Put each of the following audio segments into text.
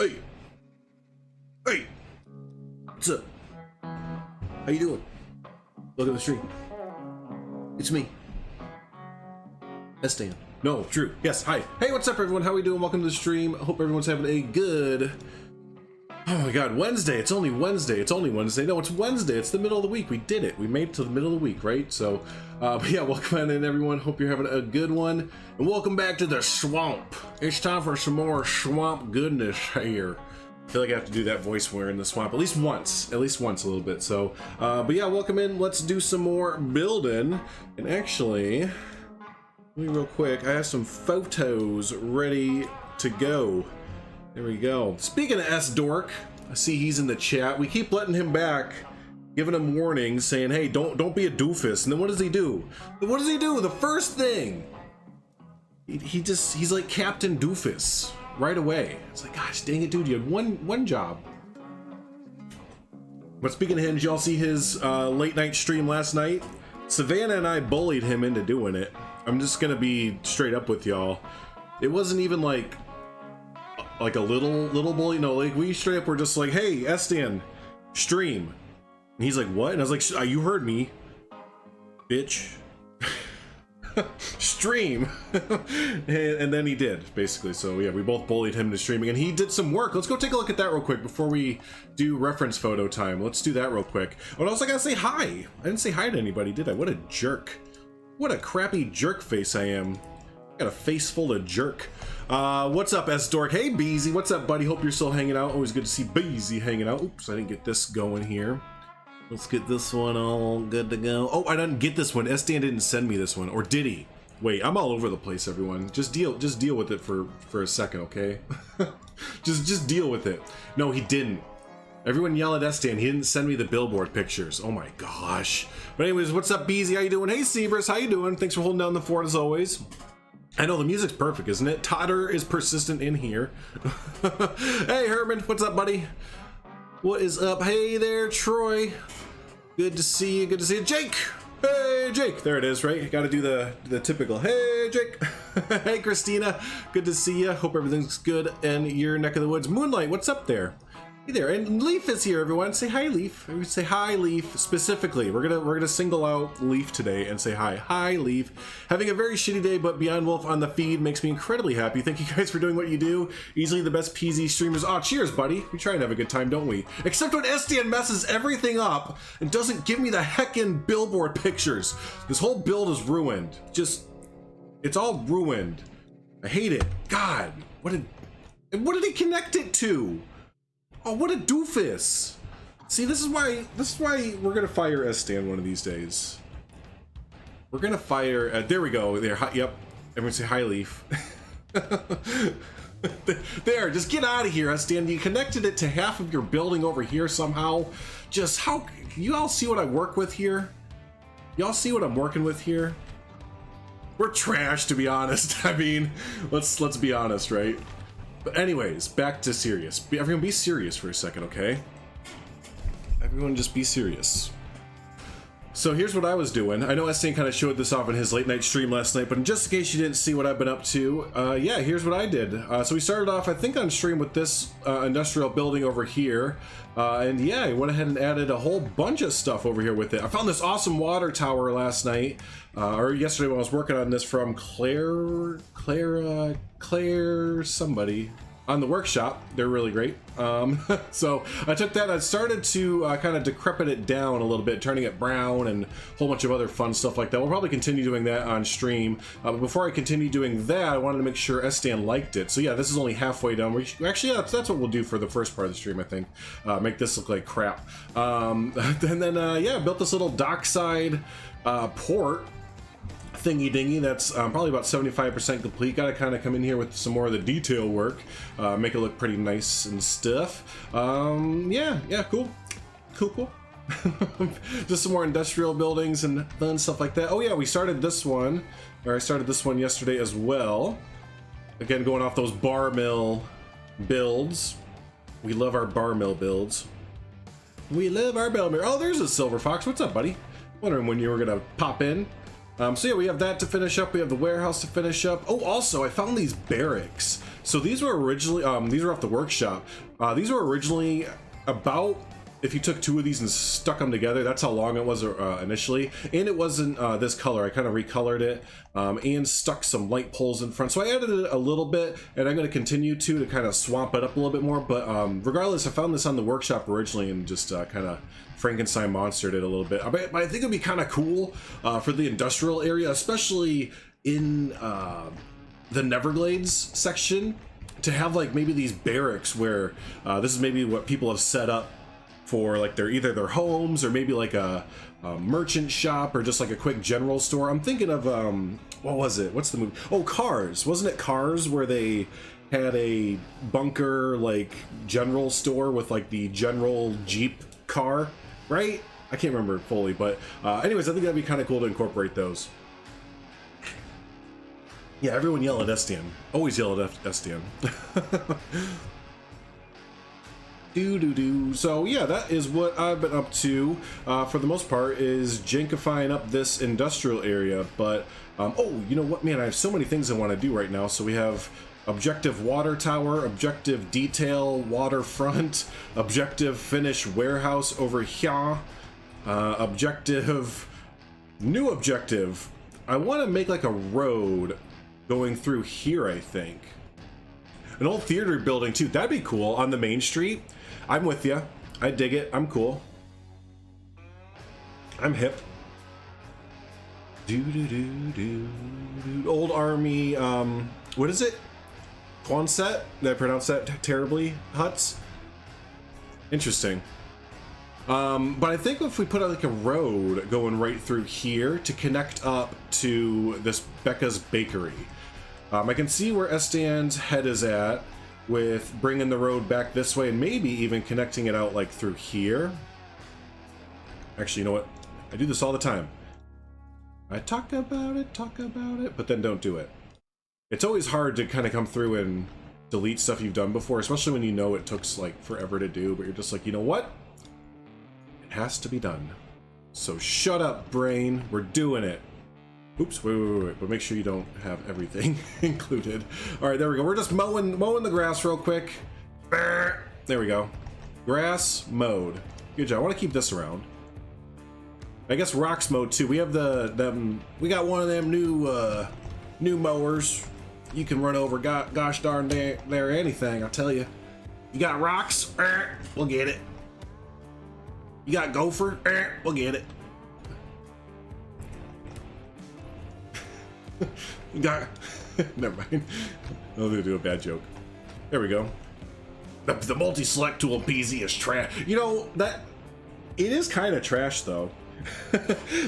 Hey, hey, what's up? How you doing? Welcome to the stream. It's me, Estan. No, Drew. Yes, hi. Hey, what's up, everyone? How we doing? Welcome to the stream. I hope everyone's having a good. Oh my God, Wednesday. It's only Wednesday. It's only Wednesday. No, it's Wednesday. It's the middle of the week. We did it. We made it to the middle of the week, right? So, but yeah, welcome on in, everyone. Hope you're having a good one. And welcome back to the swamp. It's time for some more swamp goodness here. I feel like I have to do that voice when we're in the swamp at least once a little bit. So, but yeah, welcome in. Let's do some more building. And actually, let me real quick. I have some photos ready to go. There we go. Speaking of S-Dork, I see he's in the chat. We keep letting him back, giving him warnings, saying, hey, don't be a doofus. And then what does he do? What does he do? The first thing, he's like Captain Doofus right away. It's like, gosh, dang it, dude, you had one job. But speaking of him, did y'all see his late night stream last night? Savannah and I bullied him into doing it. I'm just gonna be straight up with y'all. It wasn't even like a little bully. No, like we straight up were just like, hey, Estan, stream. And he's like, what? And I was like, you heard me, bitch. Stream. And then he did, basically. So yeah, we both bullied him to streaming, and he did some work. Let's go take a look at that real quick before we do reference photo time. Let's do that real quick. Oh, and also I gotta say hi. I didn't say hi to anybody, did I? What a jerk. What a crappy jerk face I am. Got a face full of jerk. What's up, S-Dork? Hey, Beezy. What's up, buddy? Hope you're still hanging out. Always good to see Beezy hanging out. Oops, I didn't get this going here. Let's get this one all good to go. Oh, I didn't get this one. Estan didn't send me this one, or did he? Wait, I'm all over the place, everyone. Just deal with it for a second, okay? just deal with it. No, he didn't. Everyone yell at Estan. He didn't send me the billboard pictures. Oh my gosh. But anyways, what's up, Beezy? How you doing? Hey, Seabrus, how you doing? Thanks for holding down the fort as always. I know the music's perfect, isn't it? Totter is persistent in here. Hey, Herman, what's up, buddy? What is up? Hey there, Troy. Good to see you. Good to see you, Jake. Hey, Jake. There it is, right? You got to do the typical. Hey, Jake. Hey, Christina. Good to see you. Hope everything's good in your neck of the woods. Moonlight, what's up there? Hey there, and Leaf is here, everyone. Say hi, Leaf. Say hi, Leaf. Specifically, we're gonna single out Leaf today and say hi. Hi, Leaf. Having a very shitty day, but Beyond Wolf on the feed makes me incredibly happy. Thank you guys for doing what you do. Easily the best PZ streamers. Oh, cheers, buddy. We try and have a good time, don't we? Except when Estan messes everything up and doesn't give me the heckin' billboard pictures. This whole build is ruined. It's all ruined. I hate it. God, what did he connect it to? Oh, what a doofus! See, this is why we're gonna fire Estan one of these days. We're gonna fire. There we go. There. Hi, yep. Everyone say hi, Leaf. There. Just get out of here, Estan. You connected it to half of your building over here somehow. Just how you all see what I work with here? Y'all see what I'm working with here? We're trash, to be honest. I mean, let's be honest, right? But anyways, back to serious. Everyone be serious for a second, okay? Everyone just be serious. So here's what I was doing. I know Estan kind of showed this off in his late night stream last night, but just in case you didn't see what I've been up to, yeah, here's what I did. So we started off, I think, on stream with this industrial building over here. And yeah, I went ahead and added a whole bunch of stuff over here with it. I found this awesome water tower last night, or yesterday when I was working on this from Claire somebody on the workshop. They're really great. So I took that, I started to kind of decrepit it down a little bit, turning it brown and a whole bunch of other fun stuff like that. We'll probably continue doing that on stream. But before I continue doing that, I wanted to make sure Estan liked it. So yeah, this is only halfway done. Actually, yeah, that's what we'll do for the first part of the stream, I think. Make this look like crap. And then, yeah, built this little dockside port thingy dingy that's probably about 75% complete. Gotta kind of come in here with some more of the detail work, make it look pretty nice and stuff. Yeah, cool. Just some more industrial buildings and fun stuff like that. Oh yeah, I started this one yesterday as well. Again, going off those bar mill builds. We love our bar mill builds. We love our bar mill. Oh, there's a silver fox. What's up, buddy? Wondering when you were gonna pop in. So yeah, we have that to finish up. We have the warehouse to finish up. Oh, also, I found these barracks. So these were originally, these are off the workshop. These were originally about, if you took two of these and stuck them together, that's how long it was initially. And it wasn't this color. I kind of recolored it and stuck some light poles in front. So I added it a little bit, and I'm going to continue to kind of swamp it up a little bit more. But regardless, I found this on the workshop originally and just kind of Frankenstein monstered it a little bit. But I think it'd be kind of cool for the industrial area, especially in the Neverglades section, to have like maybe these barracks where this is maybe what people have set up for, like either their homes or maybe like a merchant shop or just like a quick general store. I'm thinking of what was it? What's the movie? Oh, Cars. Wasn't it Cars where they had a bunker like general store with like the general Jeep car, right? I can't remember fully, but anyways, I think that'd be kind of cool to incorporate those. Yeah, everyone yell at Estienne. Always yell at Estienne. So yeah, that is what I've been up to for the most part, is jankifying up this industrial area. But oh, you know what, man, I have so many things I want to do right now. So we have objective water tower, objective detail waterfront, objective finish warehouse over here, objective, new objective. I want to make like a road going through here, I think. An old theater building too, that'd be cool on the main street. I'm with you. I dig it. I'm cool. I'm hip. Old army, what is it? Quonset? Did I pronounce that terribly? Huts? Interesting. But I think if we put out like a road going right through here to connect up to this Becca's Bakery. I can see where Estienne's head is at with bringing the road back this way and maybe even connecting it out like through here. Actually, you know what? I do this all the time. I talk about it, but then don't do it. It's always hard to kind of come through and delete stuff you've done before, especially when you know it took like forever to do, but you're just like, you know what? It has to be done. So shut up, brain. We're doing it. Oops, wait, but make sure you don't have everything included. All right, there we go. We're just mowing the grass real quick. There we go. Grass mowed. Good job. I want to keep this around. I guess rocks mowed too. We have we got one of them new mowers. You can run over gosh darn there anything, I tell you. You got rocks? We'll get it. You got gopher? We'll get it. You got... Never mind. I'm gonna do a bad joke. There we go. The multi-select tool in PZ is trash. You know, that... It is kind of trash, though.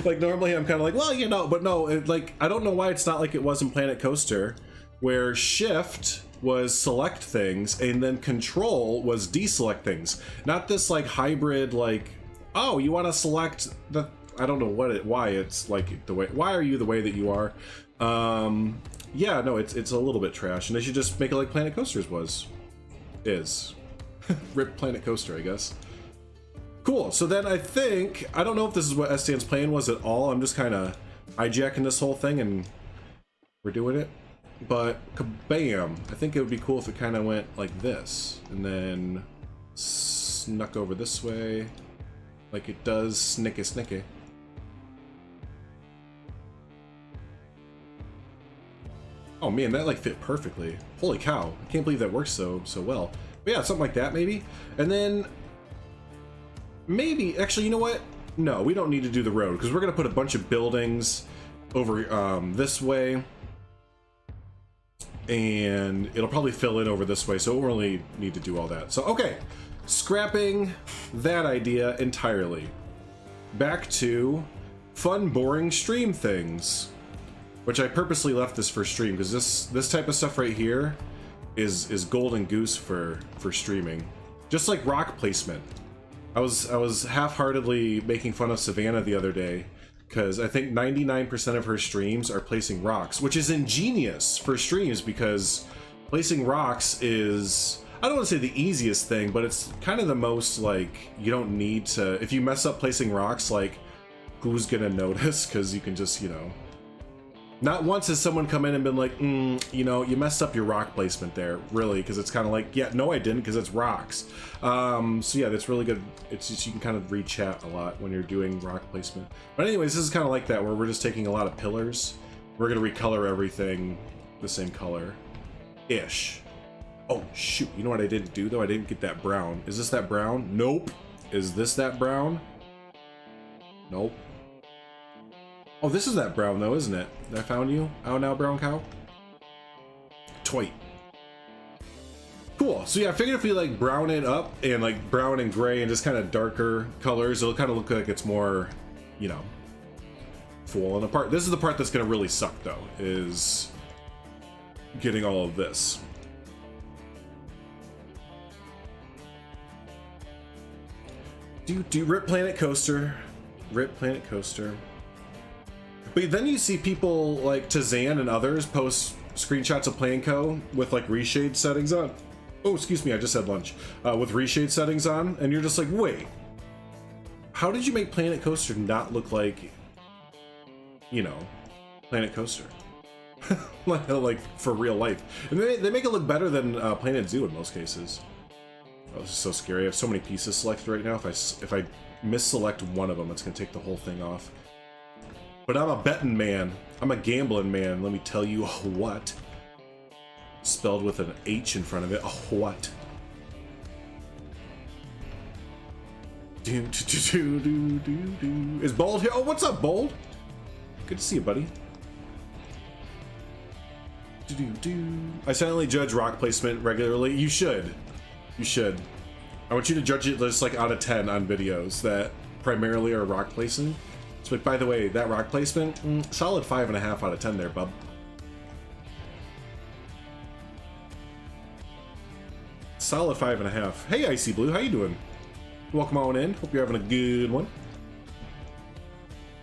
Like, normally I'm kind of like, well, you know, but no, like, I don't know why it's not like it was in Planet Coaster, where Shift was select things, and then Control was deselect things. Not this, like, hybrid, like, oh, you want to select the... I don't know why it's like the way... Why are you the way that you are? Yeah, no, it's a little bit trash, and they should just make it like Planet Coaster's is. Rip Planet Coaster, I guess. Cool, so then I think... I don't know if this is what Estienne's plan was at all. I'm just kind of hijacking this whole thing, and we're doing it. But, kabam! I think it would be cool if it kind of went like this, and then snuck over this way, like it does snicky. Oh man, that like fit perfectly. Holy cow, I can't believe that works so well. But yeah, something like that maybe. And then maybe, actually, you know what? No, we don't need to do the road because we're gonna put a bunch of buildings over this way, and it'll probably fill in over this way, so we'll really need to do all that. So okay, scrapping that idea entirely. Back to fun, boring stream things. Which I purposely left this for stream, because this type of stuff right here is golden goose for streaming. Just like rock placement. I was half-heartedly making fun of Savannah the other day, because I think 99% of her streams are placing rocks, which is ingenious for streams, because placing rocks is... I don't want to say the easiest thing, but it's kind of the most, like, you don't need to... If you mess up placing rocks, like, who's gonna notice? Because you can just, you know... Not once has someone come in and been like, you know, you messed up your rock placement there, really, because it's kind of like, yeah, no, I didn't, because it's rocks. So yeah, that's really good. It's just, you can kind of read chat a lot when you're doing rock placement. But anyways, this is kind of like that, where we're just taking a lot of pillars. We're going to recolor everything the same color-ish. Oh, shoot. You know what I didn't do, though? I didn't get that brown. Is this that brown? Nope. Is this that brown? Nope. Oh, this is that brown, though, isn't it? I found you. Oh, now brown cow. Toit. Cool. So yeah, I figured if we like brown it up and like brown and gray and just kind of darker colors, it'll kind of look like it's more, you know, falling apart. This is the part that's going to really suck, though, is getting all of this. Rip Planet Coaster. Rip Planet Coaster. But then you see people like Tazan and others post screenshots of Planco with like reshade settings on. Oh, excuse me, I just had lunch. With reshade settings on, and you're just like, wait, how did you make Planet Coaster not look like, you know, Planet Coaster? like for real life. And they make it look better than Planet Zoo in most cases. Oh, this is so scary. I have so many pieces selected right now. If I misselect one of them, it's gonna take the whole thing off. But I'm a betting man. I'm a gambling man. Let me tell you what. Spelled with an H in front of it. What? Is Bold here? Oh, what's up, Bold? Good to see you, buddy. I silently judge rock placement regularly. You should. You should. I want you to judge it just like out of 10 on videos that primarily are rock placing. So, by the way, that rock placement, solid 5.5 out of 10 there, bub. Solid 5.5. Hey, Icy Blue, how you doing? Welcome on in. Hope you're having a good one.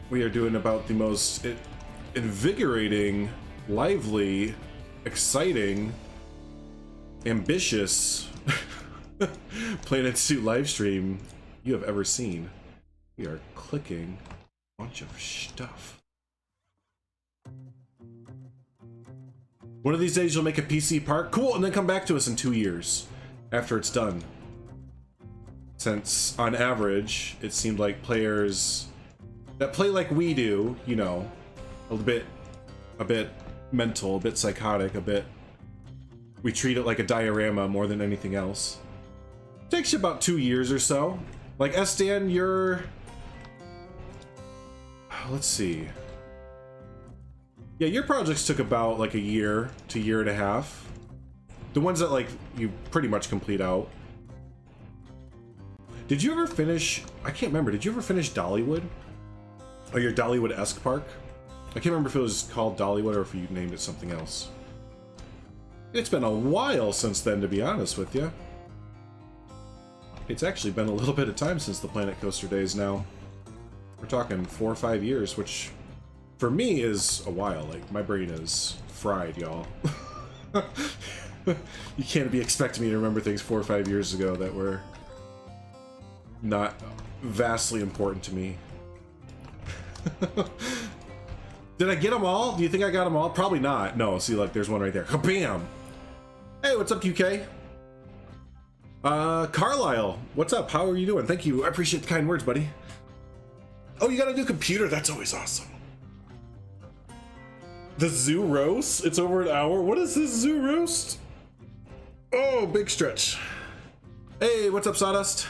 We are doing about the most invigorating, lively, exciting, ambitious Planet Suit live stream you have ever seen. We are clicking bunch of stuff. One of these days you'll make a PC park. Cool, and then come back to us in 2 years after it's done. Since on average it seemed like players that play like we do, you know, a bit mental, a bit psychotic, we treat it like a diorama more than anything else. Takes you about 2 years or so. Like Estan, you're, let's see. Yeah, your projects took about like a year to year and a half. The ones that like you pretty much complete out. Did you ever finish, I can't remember, did you ever finish Dollywood? Or your Dollywood-esque park? I can't remember if it was called Dollywood or if you named it something else. It's been a while since then, to be honest with you. It's actually been a little bit of time since the Planet Coaster days now. We're talking 4 or 5 years, which for me is a while. Like, my brain is fried, y'all. You can't be expecting me to remember things 4 or 5 years ago that were not vastly important to me. Did I get them all? Do you think I got them all? Probably not. No, see, look, there's one right there. Bam! Hey, what's up, QK? Carlisle, what's up? How are you doing? Thank you. I appreciate the kind words, buddy. Oh, you got a new computer? That's always awesome. The zoo roast? It's over an hour? What is this zoo roast? Oh, big stretch. Hey, what's up, Sawdust?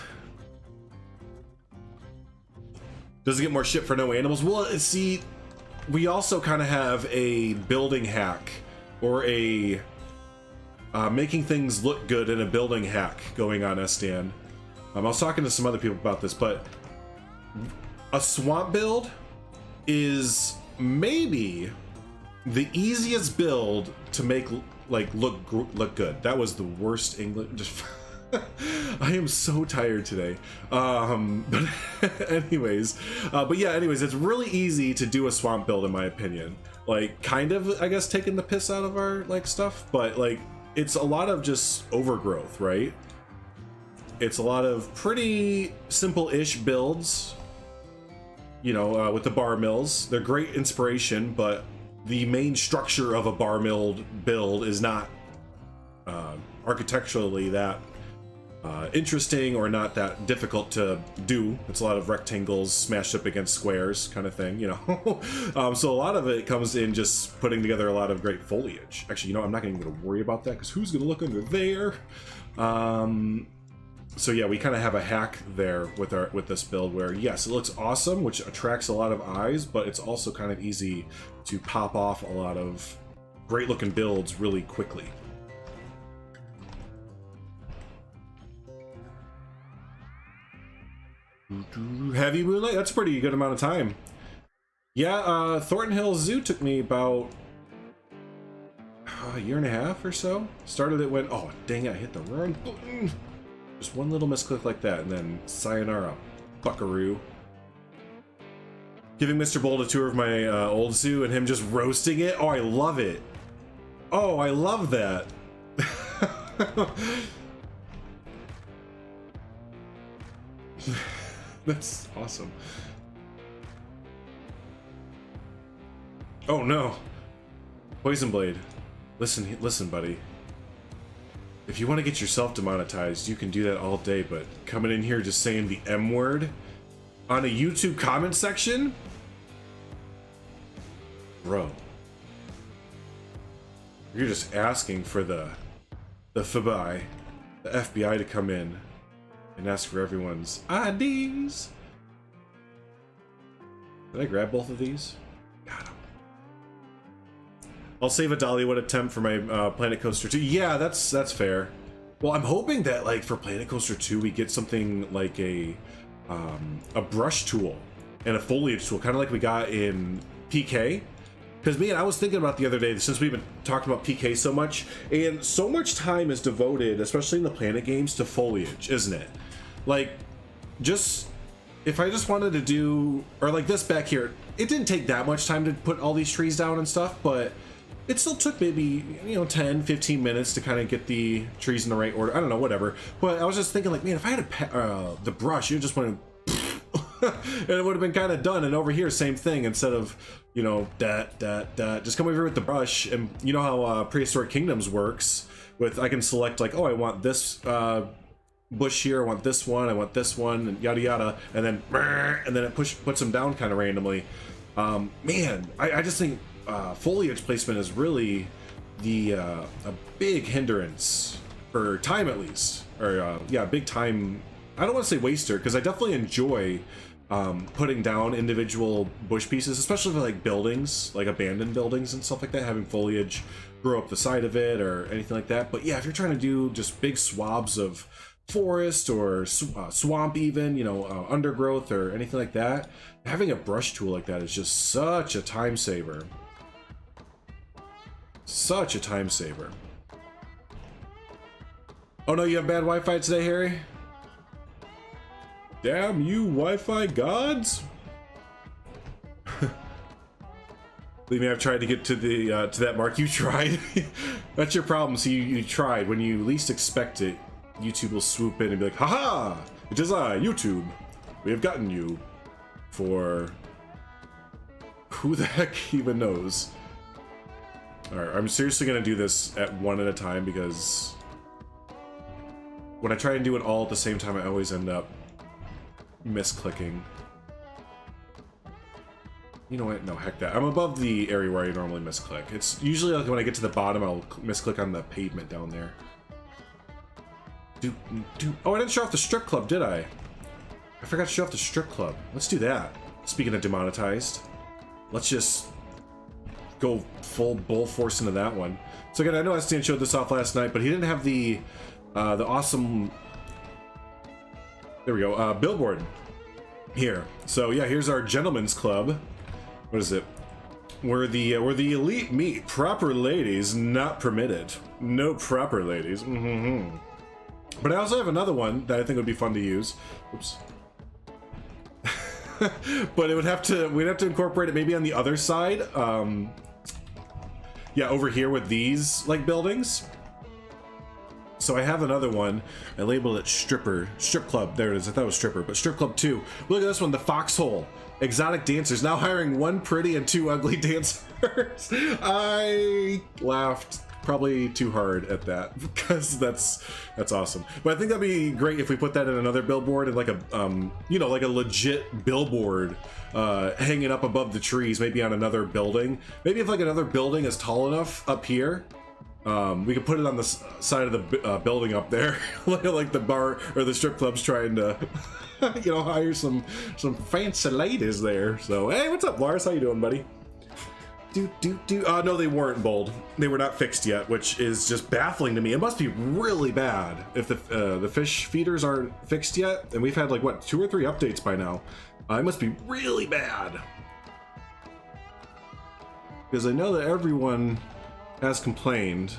Does it get more shit for no animals? Well, see, we also kind of have a building hack, or a making things look good in a building hack going on, Estan. I was talking to some other people about this, but a swamp build is maybe the easiest build to make like look good. That was the worst English. I am so tired today. But anyways, it's really easy to do a swamp build in my opinion. Like, kind of, I guess, taking the piss out of our like stuff, but like it's a lot of just overgrowth, right? It's a lot of pretty simple-ish builds, you know, with the bar mills. They're great inspiration, but the main structure of a bar mill build is not architecturally that interesting or not that difficult to do. It's a lot of rectangles smashed up against squares kind of thing, you know. So a lot of it comes in just putting together a lot of great foliage. Actually, you know, I'm not even going to worry about that because who's going to look under there? So yeah, we kind of have a hack there with this build where yes, it looks awesome, which attracts a lot of eyes, but it's also kind of easy to pop off a lot of great looking builds really quickly. Heavy Moonlight, that's a pretty good amount of time. Yeah, Thornton Hills Zoo took me about a year and a half or so. Started it when, oh dang it, I hit the wrong button. Just one little misclick like that, and then sayonara, buckaroo. Giving Mr. Bold a tour of my old zoo and him just roasting it. Oh, I love it. Oh, I love that. That's awesome. Oh no. Poison Blade. Listen, buddy. If you want to get yourself demonetized, you can do that all day, but coming in here just saying the M word on a YouTube comment section? Bro. You're just asking for the FBI to come in and ask for everyone's IDs. Did I grab both of these? Got them. I'll save a Dollywood attempt for my Planet Coaster 2. Yeah, that's fair. Well, I'm hoping that like for Planet Coaster 2 we get something like a brush tool and a foliage tool, kind of like we got in PK. Because man, I was thinking about the other day, since we've been talking about PK so much, and so much time is devoted, especially in the Planet games, to foliage, isn't it? Like, just if I just wanted to do, or like this back here, it didn't take that much time to put all these trees down and stuff, but it still took maybe, you know, 10-15 minutes to kind of get the trees in the right order. I don't know, whatever. But I was just thinking like, man, if I had the brush, you just went and it would have been kind of done. And over here, same thing. Instead of, you know, just come over here with the brush. And you know how Prehistoric Kingdoms works with, I can select like, oh, I want this bush here, I want this one, and yada yada, and then it puts them down kind of randomly. Man, I just think foliage placement is really a big hindrance for time, at least, or yeah, big time. I don't want to say waster, because I definitely enjoy putting down individual bush pieces, especially for like buildings, like abandoned buildings and stuff like that, having foliage grow up the side of it or anything like that. But yeah, if you're trying to do just big swabs of forest or swamp, even, you know, undergrowth or anything like that, having a brush tool like that is just such a time saver. Such a time saver. Oh no, you have bad Wi-Fi today, Harry? Damn you, Wi-Fi gods! Believe me, I've tried to get to the to that mark. You tried. That's your problem. So you tried. When you least expect it, YouTube will swoop in and be like, haha! It is I, YouTube. We have gotten you for who the heck even knows. Alright, I'm seriously gonna do this at one at a time, because when I try and do it all at the same time, I always end up misclicking. You know what? No, heck that. I'm above the area where I normally misclick. It's usually like when I get to the bottom, I'll misclick on the pavement down there. Oh, I didn't show off the strip club, did I? I forgot to show off the strip club. Let's do that. Speaking of demonetized, let's just go full bull force into that one. So again, I know Estian showed this off last night, but he didn't have the awesome, there we go, billboard here. So yeah, here's our gentleman's club. What is it? We're the elite meet. Proper ladies not permitted. No proper ladies. Mm-hmm. But I also have another one that I think would be fun to use. Oops. But we'd have to incorporate it maybe on the other side. Yeah, over here with these like buildings. So I have another one. I labeled it strip club. There it is. I thought it was stripper, but strip club 2. Look at this one, the foxhole. Exotic dancers now hiring 1 pretty and 2 ugly dancers. I laughed probably too hard at that because that's awesome. But I think that'd be great if we put that in another billboard and like a you know, like a legit billboard hanging up above the trees, maybe on another building. Maybe if like another building is tall enough up here, we could put it on the side of the building up there, like the bar or the strip club's trying to you know, hire some fancy ladies there. So hey, what's up, Lars? How you doing, buddy? No, they weren't, Bold. They were not fixed yet, which is just baffling to me. It must be really bad if the fish feeders aren't fixed yet, and we've had like what, 2 or 3 updates by now. It must be really bad, because I know that everyone has complained.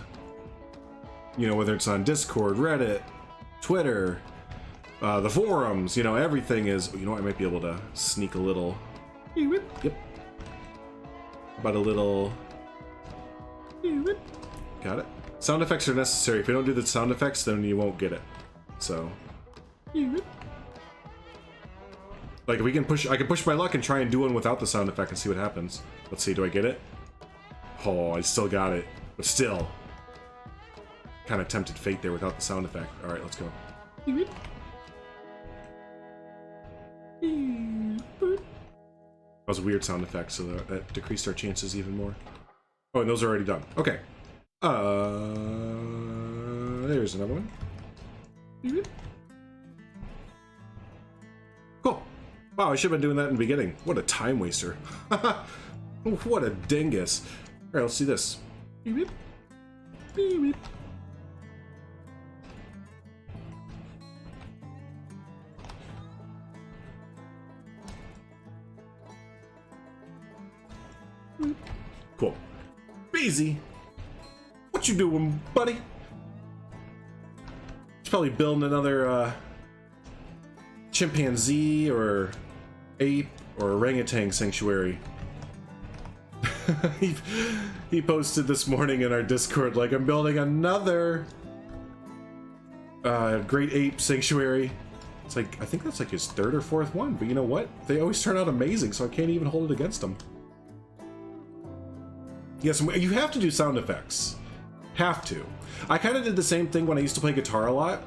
You know, whether it's on Discord, Reddit, Twitter, the forums. You know, everything is. You know, I might be able to sneak a little. Yep. About a little. Got it. Sound effects are necessary. If you don't do the sound effects, then you won't get it. So, like, if we can push, I can push my luck and try and do one without the sound effect and see what happens. Let's see. Do I get it? Oh, I still got it, but still, kind of tempted fate there without the sound effect. All right, let's go. That was a weird sound effect, so that decreased our chances even more. Oh, and those are already done. Okay. There's another one. Cool. Wow, I should have been doing that in the beginning. What a time waster. What a dingus. All right, let's see this. Cool. Beezy, what you doing, buddy? He's probably building another chimpanzee or ape or orangutan sanctuary. he posted this morning in our Discord, like, I'm building another great ape sanctuary. It's like, I think that's like his 3rd or 4th one, but you know what? They always turn out amazing, so I can't even hold it against them. Yes, you have to do sound effects. Have to. I kind of did the same thing when I used to play guitar a lot.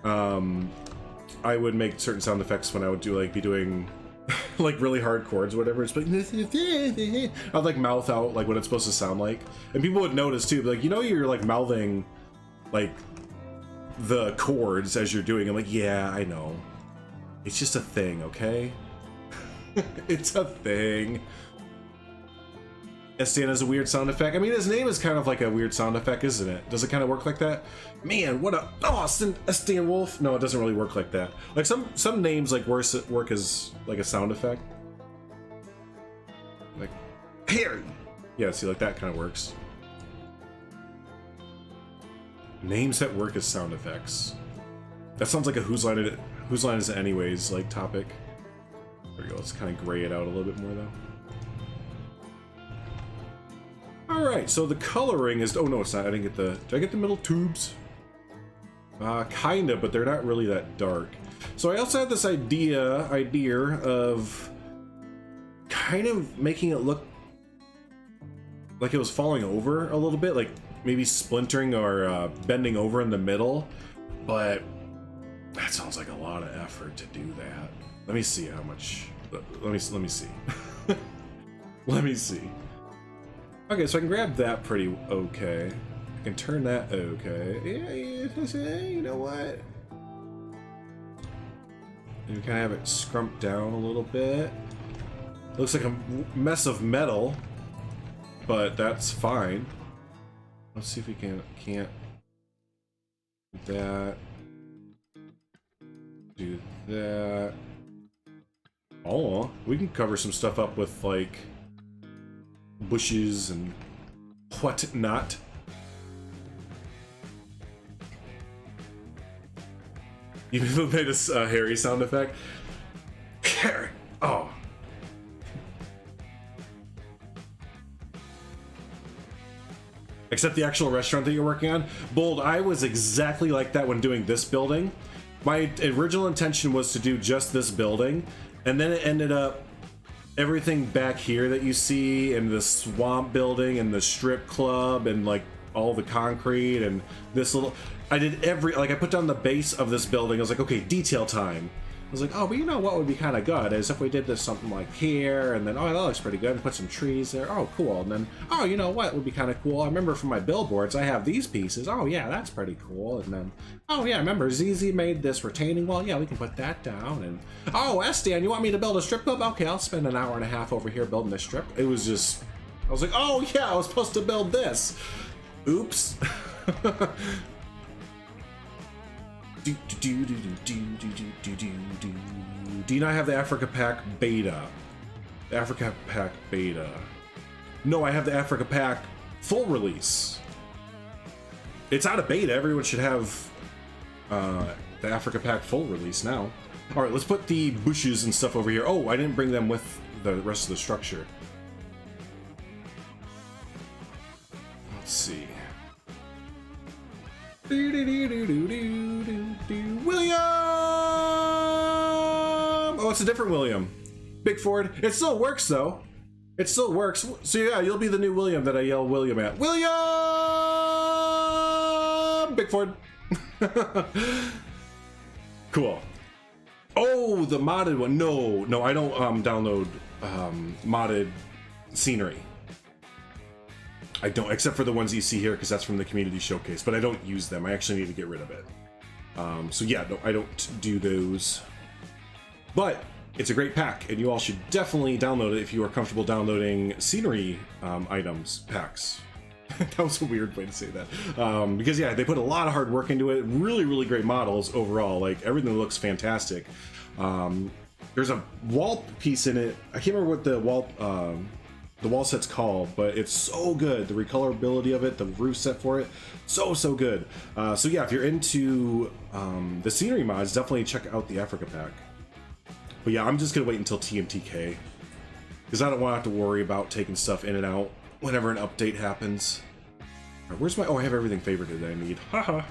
I would make certain sound effects when I would do, like, be doing like really hard chords or whatever. It's like I'd like mouth out like what it's supposed to sound like, and people would notice too. Like, you know, you're like mouthing like the chords as you're doing. I'm like, yeah, I know. It's just a thing, okay? It's a thing. Estienne has a weird sound effect. I mean, his name is kind of like a weird sound effect, isn't it? Does it kind of work like that? Man, what a... Oh, Estienne Wolf? No, it doesn't really work like that. Like, some names, like, work as, like, a sound effect. Like, Harry! Yeah, see, like, that kind of works. Names that work as sound effects. That sounds like a Whose Line Is It Anyways, like, topic. There we go, let's kind of gray it out a little bit more, though. Alright, so the coloring is... Oh, no, it's not. I didn't get the... Did I get the middle tubes? Kinda, but they're not really that dark. So I also had this idea of kind of making it look like it was falling over a little bit, like maybe splintering or bending over in the middle, but that sounds like a lot of effort to do that. Let me see how much... Let me see. Let me see. Okay, so I can grab that pretty okay. I can turn that okay. Yeah, you know what? And we kind of have it scrumped down a little bit. Looks like a mess of metal, but that's fine. Let's see if we can't do that. Do that. Oh, we can cover some stuff up with like bushes and whatnot. You even made a Harry sound effect. Harry. Oh. Except the actual restaurant that you're working on. Bold, I was exactly like that when doing this building. My original intention was to do just this building, and then it ended up everything back here that you see, and the swamp building and the strip club and like all the concrete and this little, I did like I put down the base of this building. I was like, okay, detail time. I was like, oh, but you know what would be kind of good is if we did this something like here, and then, oh, that looks pretty good, and put some trees there. Oh, cool. And then, oh, you know what would be kind of cool? I remember from my billboards, I have these pieces. Oh, yeah, that's pretty cool. And then, oh, yeah, I remember ZZ made this retaining wall. Yeah, we can put that down. And, oh, Estian, you want me to build a strip club? Okay, I'll spend an hour and a half over here building this strip. It was just, I was like, oh, yeah, I was supposed to build this. Oops. Do you not have the Africa Pack Beta? The Africa Pack Beta. No, I have the Africa Pack full release. It's out of beta. Everyone should have the Africa Pack full release now. All right, let's put the bushes and stuff over here. Oh, I didn't bring them with the rest of the structure. Let's see. William! Oh, it's a different William. Big Ford. It still works, though. It still works. So, yeah, you'll be the new William that I yell William at. William! Big Ford. Cool. Oh, the modded one. No, I don't download modded scenery. I don't, except for the ones you see here, because that's from the community showcase, but I don't use them. I actually need to get rid of it. So yeah, no, I don't do those. But it's a great pack, and you all should definitely download it if you are comfortable downloading scenery items packs. That was a weird way to say that. Because yeah, they put a lot of hard work into it. Really, really great models overall. Like, everything looks fantastic. There's a wall piece in it. I can't remember what the wall set's called, but it's so good. The recolorability of it, the roof set for it, so good. So yeah, if you're into the scenery mods, definitely check out the Africa Pack. But yeah, I'm just gonna wait until TMTK, because I don't want to have to worry about taking stuff in and out whenever an update happens. All right, where's my, oh, I have everything favorited that I need. Haha.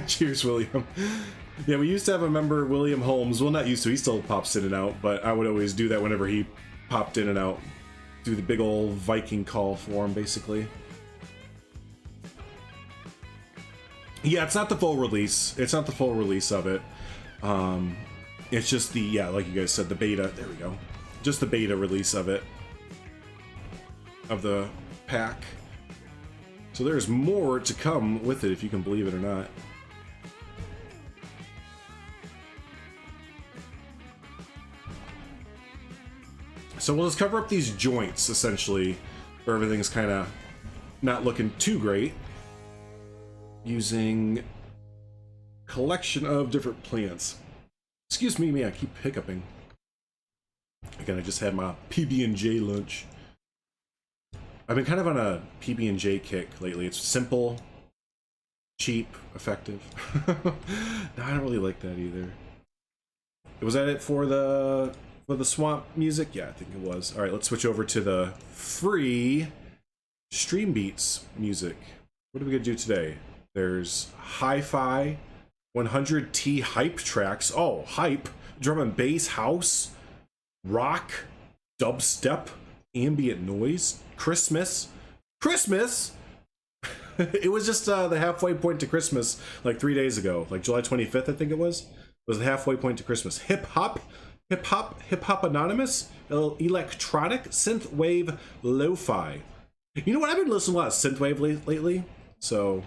Cheers, William. Yeah, we used to have a member, William Holmes. Well, not used to, he still pops in and out, but I would always do that whenever he popped in and out. Do the big old Viking call for him, basically. Yeah, it's not the full release. It's not the full release of it. It's just the, yeah, like you guys said, the beta. There we go. Just the beta release of it. Of the pack. So there's more to come with it, if you can believe it or not. So we'll just cover up these joints, essentially, where everything's kind of not looking too great, using a collection of different plants. Excuse me, man, I keep hiccuping. Again, I just had my PB&J lunch. I've been kind of on a PB&J kick lately. It's simple, cheap, effective. No, I don't really like that either. Was that it for the swamp music? Yeah, I think it was. All right, let's switch over to the free Stream Beats music. What are we gonna do today? There's Hi-Fi 100T hype tracks. Oh, hype, drum and bass, house, rock, dubstep, ambient noise, Christmas. It was just the halfway point to Christmas like 3 days ago, like July 25th, I think it was the halfway point to Christmas. Hip hop anonymous, electronic, synthwave, lo-fi. You know what? I've been listening to a lot of synthwave lately, so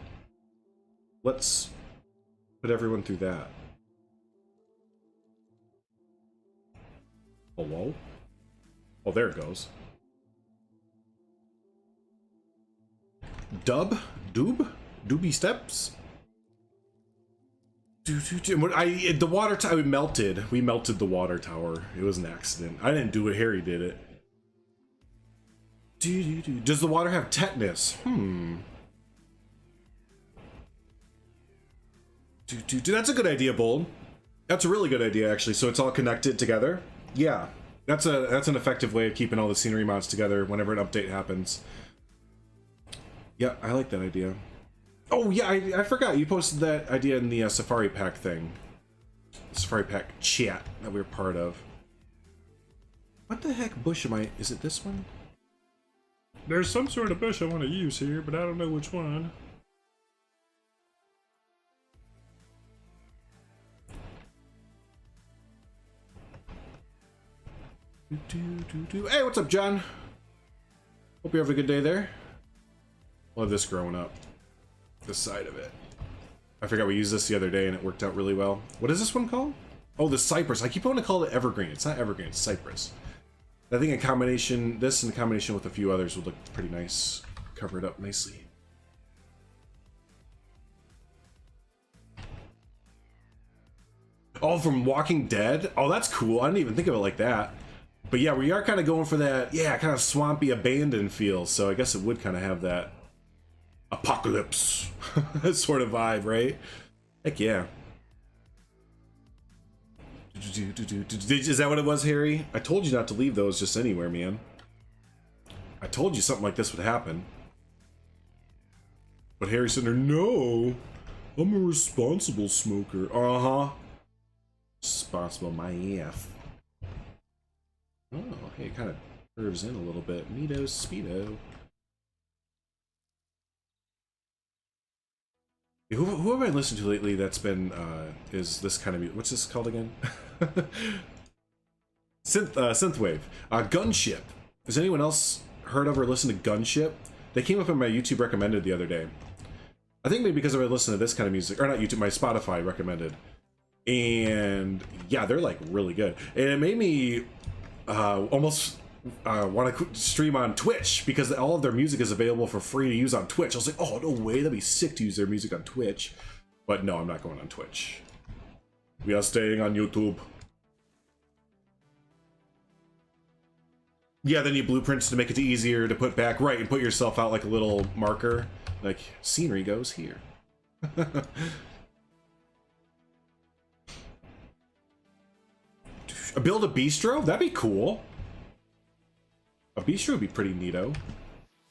let's put everyone through that. Hello? Oh, there it goes. Doobie steps. The water tower, we melted the water tower. It was an accident. I didn't do it, Harry did it. Does the water have tetanus? That's a good idea, Bold. That's a really good idea, actually. So it's all connected together. Yeah, that's an effective way of keeping all the scenery mods together whenever an update happens. Yeah, I like that idea. Oh yeah, I forgot you posted that idea in the Safari Pack thing. Safari Pack chat that we're part of. What the heck bush am I? Is it this one? There's some sort of bush I want to use here, but I don't know which one. Hey, what's up, John? Hope you have a good day there. Love this growing up. This side of it. I forgot we used this the other day and it worked out really well. What is this one called? Oh, the cypress. I keep wanting to call it evergreen. It's not evergreen, it's cypress. I think in combination, this in combination with a few others would look pretty nice. Cover it up nicely. Oh, from Walking Dead? Oh, that's cool. I didn't even think of it like that. But yeah, we are kind of going for that, yeah, kind of swampy, abandoned feel. So I guess it would kind of have that apocalypse sort of vibe, right? Heck yeah. Is that what it was, Harry? I told you not to leave those just anywhere, man. I told you something like this would happen. But Harry said, no, I'm a responsible smoker. Uh-huh. Responsible my AF. Oh, hey, it kind of curves in a little bit. Neato speedo. Who have I listened to lately that's been, is this kind of, what's this called again? Synthwave. Gunship. Has anyone else heard of or listened to Gunship? They came up in my YouTube recommended the other day. I think maybe because I listened to this kind of music, or not YouTube, my Spotify recommended. And yeah, they're like really good. And it made me almost want to stream on Twitch because all of their music is available for free to use on Twitch. I was like, oh, no way, that'd be sick to use their music on Twitch. But no, I'm not going on Twitch. We are staying on YouTube. Yeah, they need blueprints to make it easier to put back. Right, and put yourself out like a little marker. Like, scenery goes here. Build a bistro? That'd be cool. A bistro would be pretty neato.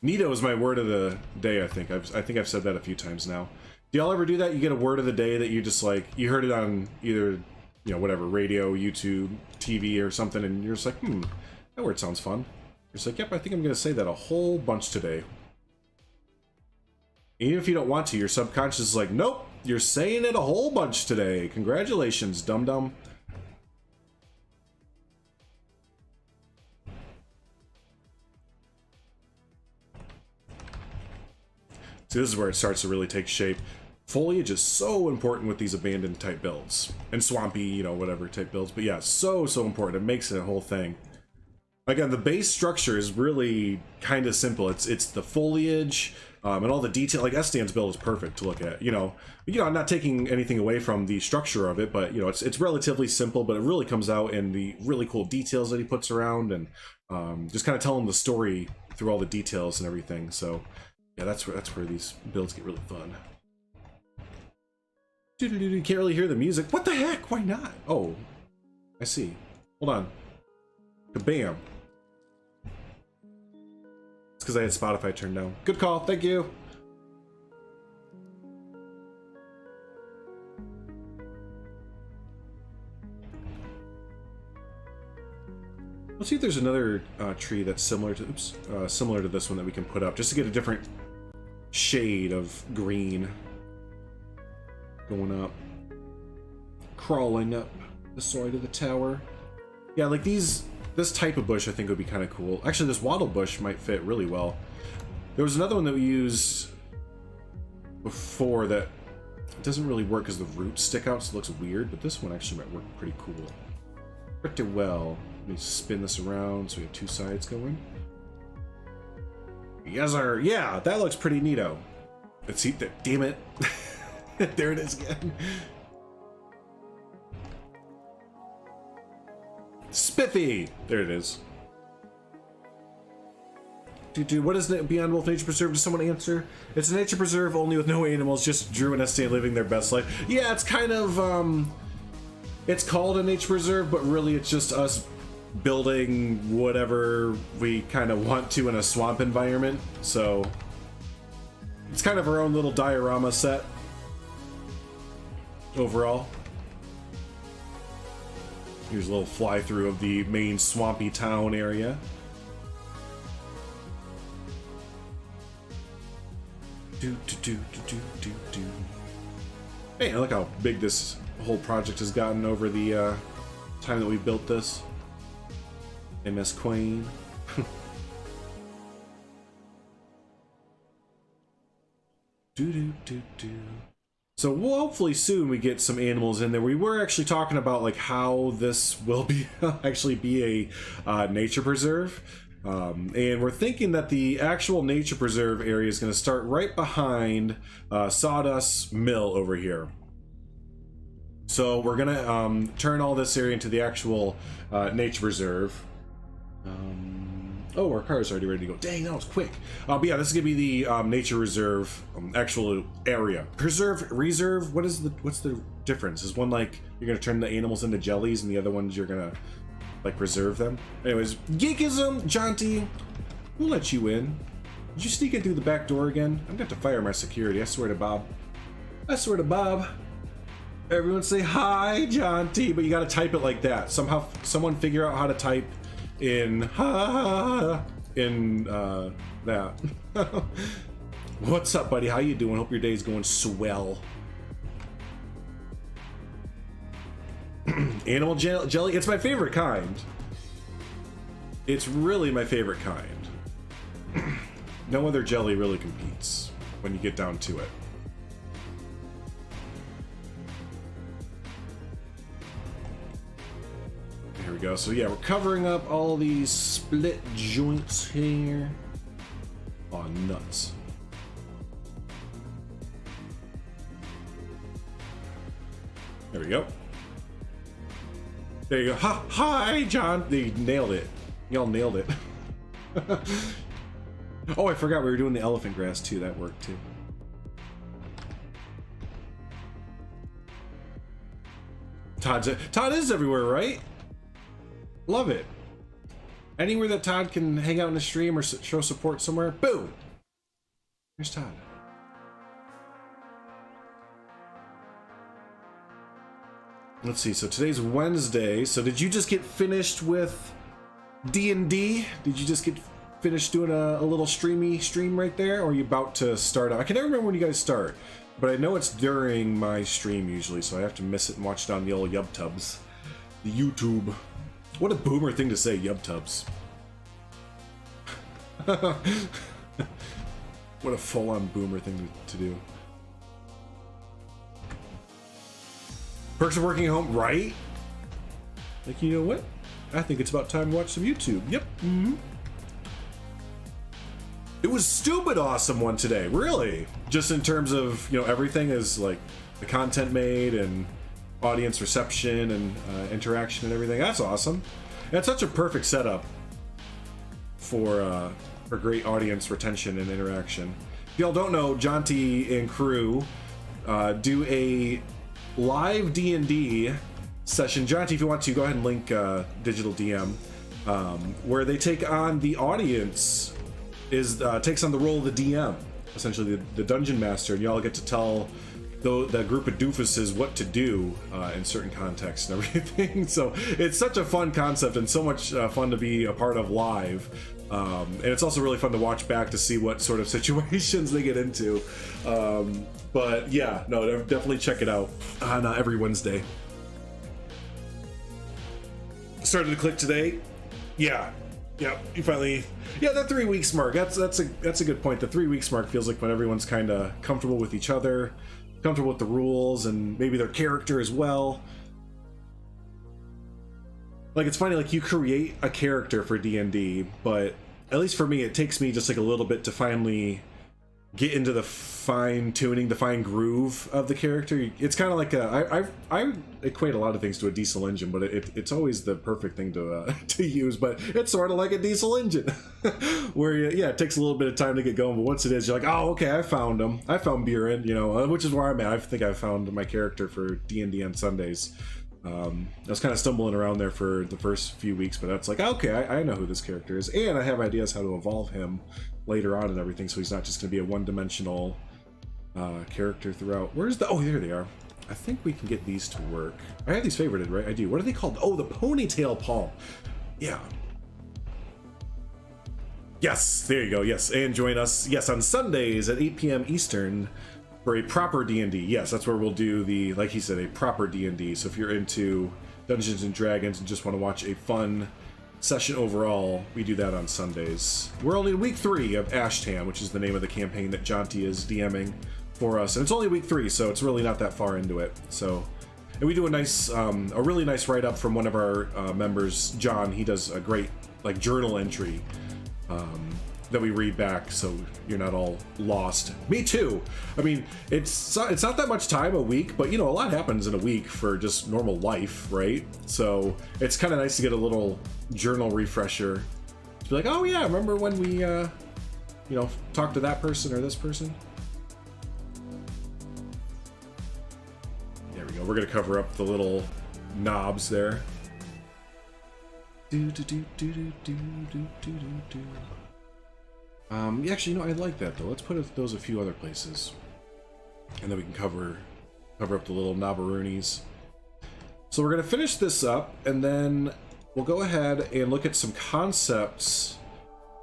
Neato is my word of the day, I think. I think I've said that a few times now. Do y'all ever do that? You get a word of the day that you just like, you heard it on either, you know, whatever, radio, YouTube, TV or something, and you're just like, that word sounds fun. You're just like, yep, I think I'm going to say that a whole bunch today. Even if you don't want to, your subconscious is like, nope, you're saying it a whole bunch today. Congratulations, dum-dum. See, this is where it starts to really take shape. Foliage is so important with these abandoned type builds. And swampy, you know, whatever type builds. But yeah, so important. It makes it a whole thing. Again, the base structure is really kind of simple. It's the foliage and all the detail. Like Estean's build is perfect to look at. You know, I'm not taking anything away from the structure of it, but you know, it's relatively simple, but it really comes out in the really cool details that he puts around and just kind of telling the story through all the details and everything. So yeah, that's where these builds get really fun. You can't really hear the music. What the heck? Why not? Oh, I see. Hold on. Kabam. It's because I had Spotify turned down. Good call. Thank you. Let's see if there's another tree that's similar to similar to this one that we can put up, just to get a different shade of green. Going up, crawling up the side of the tower. Yeah, like this type of bush I think would be kind of cool. Actually, this wattle bush might fit really well. There was another one that we used before that doesn't really work because the roots stick out, so it looks weird, but this one actually might work pretty cool. Pretty well. Let me spin this around so we have two sides going. Yes, sir. Yeah, that looks pretty neato. Let's see that. Damn it. There it is again. Spiffy! There it is. What is Beyond Wolf Nature Preserve? Does someone answer? It's a nature preserve only with no animals, just Drew and Estean living their best life. Yeah, it's kind of, it's called a nature preserve, but really it's just us building whatever we kind of want to in a swamp environment. So it's kind of our own little diorama set overall. Here's a little fly through of the main swampy town area. Hey, look how big this whole project has gotten over the time that we built this. MS Queen. So we'll hopefully soon we get some animals in there. We were actually talking about like how this will be actually be a nature preserve. And we're thinking that the actual nature preserve area is going to start right behind Sawdust Mill over here. So we're going to turn all this area into the actual nature preserve. Oh, our car is already ready to go. Dang, that was quick. But yeah, this is gonna be the nature reserve actual area. Preserve, reserve. What's the difference? Is one like you're gonna turn the animals into jellies, and the other ones you're gonna like preserve them? Anyways, Geekism, Jaunty, we'll let you in. Did you sneak in through the back door again? I'm gonna have to fire my security. I swear to Bob. I swear to Bob. Everyone say hi, Jaunty, but you gotta type it like that. Somehow, someone figure out how to type in that. What's up, buddy? How you doing? Hope your day's going swell. Animal jelly, it's my favorite kind. It's really my favorite kind. No other jelly really competes when you get down to it. Here we go. So yeah, we're covering up all these split joints here. Oh, nuts. There we go. There you go. Hi, John. They nailed it. Y'all nailed it. Oh, I forgot we were doing the elephant grass too. That worked too. Todd is everywhere, right? Love it. Anywhere that Todd can hang out in the stream or show support somewhere, boom. Here's Todd. Let's see. So today's Wednesday. So did you just get finished with D&D? Did you just get finished doing a little stream right there, or are you about to start out? I can never remember when you guys start, but I know it's during my stream usually, so I have to miss it and watch it on the old YubTubs, the YouTube. What a boomer thing to say, YubTubs. What a full-on boomer thing to do. Perks of working at home, right? Like, you know what? I think it's about time to watch some YouTube. Yep. Mm-hmm. It was stupid awesome one today, really. Just in terms of, you know, everything is like the content made and audience reception and interaction and everything. That's awesome. That's such a perfect setup for great audience retention and interaction. If y'all don't know, Jaunty and crew do a live D&D session. Jaunty, if you want to, go ahead and link Digital DM, where they take on the audience, takes on the role of the DM, essentially the dungeon master, and y'all get to tell the group of doofuses what to do in certain contexts and everything. So it's such a fun concept and so much fun to be a part of live. And it's also really fun to watch back to see what sort of situations they get into. But yeah, no, definitely check it out on every Wednesday. Started to click today. Yeah, you finally, that 3 weeks mark. That's a good point. The 3 weeks mark feels like when everyone's kind of comfortable with each other, comfortable with the rules, and maybe their character as well. Like, it's funny, like, you create a character for D&D, but at least for me, it takes me just like a little bit to finally get into the fine-tuning, the fine groove of the character. It's kind of like I equate a lot of things to a diesel engine, but it's always the perfect thing to use. But it's sort of like a diesel engine, where it takes a little bit of time to get going, but once it is, you're like, oh, okay, I found him. I found Buren, which is where I'm at. I think I found my character for D&D on Sundays. I was kind of stumbling around there for the first few weeks, but that's like, okay, I know who this character is, and I have ideas how to evolve him later on and everything, so he's not just going to be a one-dimensional character throughout. Where's the... Oh, there they are. I think we can get these to work. I have these favorited, right? I do. What are they called? Oh, the ponytail palm. Yeah. Yes, there you go. Yes, and join us, yes, on Sundays at 8 p.m. Eastern for a proper D&D. Yes, that's where we'll do the, like he said, a proper D&D. So if you're into Dungeons and Dragons and just want to watch a fun session overall, we do that on Sundays. We're only in week 3 of Ashtam, which is the name of the campaign that Jonty is DMing for us, and it's only week 3, so it's really not that far into it. So, and we do a nice, a really nice write-up from one of our members, John. He does a great like journal entry that we read back, so you're not all lost. Me too. I mean, it's not that much time a week, but you know, a lot happens in a week for just normal life, right? So it's kind of nice to get a little journal refresher to be like, oh yeah, remember when we you know, talked to that person or this person? There we go. We're gonna cover up the little knobs there. Actually, you know, I like that though. Let's put those a few other places, and then we can cover up the little knobberoonies. So we're gonna finish this up, and then we'll go ahead and look at some concepts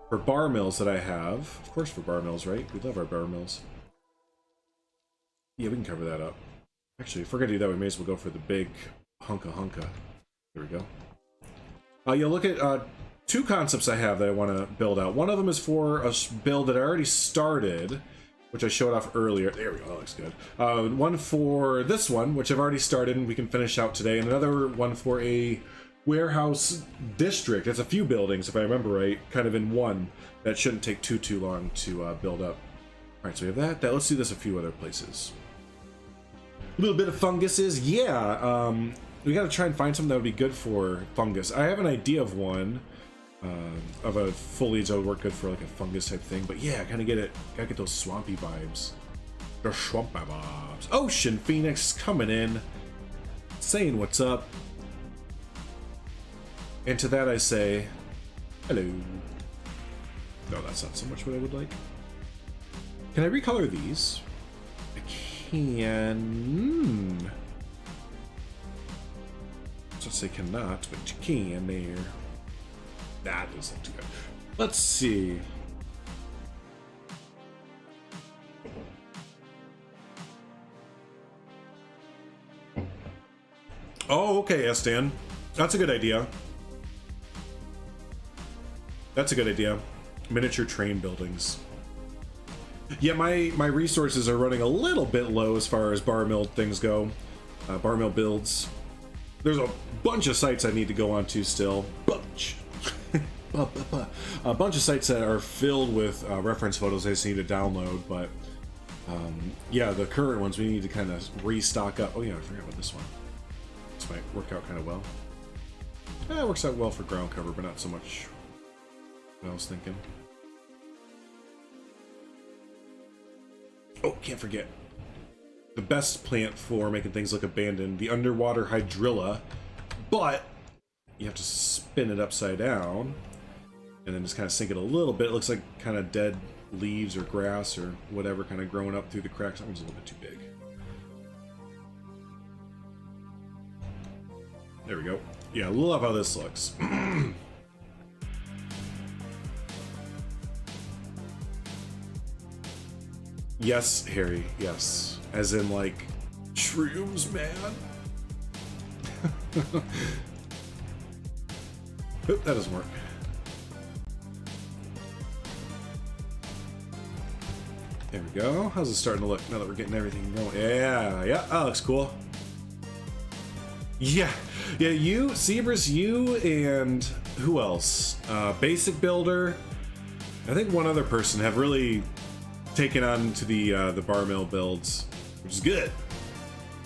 for bar mills that I have. Of course, for bar mills, right? We love our bar mills. Yeah, we can cover that up. Actually, if we're gonna do that, we may as well go for the big hunka. There we go. You'll look at 2 concepts I have that I want to build out. One of them is for a build that I already started, which I showed off earlier. There we go, that looks good. One for this one, which I've already started and we can finish out today, and another one for a warehouse district. It's a few buildings, if I remember right, kind of in one. That shouldn't take too long to build up. All right, so we have that. Let's do this a few other places. A little bit of funguses, yeah. We got to try and find something that would be good for fungus. I have an idea of one. Of a foliage that would work good for like a fungus type thing, but yeah, gotta get those swampy vibes. The swampy vibes. Ocean Phoenix coming in, saying what's up, and to that I say hello. No, that's not so much what I would like. Can I recolor these? I can. Let's say cannot, but you can there. That doesn't do good. Let's see. Oh, okay, Estan. That's a good idea. That's a good idea. Miniature train buildings. Yeah, my resources are running a little bit low as far as bar mill things go. Bar mill builds. There's a bunch of sites I need to go onto still. A bunch of sites that are filled with reference photos I just need to download, but yeah, the current ones we need to kind of restock up. Oh yeah, I forgot about this one. This might work out kind of well. Yeah, it works out well for ground cover, but not so much what I was thinking. Oh, can't forget. The best plant for making things look abandoned, the underwater hydrilla, but you have to spin it upside down and then just kind of sink it a little bit. It looks like kind of dead leaves or grass or whatever kind of growing up through the cracks. That one's a little bit too big. There we go. Yeah, I love how this looks. Yes, Harry, yes. As in, like, shrooms, man. Oop, that doesn't work. There we go. How's it starting to look now that we're getting everything going? Yeah, that looks cool. Yeah, you, Zebras, you, and who else? Basic Builder. I think one other person have really taken on to the bar mill builds, which is good.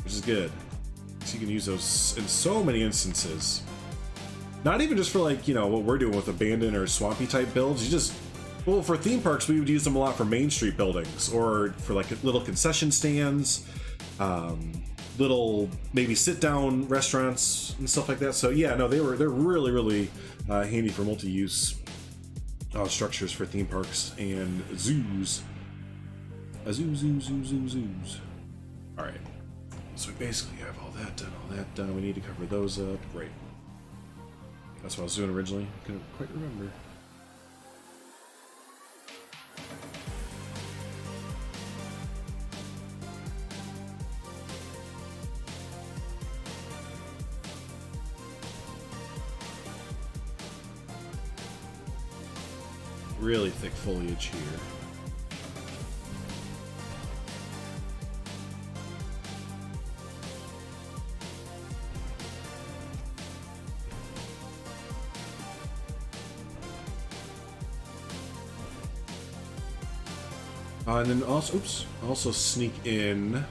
So you can use those in so many instances. Not even just for, like, you know, what we're doing with abandoned or swampy type builds. You just, well, for theme parks we would use them a lot for Main Street buildings or for like little concession stands, little maybe sit down restaurants and stuff like that. So yeah, no, they're really handy for multi-use structures for theme parks and zoos. Zoos. All right. So we basically have all that done. We need to cover those up. Right. That's what I was doing originally. Couldn't quite remember. Really thick foliage here. And then also sneak in, I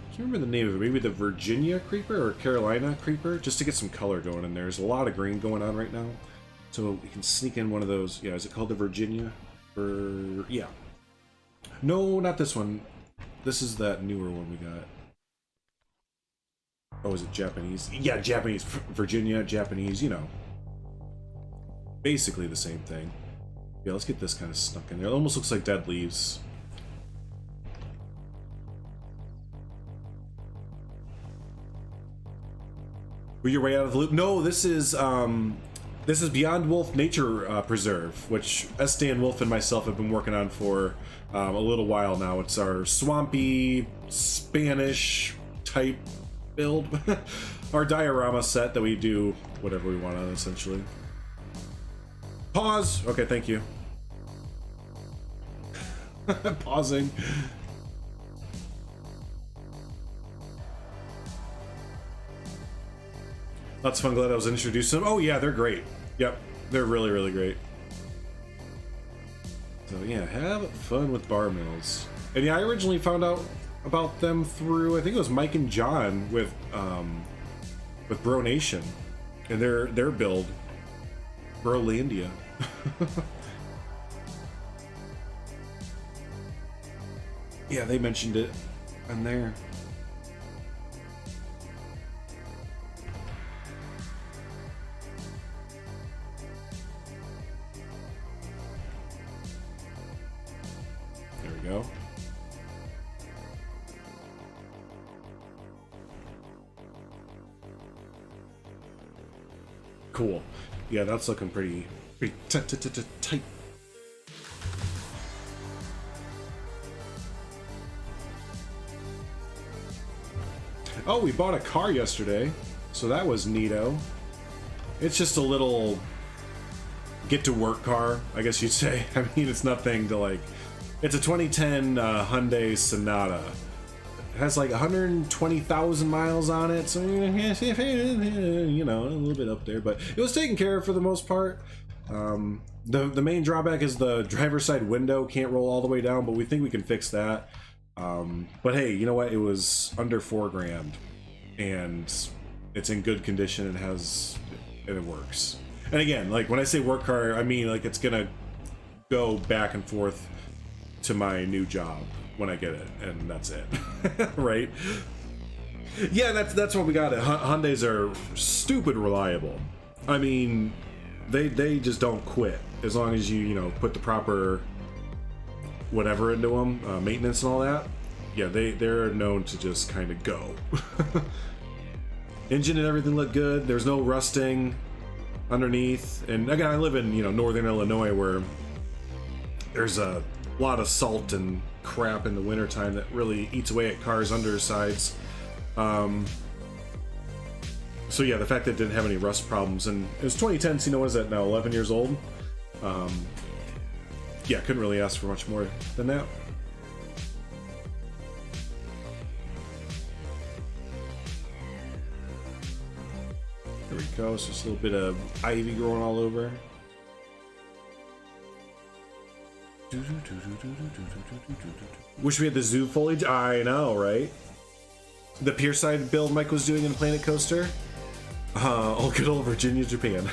can't remember the name of it, maybe the Virginia creeper or Carolina creeper, just to get some color going in there. There's a lot of green going on right now. So we can sneak in one of those. Yeah, is it called the Virginia? Yeah. No, not this one. This is that newer one we got. Oh, is it Japanese? Yeah, Japanese. Virginia, Japanese, you know. Basically the same thing. Yeah, let's get this kind of stuck in there. It almost looks like dead leaves. Were you way out of the loop? No, this is Beyond Wolf Nature Preserve, which Dan Wolf and myself have been working on for a little while now. It's our swampy Spanish type build, our diorama set that we do whatever we want on, essentially. Pause. Okay, thank you. Pausing. That's fun. Glad I was introduced to them. Oh yeah, they're great. Yep, they're really, really great. So yeah, have fun with bar mills. And yeah, I originally found out about them through, I think it was Mike and John with Bro Nation and their build, Brolandia. Yeah, they mentioned it on there. There we go. Cool. Yeah, that's looking pretty tight. Oh, we bought a car yesterday, so that was neato. It's just a little get-to-work car, I guess you'd say. I mean, it's nothing to like... It's a 2010 Hyundai Sonata. It has like 120,000 miles on it, so you know, a little bit up there, but it was taken care of for the most part. The main drawback is the driver's side window can't roll all the way down, but we think we can fix that. But hey, you know what? It was under $4,000, and it's in good condition. And it works. And again, like when I say work car, I mean like it's gonna go back and forth to my new job when I get it, and that's it. Right? Yeah, that's what we got. Hyundais are stupid reliable. I mean, they just don't quit as long as you put the proper whatever into them, maintenance and all that. Yeah, they're known to just kind of go. Engine and everything looked good. There's no rusting underneath. And again, I live in northern Illinois, where there's a lot of salt and crap in the wintertime that really eats away at cars' undersides. So yeah, the fact that it didn't have any rust problems, and it was 2010, so what is that now, 11 years old? Yeah, couldn't really ask for much more than that. There we go, so just a little bit of ivy growing all over. Wish we had the zoo foliage. I know, right? The pier side build Mike was doing in Planet Coaster. Oh, good old Virginia, Japan.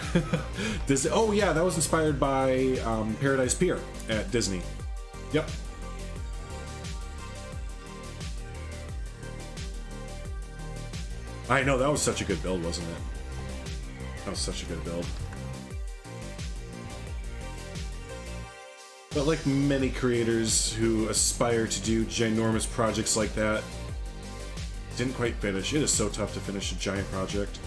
Disney. Oh yeah, that was inspired by Paradise Pier at Disney. Yep. I know, that was such a good build, wasn't it? That was such a good build. But like many creators who aspire to do ginormous projects like that, Didn't quite finish. It is so tough to finish a giant project.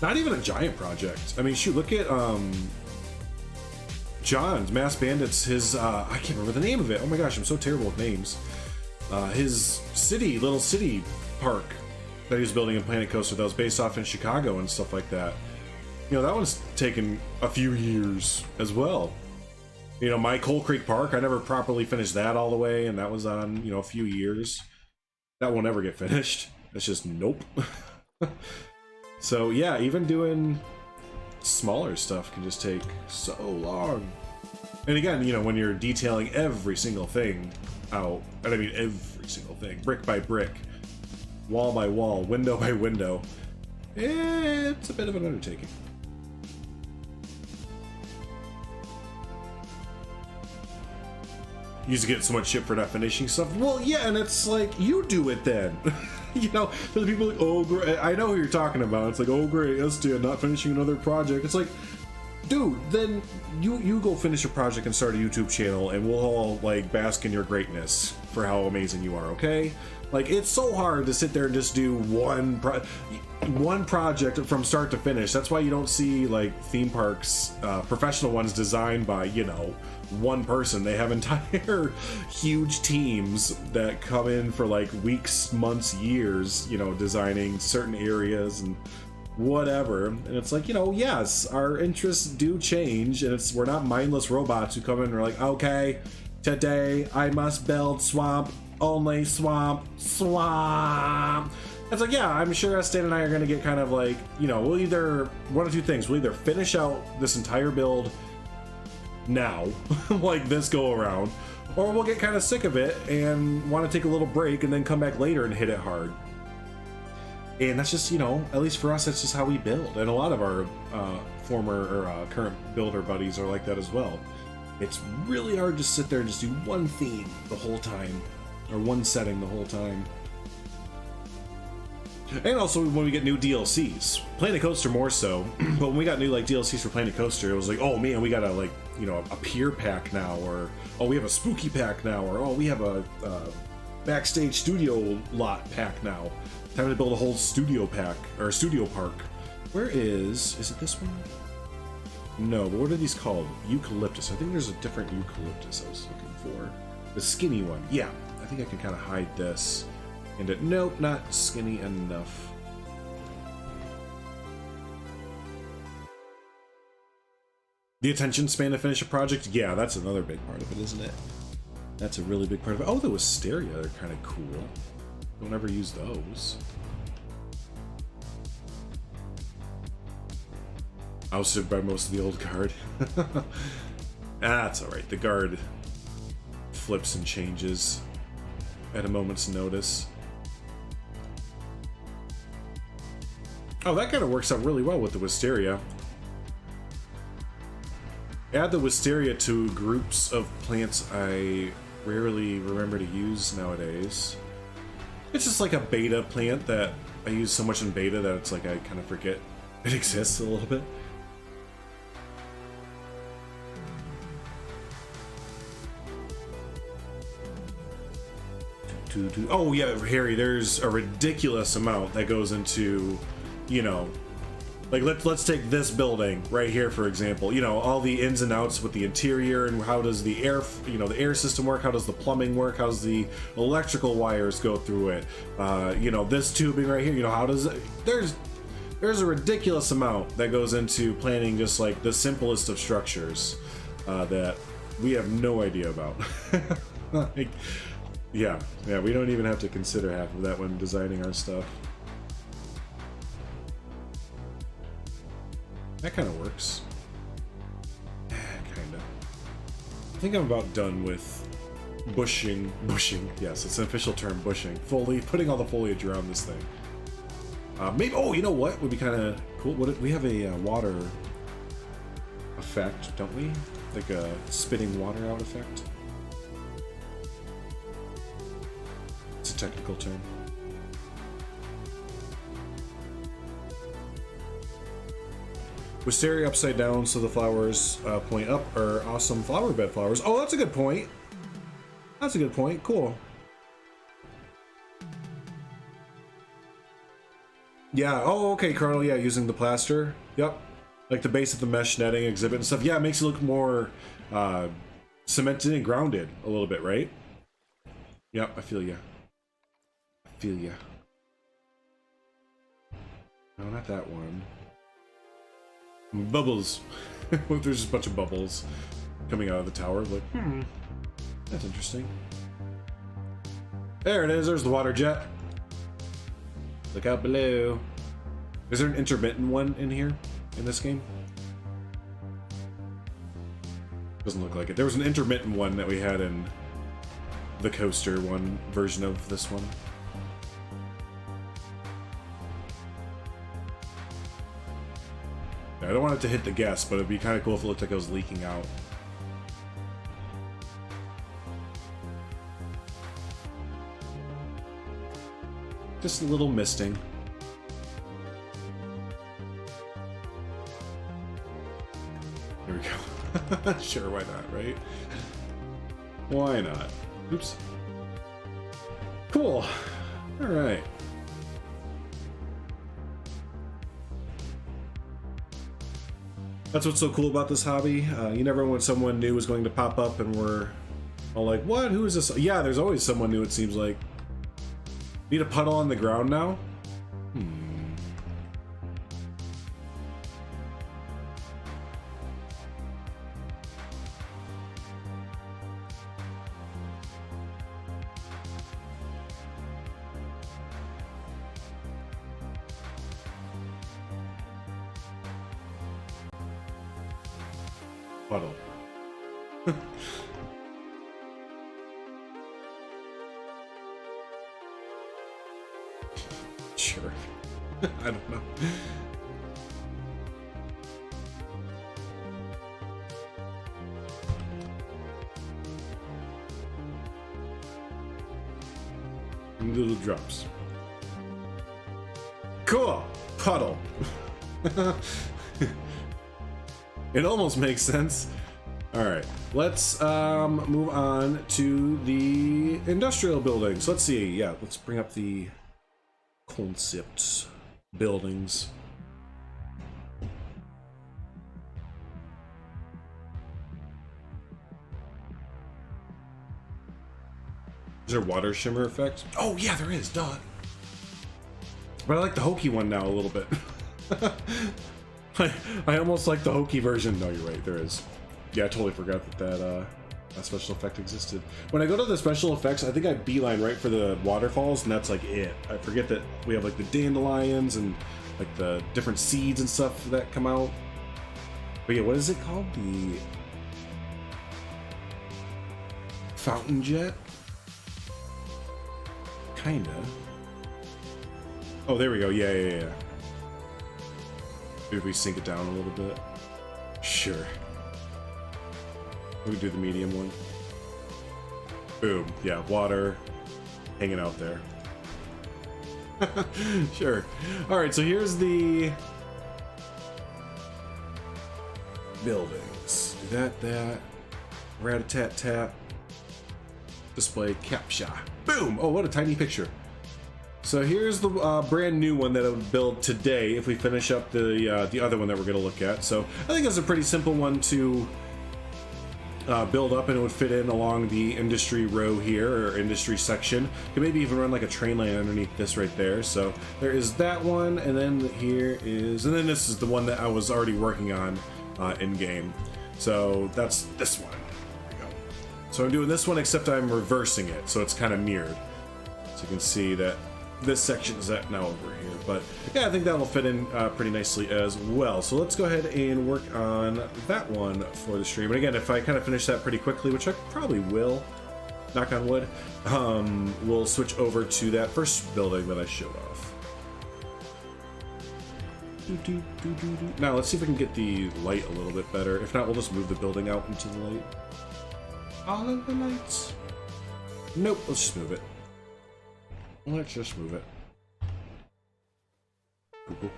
Not even a giant project. I mean, shoot, look at John's Mass Bandits, his I can't remember the name of it. Oh my gosh, I'm so terrible with names. His little city park that he was building in Planet Coaster that was based off in Chicago and stuff like that. You know, that one's taken a few years as well. You know, my Coal Creek Park, I never properly finished that all the way, and that was on, you know, a few years. That will never get finished. It's just nope. So yeah, even doing smaller stuff can just take so long. And again, you know, when you're detailing every single thing out, and I mean every single thing, brick by brick, wall by wall, window by window, it's a bit of an undertaking. You used to get so much shit for not finishing stuff. Well, yeah, and it's like, you do it then. You know, for the people like, oh, great. I know who you're talking about. It's like, oh, great, SDN not finishing another project. It's like, dude, then you go finish a project and start a YouTube channel, and we'll all, like, bask in your greatness for how amazing you are, okay? Like, it's so hard to sit there and just do one project from start to finish. That's why you don't see, like, theme parks, professional ones designed by, you know, one person. They have entire huge teams that come in for like weeks, months, years, you know, designing certain areas and whatever. And it's like, you know, yes, our interests do change, and we're not mindless robots who come in and are like, okay, today I must build swamp, only swamp. It's like, yeah, I'm sure Stan and I are going to get kind of like, you know, we'll either, one of two things, we'll either finish out this entire build now, like this go around, or we'll get kind of sick of it and want to take a little break and then come back later and hit it hard. And that's just, you know, at least for us, that's just how we build. And a lot of our former or current builder buddies are like that as well. It's really hard to sit there and just do one theme the whole time, or one setting the whole time. And also when we get new DLCs, Planet Coaster more so, but when we got new like DLCs for Planet Coaster, it was like, oh man, we got a like, you know, a pier pack now, or oh, we have a spooky pack now, or oh, we have a backstage studio lot pack now. Time to build a whole studio pack, or studio park. Where is it this one? No, but what are these called? Eucalyptus. I think there's a different eucalyptus I was looking for. The skinny one. Yeah, I think I can kind of hide this. And nope, not skinny enough. The attention span to finish a project? Yeah, that's another big part of it, isn't it? That's a really big part of it. Oh, the wisteria are kind of cool. Don't ever use those. Ousted by most of the old guard. That's alright. The guard flips and changes at a moment's notice. Oh, that kind of works out really well with the wisteria. Add the wisteria to groups of plants I rarely remember to use nowadays. It's just like a beta plant that I use so much in beta that it's like I kind of forget it exists a little bit. Oh yeah, Harry, there's a ridiculous amount that goes into, you know, like let's take this building right here for example. You know, all the ins and outs with the interior and how does the air, you know, the air system work, how does the plumbing work, how does the electrical wires go through it, you know, this tubing right here, you know, how does it, there's a ridiculous amount that goes into planning just like the simplest of structures that we have no idea about. Like, yeah, we don't even have to consider half of that when designing our stuff. That kind of works. Kind of. I think I'm about done with bushing. Yes, it's an official term, bushing. Putting all the foliage around this thing. Maybe, oh, you know what would be kind of cool? We have a water effect, don't we? Like a spitting water out effect. It's a technical term. Wisteria upside down so the flowers point up are awesome flower bed flowers. Oh, that's a good point. That's a good point. Cool. Yeah. Oh, okay, Colonel. Yeah, using the plaster. Yep. Like the base of the mesh netting exhibit and stuff. Yeah, it makes it look more cemented and grounded a little bit, right? Yep, I feel ya. I feel ya. No, not that one. Bubbles. What if there's just a bunch of bubbles coming out of the tower? Like, that's interesting. There it is. There's the water jet. Look out below. Is there an intermittent one in here? In this game? Doesn't look like it. There was an intermittent one that we had in the coaster one version of this one. I don't want it to hit the gas, but it'd be kind of cool if it looked like it was leaking out. Just a little misting. There we go. Sure, why not, right? Why not? Oops. Cool. All right. That's what's so cool about this hobby. You never know when someone new is going to pop up and we're all like, what? Who is this? Yeah, there's always someone new, it seems like. Need a puddle on the ground now? Puddle. Sure. I don't know. Little drops. Cool. Puddle. It almost makes sense. All right, let's move on to the industrial buildings. Let's see. Yeah, let's bring up the concepts buildings. Is there water shimmer effect? Oh yeah, there is. Duh. But I like the hokey one now a little bit. I almost like the hokey version. No, you're right. There is. Yeah, I totally forgot that that special effect existed. When I go to the special effects, I think I beeline right for the waterfalls, and that's like it. I forget that we have like the dandelions and like the different seeds and stuff that come out. But yeah, what is it called? The fountain jet? Kinda. Oh, there we go. Yeah. Maybe we sink it down a little bit. Sure. We do the medium one. Boom. Yeah, water hanging out there. Sure. Alright, so here's the buildings. Do that. Rat-a-tat-tat. Display captcha. Boom! Oh, what a tiny picture. So here's the brand new one that I would build today if we finish up the other one that we're going to look at. So I think it's a pretty simple one to build up, and it would fit in along the industry row here, or industry section. You could maybe even run like a train line underneath this right there. So there is that one, and then here is, and then this is the one that I was already working on in game. So that's this one. There we go. So I'm doing this one, except I'm reversing it, so it's kind of mirrored. So you can see that this section is now over here, but yeah, I think that'll fit in pretty nicely as well. So let's go ahead and work on that one for the stream. And again, if I kind of finish that pretty quickly, which I probably will, knock on wood, we'll switch over to that first building that I showed off. Now let's see if we can get the light a little bit better. If not, we'll just move the building out into the light. All of the lights. Nope, let's just move it. Let's just move it. Cool.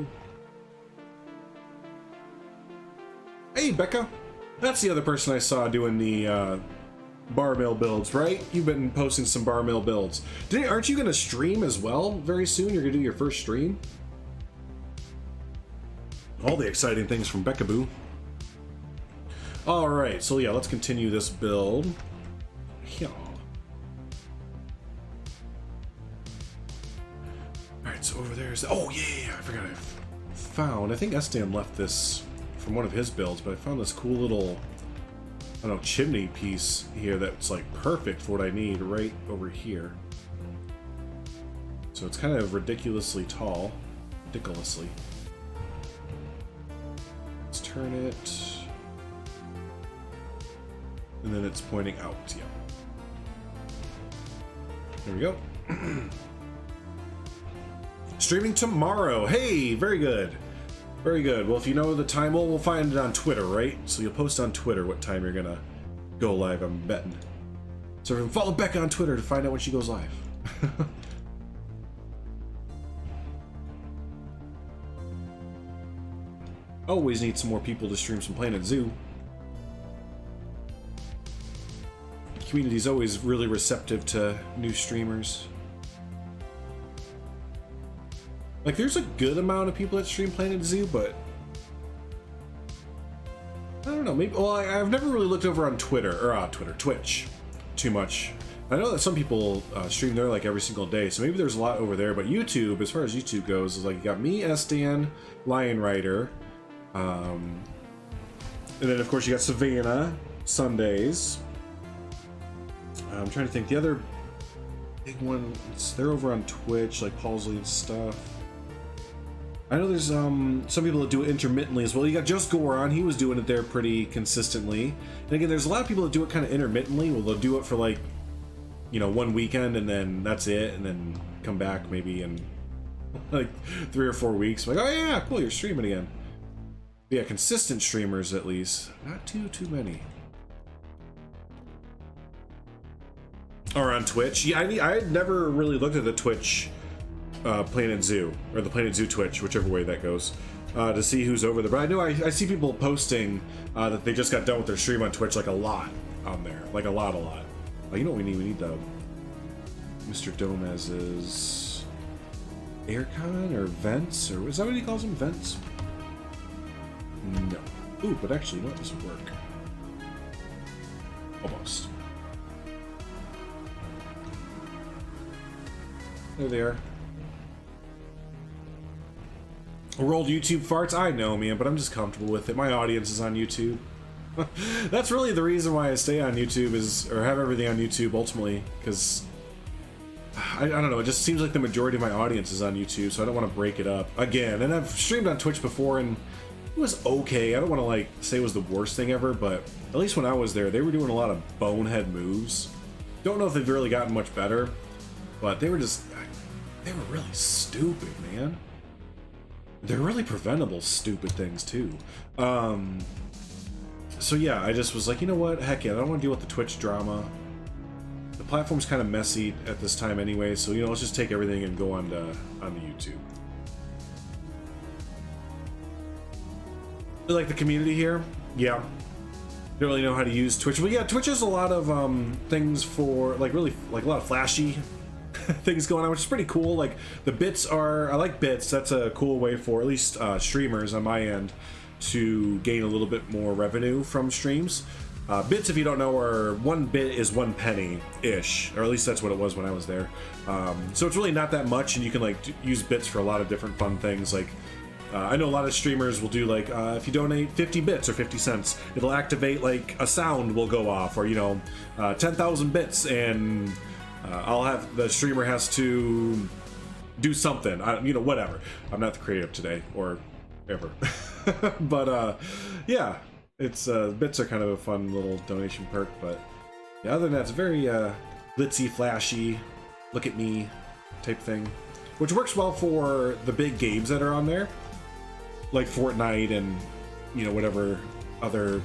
Hey, Becca. That's the other person I saw doing the bar mill builds, right? You've been posting some bar mill builds. Aren't you going to stream as well very soon? You're going to do your first stream? All the exciting things from Beckaboo. All right, so yeah, let's continue this build. Yeah. All right, so over there is. Oh yeah, I forgot. I found. I think Estan left this from one of his builds, but I found this cool little, I don't know, chimney piece here that's like perfect for what I need right over here. So it's kind of ridiculously tall. Ridiculously. Let's turn it. And then it's pointing out, yeah. There we go. Streaming tomorrow. Hey, very good. Very good. Well, if you know the time, well, we'll find it on Twitter, right? So you'll post on Twitter what time you're gonna go live, I'm betting. So follow Becca on Twitter to find out when she goes live. Always need some more people to stream some Planet Zoo. The community's always really receptive to new streamers. Like, there's a good amount of people that stream Planet Zoo, but I don't know. Maybe. Well, I've never really looked over on Twitter or Twitch too much. I know that some people stream there like every single day, so maybe there's a lot over there. But YouTube, as far as YouTube goes, is like you got me, Estan, Lion Rider. And then of course you got Savannah Sundays. I'm trying to think the other big one. They're over on Twitch, like Paulsley and stuff. I know there's some people that do it intermittently as well. You got Just Goron, he was doing it there pretty consistently. And again, there's a lot of people that do it kind of intermittently. Well, they'll do it for like, you know, one weekend and then that's it, and then come back maybe in like 3 or 4 weeks. Like, oh yeah, cool, you're streaming again. Yeah, consistent streamers at least. Not too many. Or on Twitch. Yeah, I had never really looked at the Twitch Planet Zoo, or the Planet Zoo Twitch, whichever way that goes, to see who's over there. But I know I see people posting that they just got done with their stream on Twitch, like a lot on there. Like a lot. You know what we need? We need Mr. Domez's aircon or vents, or is that what he calls them? Vents? No. Ooh, but actually, you know what? This would work. Almost. There they are. Rolled YouTube farts? I know, man, but I'm just comfortable with it. My audience is on YouTube. That's really the reason why I stay on YouTube, or have everything on YouTube ultimately, because I don't know, it just seems like the majority of my audience is on YouTube, so I don't want to break it up again. And I've streamed on Twitch before, and it was okay. I don't want to like say it was the worst thing ever, but at least when I was there, they were doing a lot of bonehead moves. Don't know if they've really gotten much better, but they were really stupid, man. They're really preventable stupid things too. So yeah, I just was like, you know what, heck yeah, I don't want to deal with the Twitch drama. The platform's kind of messy at this time anyway, so you know, let's just take everything and go on the YouTube. Like the community here, yeah, don't really know how to use Twitch, but yeah, Twitch has a lot of things for like really like a lot of flashy things going on, which is pretty cool. Like the bits I like bits. That's a cool way for at least streamers on my end to gain a little bit more revenue from streams. Bits, if you don't know, are 1 bit is 1 penny ish, or at least that's what it was when I was there. So it's really not that much, and you can like use bits for a lot of different fun things. Like I know a lot of streamers will do like if you donate 50 bits or 50 cents, it'll activate like a sound will go off, or you know, 10,000 bits, and I'll have the streamer has to do something. You know, whatever. I'm not the creative today or ever, but yeah, it's bits are kind of a fun little donation perk. But yeah, other than that, it's very glitzy, flashy, look at me type thing, which works well for the big games that are on there, like Fortnite and you know whatever other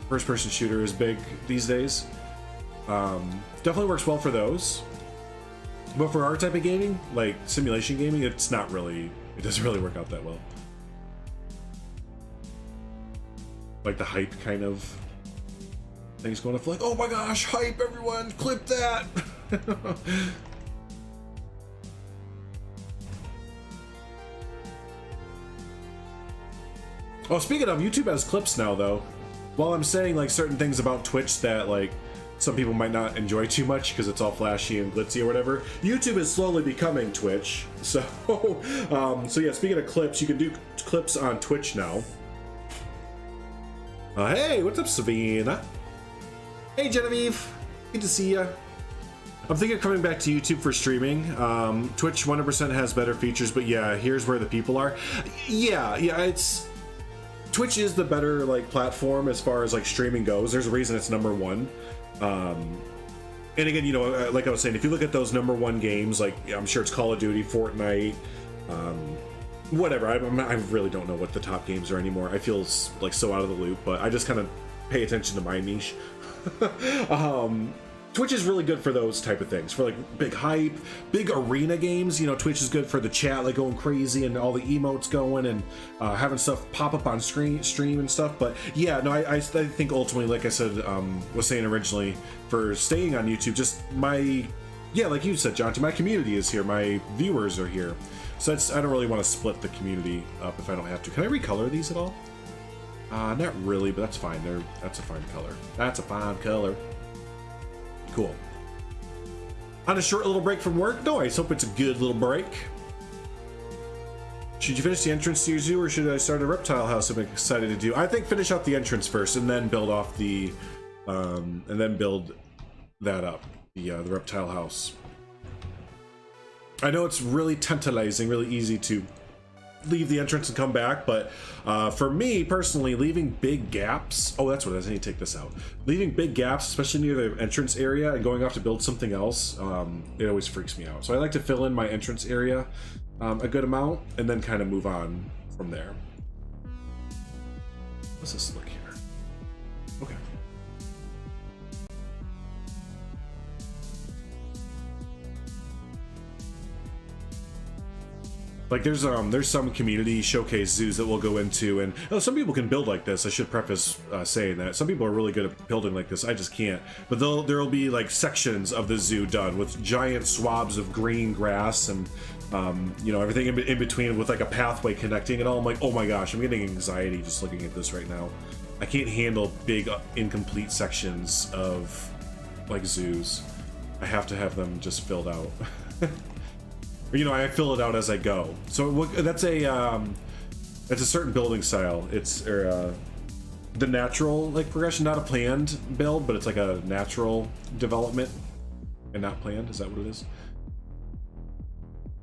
first-person shooter is big these days. Definitely works well for those, but for our type of gaming, like simulation gaming, it doesn't really work out that well. Like the hype kind of things going off, like, oh my gosh, hype, everyone, clip that. Oh, speaking of, YouTube has clips now, though. While I'm saying like certain things about Twitch that like some people might not enjoy too much because it's all flashy and glitzy or whatever, YouTube is slowly becoming Twitch. So, so yeah. Speaking of clips, you can do clips on Twitch now. Hey, what's up, Savannah? Hey, Genevieve. Good to see ya. I'm thinking of coming back to YouTube for streaming. Twitch 100% has better features, but yeah, here's where the people are. Yeah, it's Twitch is the better like platform as far as like streaming goes. There's a reason it's #1. And again, you know, like I was saying, if you look at those #1 games, like I'm sure it's Call of Duty, Fortnite, whatever. I really don't know what the top games are anymore. I feel like so out of the loop, but I just kind of pay attention to my niche. Twitch is really good for those type of things, for like big hype, big arena games. You know, Twitch is good for the chat, like going crazy and all the emotes going and having stuff pop up on stream and stuff. But yeah, no, I think ultimately, like I said, was saying originally, for staying on YouTube, just yeah, like you said, Jonty, my community is here, my viewers are here. So I don't really want to split the community up if I don't have to. Can I recolor these at all? Not really, but that's fine. That's a fine color. That's a fine color. Cool. On a short little break from work? No, I hope it's a good little break. Should you finish the entrance to your zoo, or should I start a reptile house? I'm excited to do. I think finish out the entrance first, and then build off the, and then build that up, the reptile house. I know it's really tantalizing, really easy to leave the entrance and come back, but for me personally, leaving big gaps, oh, that's what it is, I need to take this out, leaving big gaps, especially near the entrance area and going off to build something else, it always freaks me out. So I like to fill in my entrance area a good amount and then kind of move on from there. What's this look here? Okay. Like there's some community showcase zoos that we'll go into, and some people can build like this. I should preface saying that some people are really good at building like this. I just can't. But there'll be like sections of the zoo done with giant swabs of green grass and you know, everything in between with like a pathway connecting it all. I'm like, oh my gosh, I'm getting anxiety just looking at this right now. I can't handle big incomplete sections of like zoos. I have to have them just filled out. You know, I fill it out as I go. So that's a certain building style. It's the natural like progression, not a planned build, but it's like a natural development and not planned. Is that what it is?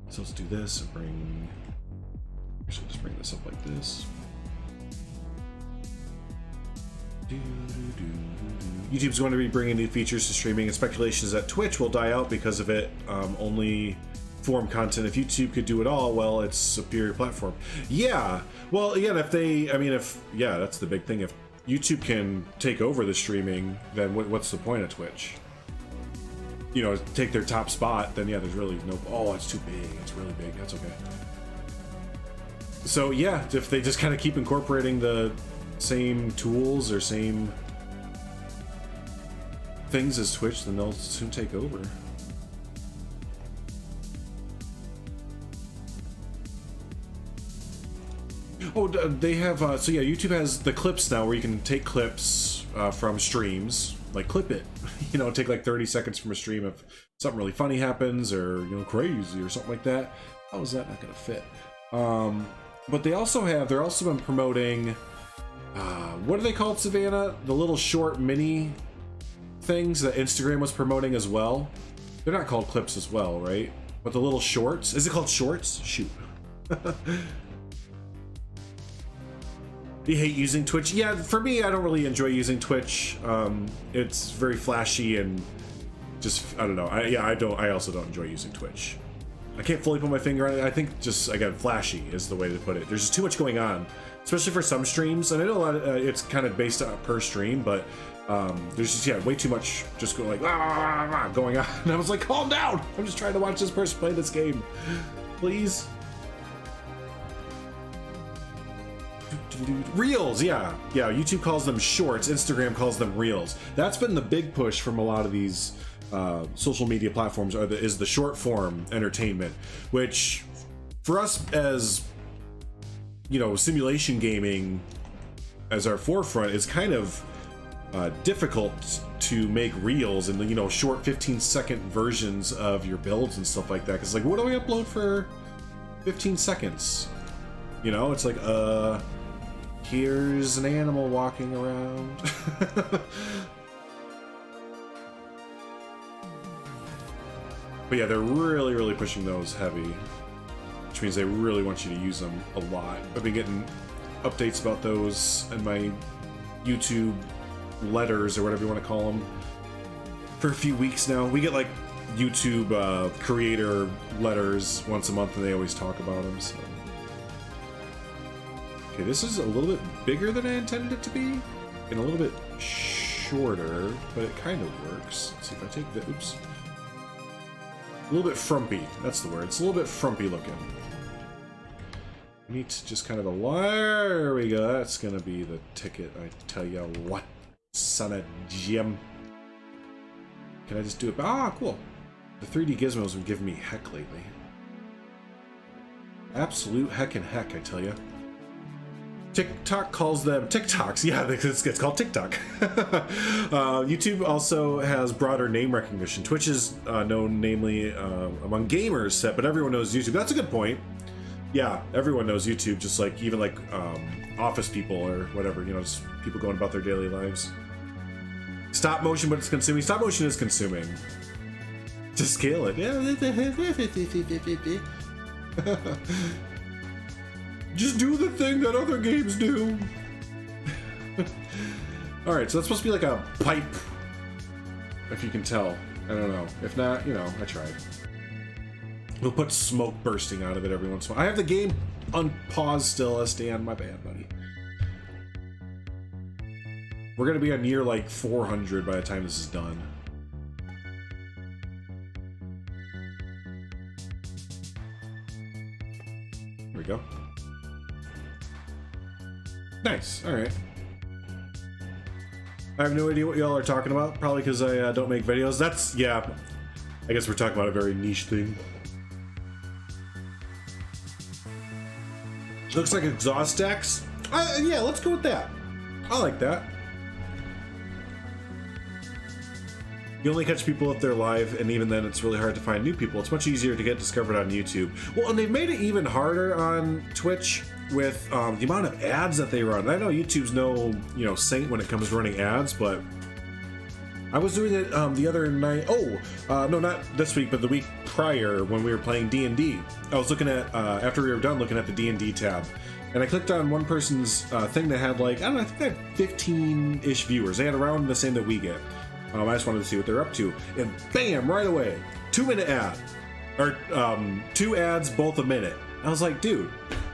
So let's do this and bring. Actually, just bring this up like this. YouTube's going to be bringing new features to streaming, and speculation is that Twitch will die out because of it. Only form content. If YouTube could do it all, well, it's a superior platform. Yeah, well, again, yeah, that's the big thing. If YouTube can take over the streaming, then what's the point of Twitch? You know, take their top spot, then yeah, there's really no, oh, it's too big, it's really big, that's okay. So yeah, if they just kind of keep incorporating the same tools or same things as Twitch, then they'll soon take over. Oh, they have, so yeah, YouTube has the clips now where you can take clips from streams, like clip it, you know, take like 30 seconds from a stream if something really funny happens or, you know, crazy or something like that. How is that not going to fit? But they're also been promoting, what are they called, Savannah? The little short mini things that Instagram was promoting as well. They're not called clips as well, right? But the little shorts, is it called shorts? Shoot. You hate using Twitch? Yeah, for me, I don't really enjoy using Twitch. It's very flashy and just, I don't know. I also don't enjoy using Twitch. I can't fully put my finger on it. I think just, again, flashy is the way to put it. There's just too much going on, especially for some streams. And I know a lot of, it's kind of based per stream, but there's just, yeah, way too much just going like, going on. And I was like, calm down. I'm just trying to watch this person play this game. Please. Reels, yeah, YouTube calls them shorts, Instagram calls them reels. That's been the big push from a lot of these social media platforms, is the short form entertainment, which for us as you know, simulation gaming as our forefront, it's kind of difficult to make reels and, you know, short 15-second versions of your builds and stuff like that. Because, like, what do I upload for 15 seconds? You know, it's like, here's an animal walking around. But yeah, they're really, really pushing those heavy, which means they really want you to use them a lot. I've been getting updates about those in my YouTube letters, or whatever you want to call them, for a few weeks now. We get like YouTube creator letters once a month, and they always talk about them. So. Okay, this is a little bit bigger than I intended it to be, and a little bit shorter, but it kind of works. Let's see if I take the, oops. A little bit frumpy, that's the word. It's a little bit frumpy looking. We need to just kind of there we go. That's gonna be the ticket, I tell you what, son of Jim. Can I just do it? Ah, cool. The 3D gizmos have given me heck lately. Absolute heck and heck, I tell you. TikTok calls them TikToks. Yeah, it's called TikTok. YouTube also has broader name recognition. Twitch is known namely among gamers, but everyone knows YouTube. That's a good point. Yeah, everyone knows YouTube, just like even like office people or whatever, you know, just people going about their daily lives. Stop motion, but it's consuming. Stop motion is consuming. To scale it. Just do the thing that other games do. Alright, so that's supposed to be like a pipe. If you can tell. I don't know. If not, you know, I tried. We'll put smoke bursting out of it every once in a while. I have the game on pause still, Stan. My bad, buddy. We're gonna be on near like 400 by the time this is done. There we go. Nice, alright. I have no idea what y'all are talking about, probably because I don't make videos. That's, yeah, I guess we're talking about a very niche thing. Looks like exhaust stacks. Yeah, let's go with that. I like that. You only catch people if they're live, and even then it's really hard to find new people. It's much easier to get discovered on YouTube. Well, and they've made it even harder on Twitch with the amount of ads that they run. I know YouTube's no, you know, saint when it comes to running ads, but I was doing it the other night. No, not this week, but the week prior when we were playing D&D. I was looking at, after we were done looking at the D&D tab, and I clicked on one person's thing that had like, I don't know, I think they had 15-ish viewers. They had around the same that we get. I just wanted to see what they're up to, and bam, right away, 2-minute ad, or 2 ads, both a minute. I was like, dude,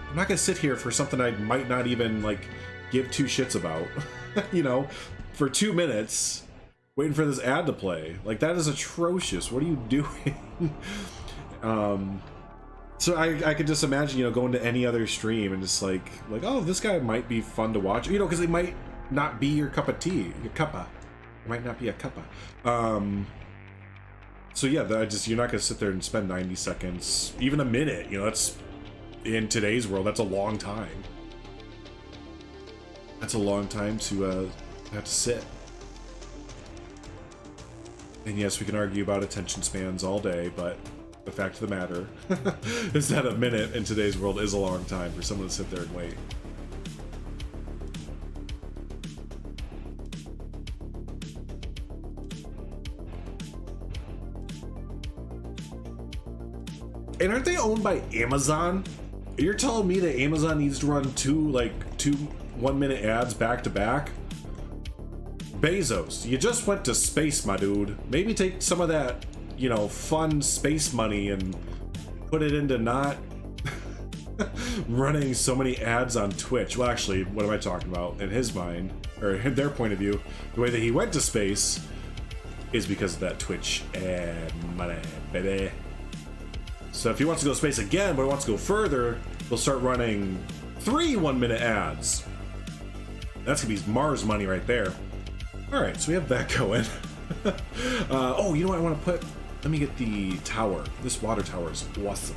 I'm not gonna sit here for something I might not even like give 2 shits about, you know, for 2 minutes, waiting for this ad to play. Like, that is atrocious. What are you doing? So I could just imagine, you know, going to any other stream and just like, oh, this guy might be fun to watch, you know, because it might not be your cup of tea, your cuppa. Might not be a cuppa. So yeah, you're not gonna sit there and spend 90 seconds, even a minute. You know, that's, in today's world, that's a long time. That's a long time to have to sit. And yes, we can argue about attention spans all day, but the fact of the matter is that a minute in today's world is a long time for someone to sit there and wait. And aren't they owned by Amazon? You're telling me that Amazon needs to run two 1-minute ads back to back? Bezos, you just went to space, my dude. Maybe take some of that, you know, fun space money and put it into not running so many ads on Twitch. Well, actually, what am I talking about? In his mind, or in their point of view, the way that he went to space is because of that Twitch ad money, baby. So if he wants to go to space again, but he wants to go further, he'll start running 3 1-minute ads. That's gonna be Mars money right there. All right, so we have that going. Oh, you know what I want to put? Let me get the tower. This water tower is awesome.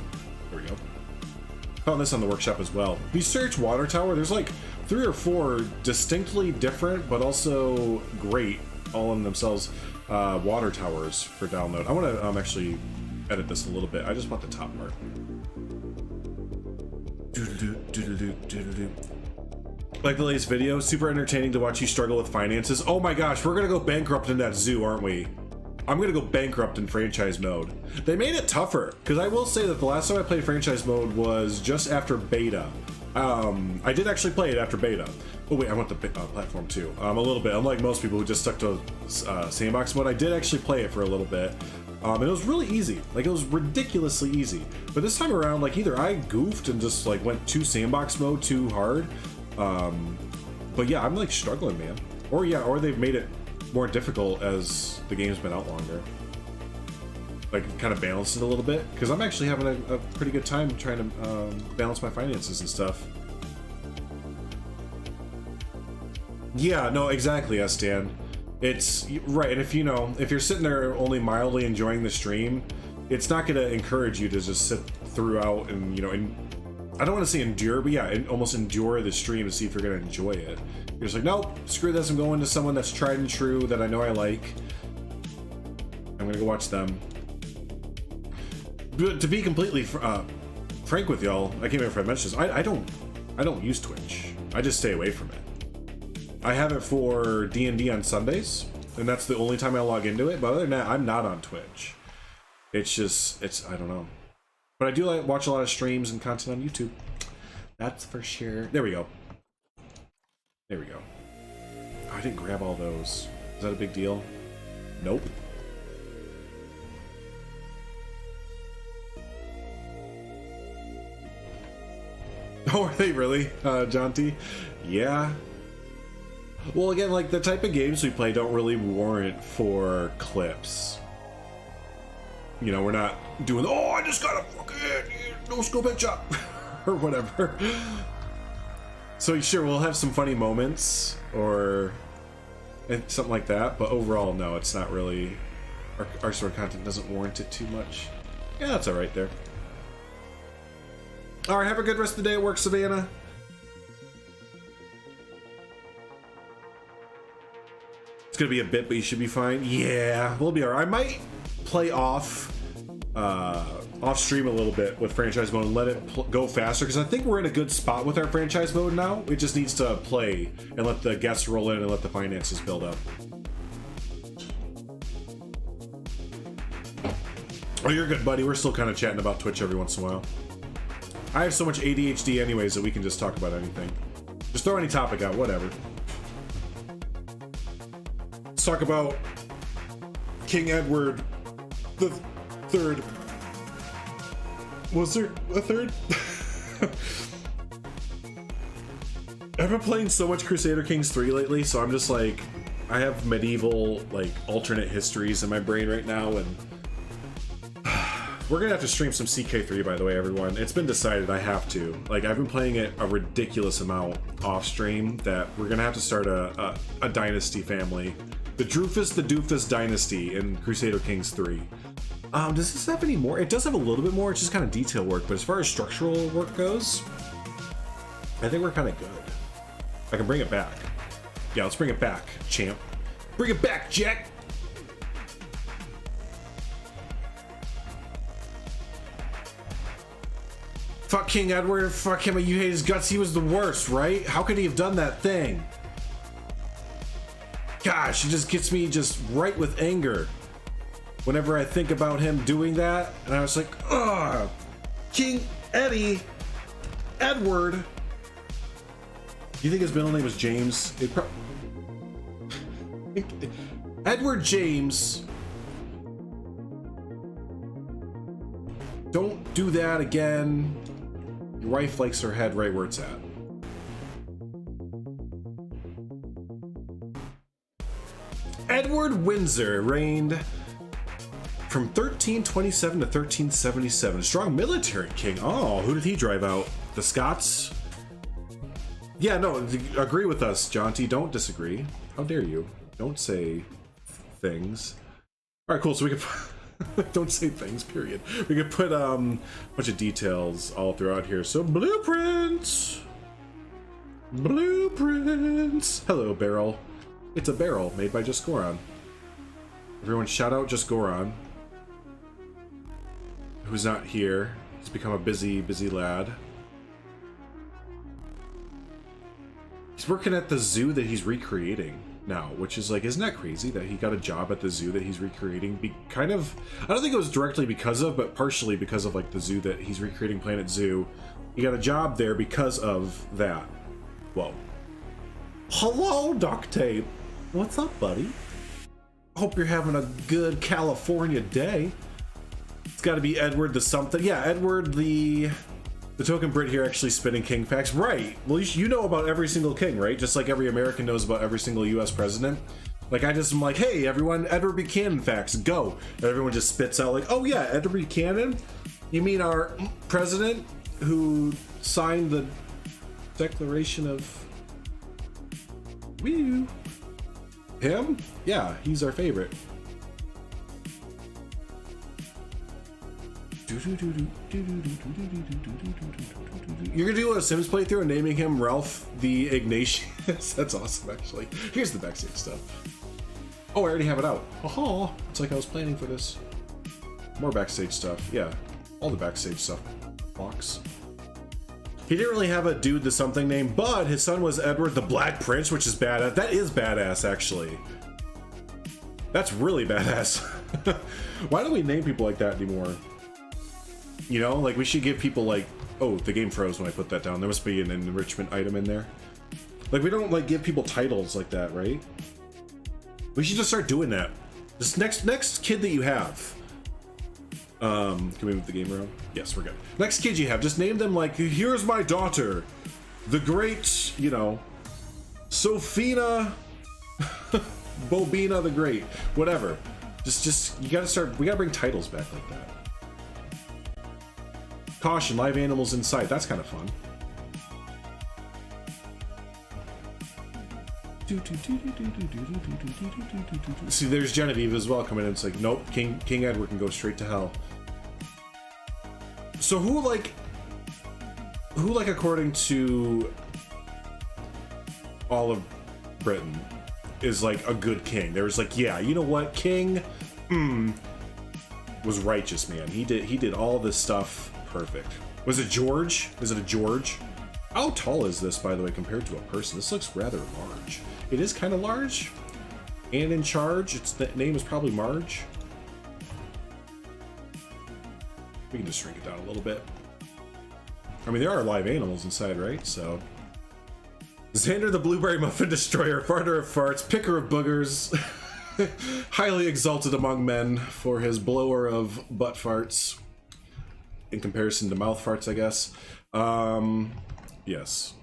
There we go. Found this on the workshop as well. If you search water tower, there's like 3 or 4 distinctly different but also great all in themselves water towers for download. I want to actually edit this a little bit. I just want the top part. Like the latest video, super entertaining to watch you struggle with finances. Oh my gosh, we're gonna go bankrupt in that zoo, aren't we? I'm gonna go bankrupt in franchise mode. They made it tougher, because I will say that the last time I played franchise mode was just after beta. I did actually play it after beta. Oh wait, I want the platform too. A little bit, unlike most people who just stuck to sandbox mode, I did actually play it for a little bit. And it was really easy. Like, it was ridiculously easy. But this time around, like, either I goofed and just like went too sandbox mode too hard. But yeah, I'm like struggling, man. Or yeah, or they've made it more difficult as the game's been out longer. Like, kind of balanced it a little bit, because I'm actually having a pretty good time trying to balance my finances and stuff. Yeah, no, exactly, Stan. It's right, and if you're sitting there only mildly enjoying the stream, it's not going to encourage you to just sit throughout and I don't want to say endure, but yeah, almost endure the stream to see if you're going to enjoy it. You're just like, nope, screw this, I'm going to someone that's tried and true that I know I like. I'm going to go watch them. But to be completely frank with y'all, I can't remember if I mentioned this, I don't use Twitch. I just stay away from it. I have it for D&D on Sundays, and that's the only time I log into it, but other than that, I'm not on Twitch. I don't know. But I do like watch a lot of streams and content on YouTube. That's for sure. There we go. There we go. Oh, I didn't grab all those. Is that a big deal? Nope. Oh, are they really, John T? Yeah. Well, again, like, the type of games we play don't really warrant for clips. You know, we're not doing, oh, I just got a fucking no scope headshot or whatever. So sure, we'll have some funny moments or something like that, but overall, no, it's not really, our sort of content doesn't warrant it too much. Yeah, that's all right there. All right, have a good rest of the day at work, Savannah. It's gonna be a bit, but you should be fine. Yeah, we'll be all right. I might play off stream a little bit with franchise mode and let it go faster, because I think we're in a good spot with our franchise mode now. It just needs to play and let the guests roll in and let the finances build up. Oh, you're good, buddy. We're still kind of chatting about Twitch every once in a while. I have so much ADHD anyways that we can just talk about anything. Just throw any topic out, whatever. Let's talk about King Edward the Third. Was there a third? I've been playing so much Crusader Kings 3 lately, so I'm just like, I have medieval, like, alternate histories in my brain right now, and we're gonna have to stream some CK3, by the way, everyone. It's been decided I have to. Like, I've been playing it a ridiculous amount off stream that we're gonna have to start a dynasty family. The Drufus the Doofus dynasty in Crusader Kings 3. Does this have any more? It does have a little bit more. It's just kind of detail work, but as far as structural work goes, I think we're kind of good. I can bring it back. Yeah, let's bring it back, champ. Bring it back, Jack! Fuck King Edward, fuck him, you hate his guts, he was the worst, right? How could he have done that thing? Gosh, it just gets me just right with anger whenever I think about him doing that, and I was like, ugh, King Edward. You think his middle name was James? Edward James. Don't do that again. Your wife likes her head right where it's at. Edward Windsor reigned from 1327 to 1377. Strong military king. Oh, who did he drive out? The Scots? Yeah, no, agree with us, Jaunty. Don't disagree. How dare you? Don't say things. All right, cool. So we can Don't say things, period. We could put a bunch of details all throughout here. So blueprints. Blueprints. Hello, barrel. It's a barrel made by Just Goron. Everyone shout out Just Goron, who's not here. He's become a busy, busy lad. He's working at the zoo that he's recreating now, which is like, isn't that crazy that he got a job at the zoo that he's recreating? Kind of, I don't think it was directly because of, but partially because of like the zoo that he's recreating, Planet Zoo. He got a job there because of that. Whoa. Hello, duct tape. What's up, buddy? Hope you're having a good California day. It's got to be Edward the something. Yeah, Edward the token Brit here actually spinning king facts. Right. Well, you know about every single king, right? Just like every American knows about every single US president. Like, I just am like, hey, everyone, Edward Buchanan facts, go. And everyone just spits out like, oh yeah, Edward Buchanan? You mean our president who signed the Declaration of... Woo. Him? Yeah, he's our favorite. You're gonna do a Sims playthrough and naming him Ralph the Ignatius? That's awesome, actually. Here's the backstage stuff. Oh, I already have it out. Oh, it's like I was planning for this. More backstage stuff. Yeah, all the backstage stuff. Box. He didn't really have a dude the something name, but his son was Edward the Black Prince, which is badass. That is badass, actually. That's really badass. Why don't we name people like that anymore? You know, like we should give people like, oh, the game froze when I put that down. There must be an enrichment item in there. Like we don't like give people titles like that, right? We should just start doing that. This next kid that you have. Can we move the game around? Yes, we're good. Next kid you have, just name them like, here's my daughter, the great, you know, Sophina Bobina the Great, whatever. Just you gotta start. We gotta bring titles back like that. Caution, live animals in sight. That's kind of fun. See, there's Genevieve as well coming in. It's like, nope, King Edward can go straight to hell. So who like according to all of Britain is like a good king? There was like, yeah, you know what, King was righteous, man. He did all this stuff perfect. Was it George? Is it a George? How tall is this, by the way, compared to a person? This looks rather large. It is kind of large and in charge. The name is probably Marge. We can just shrink it down a little bit. I mean, there are live animals inside, right? So Xander the Blueberry Muffin Destroyer, farter of farts, picker of boogers, highly exalted among men for his blower of butt farts in comparison to mouth farts, I guess. Yes.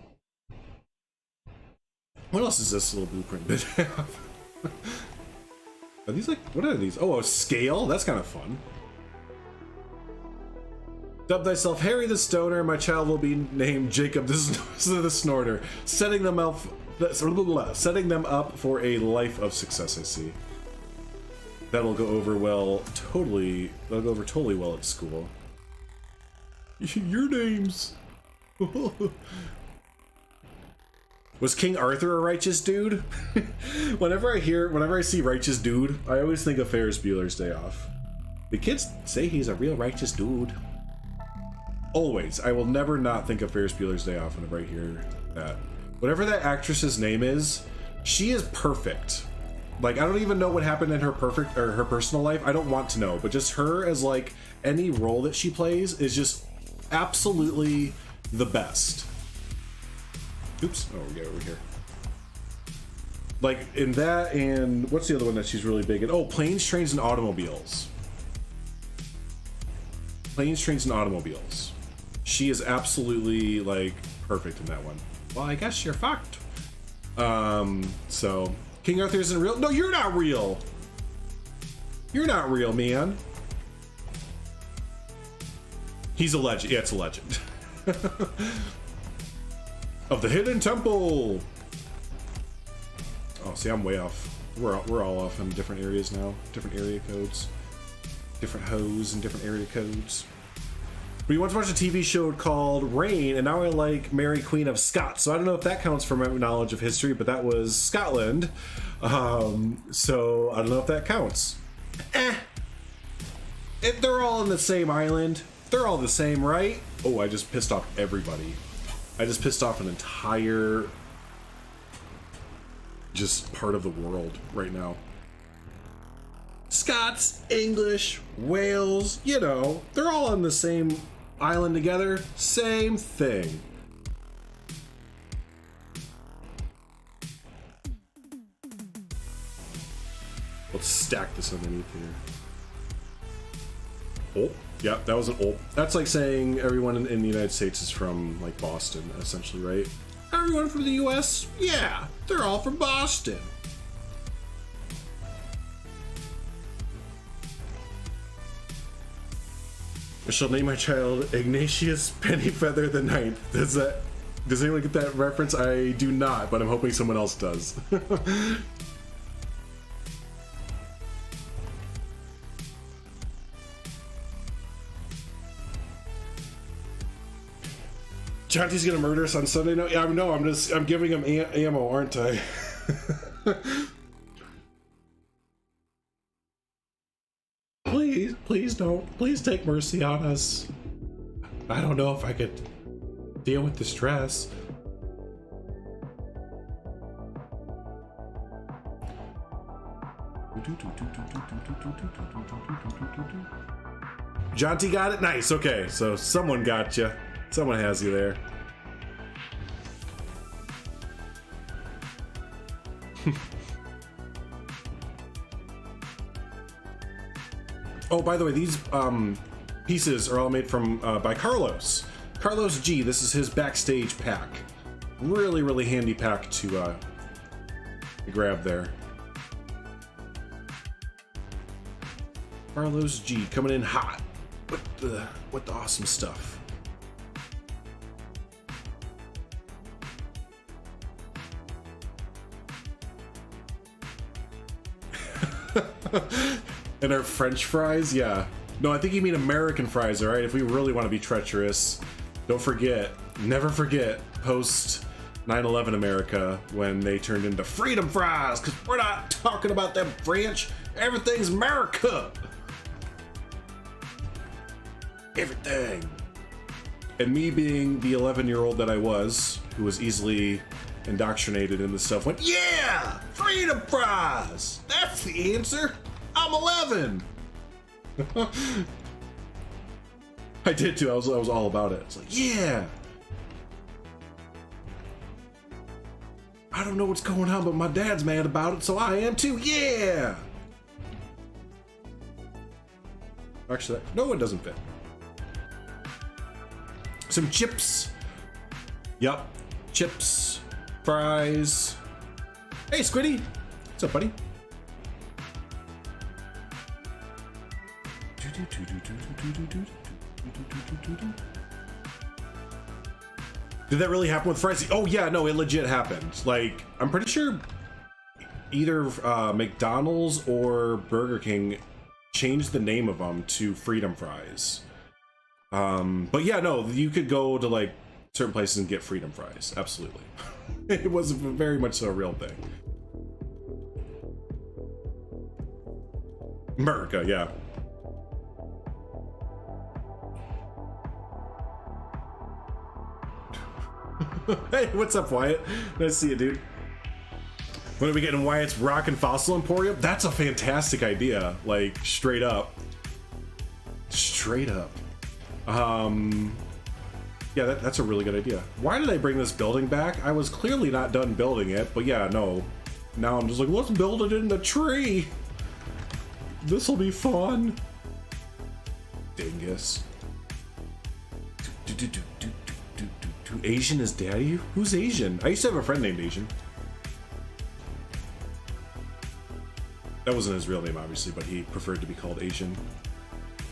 What else is this little blueprint bit have? Are these like, what are these? Oh, a scale? That's kind of fun. Dub thyself Harry the Stoner, my child will be named Jacob the Snorter. Setting them up for a life of success, I see. That'll go over well, totally, that'll go over totally well at school. Your names. Was King Arthur a righteous dude? Whenever I see righteous dude, I always think of Ferris Bueller's Day Off. The kids say he's a real righteous dude. Always. I will never not think of Ferris Bueller's Day Off whenever I hear that. Whatever that actress's name is, she is perfect. Like, I don't even know what happened in her her personal life. I don't want to know, but just her as like any role that she plays is just absolutely the best. Oops. Oh, we got it over here. Like in that, and what's the other one that she's really big in? Oh, Planes, Trains, and Automobiles. Planes, Trains, and Automobiles. She is absolutely like perfect in that one. Well, I guess you're fucked. So King Arthur isn't real. No, you're not real. You're not real, man. He's a legend. Yeah, it's a legend. Of the Hidden Temple. Oh, see, I'm way off. We're all off in different areas now, different area codes. different hoes and different area codes. We once watched a TV show called Rain, and now I like Mary Queen of Scots. So I don't know if that counts for my knowledge of history, but that was Scotland. So I don't know if that counts. If they're all on the same island, they're all the same, right? Oh, I just pissed off everybody. I just pissed off an entire just part of the world right now. Scots, English, Wales, you know, they're all on the same island together. Same thing. Let's stack this underneath here. Oh, yeah, that was an oh. That's like saying everyone in the United States is from like Boston, essentially, right? Everyone from the US? Yeah, they're all from Boston. I shall name my child Ignatius Pennyfeather the Ninth. Does anyone get that reference? I do not, but I'm hoping someone else does. Chanti's gonna murder us on Sunday? No, yeah, no, I'm giving him ammo, aren't I? Please don't. Please take mercy on us. I don't know if I could deal with the stress. Jonty got it? Nice, okay. So someone got you. Someone has you there. Oh, by the way, these pieces are all made from by Carlos. Carlos G. This is his backstage pack. Really, really handy pack to grab there. Carlos G. coming in hot with the awesome stuff. And our French fries, yeah. No, I think you mean American fries, all right? If we really want to be treacherous, don't forget, never forget, post 9/11 America when they turned into freedom fries, because we're not talking about them French. Everything's America. Everything. And me being the 11-year-old that I was, who was easily indoctrinated in this stuff, went, yeah, freedom fries. That's the answer. I'm 11. I did too. I was all about it. It's like, yeah. I don't know what's going on, but my dad's mad about it, so I am too. Yeah. Actually, no, it doesn't fit. Some chips. Yup. Chips. Fries. Hey, Squiddy. What's up, buddy? Did that really happen with fries? Oh yeah, no, it legit happened. Like, I'm pretty sure either McDonald's or Burger King changed the name of them to Freedom Fries. But yeah, no, you could go to like certain places and get Freedom Fries. Absolutely. It was very much so a real thing. America, yeah. Hey, what's up, Wyatt? Nice to see you, dude. When are we getting Wyatt's Rock and Fossil Emporium? That's a fantastic idea. Like, straight up. Straight up. Yeah, that's a really good idea. Why did I bring this building back? I was clearly not done building it, but yeah, no. Now I'm just like, let's build it in the tree. This'll be fun. Dingus. Asian is daddy? Who's Asian? I used to have a friend named Asian. That wasn't his real name, obviously, but he preferred to be called Asian.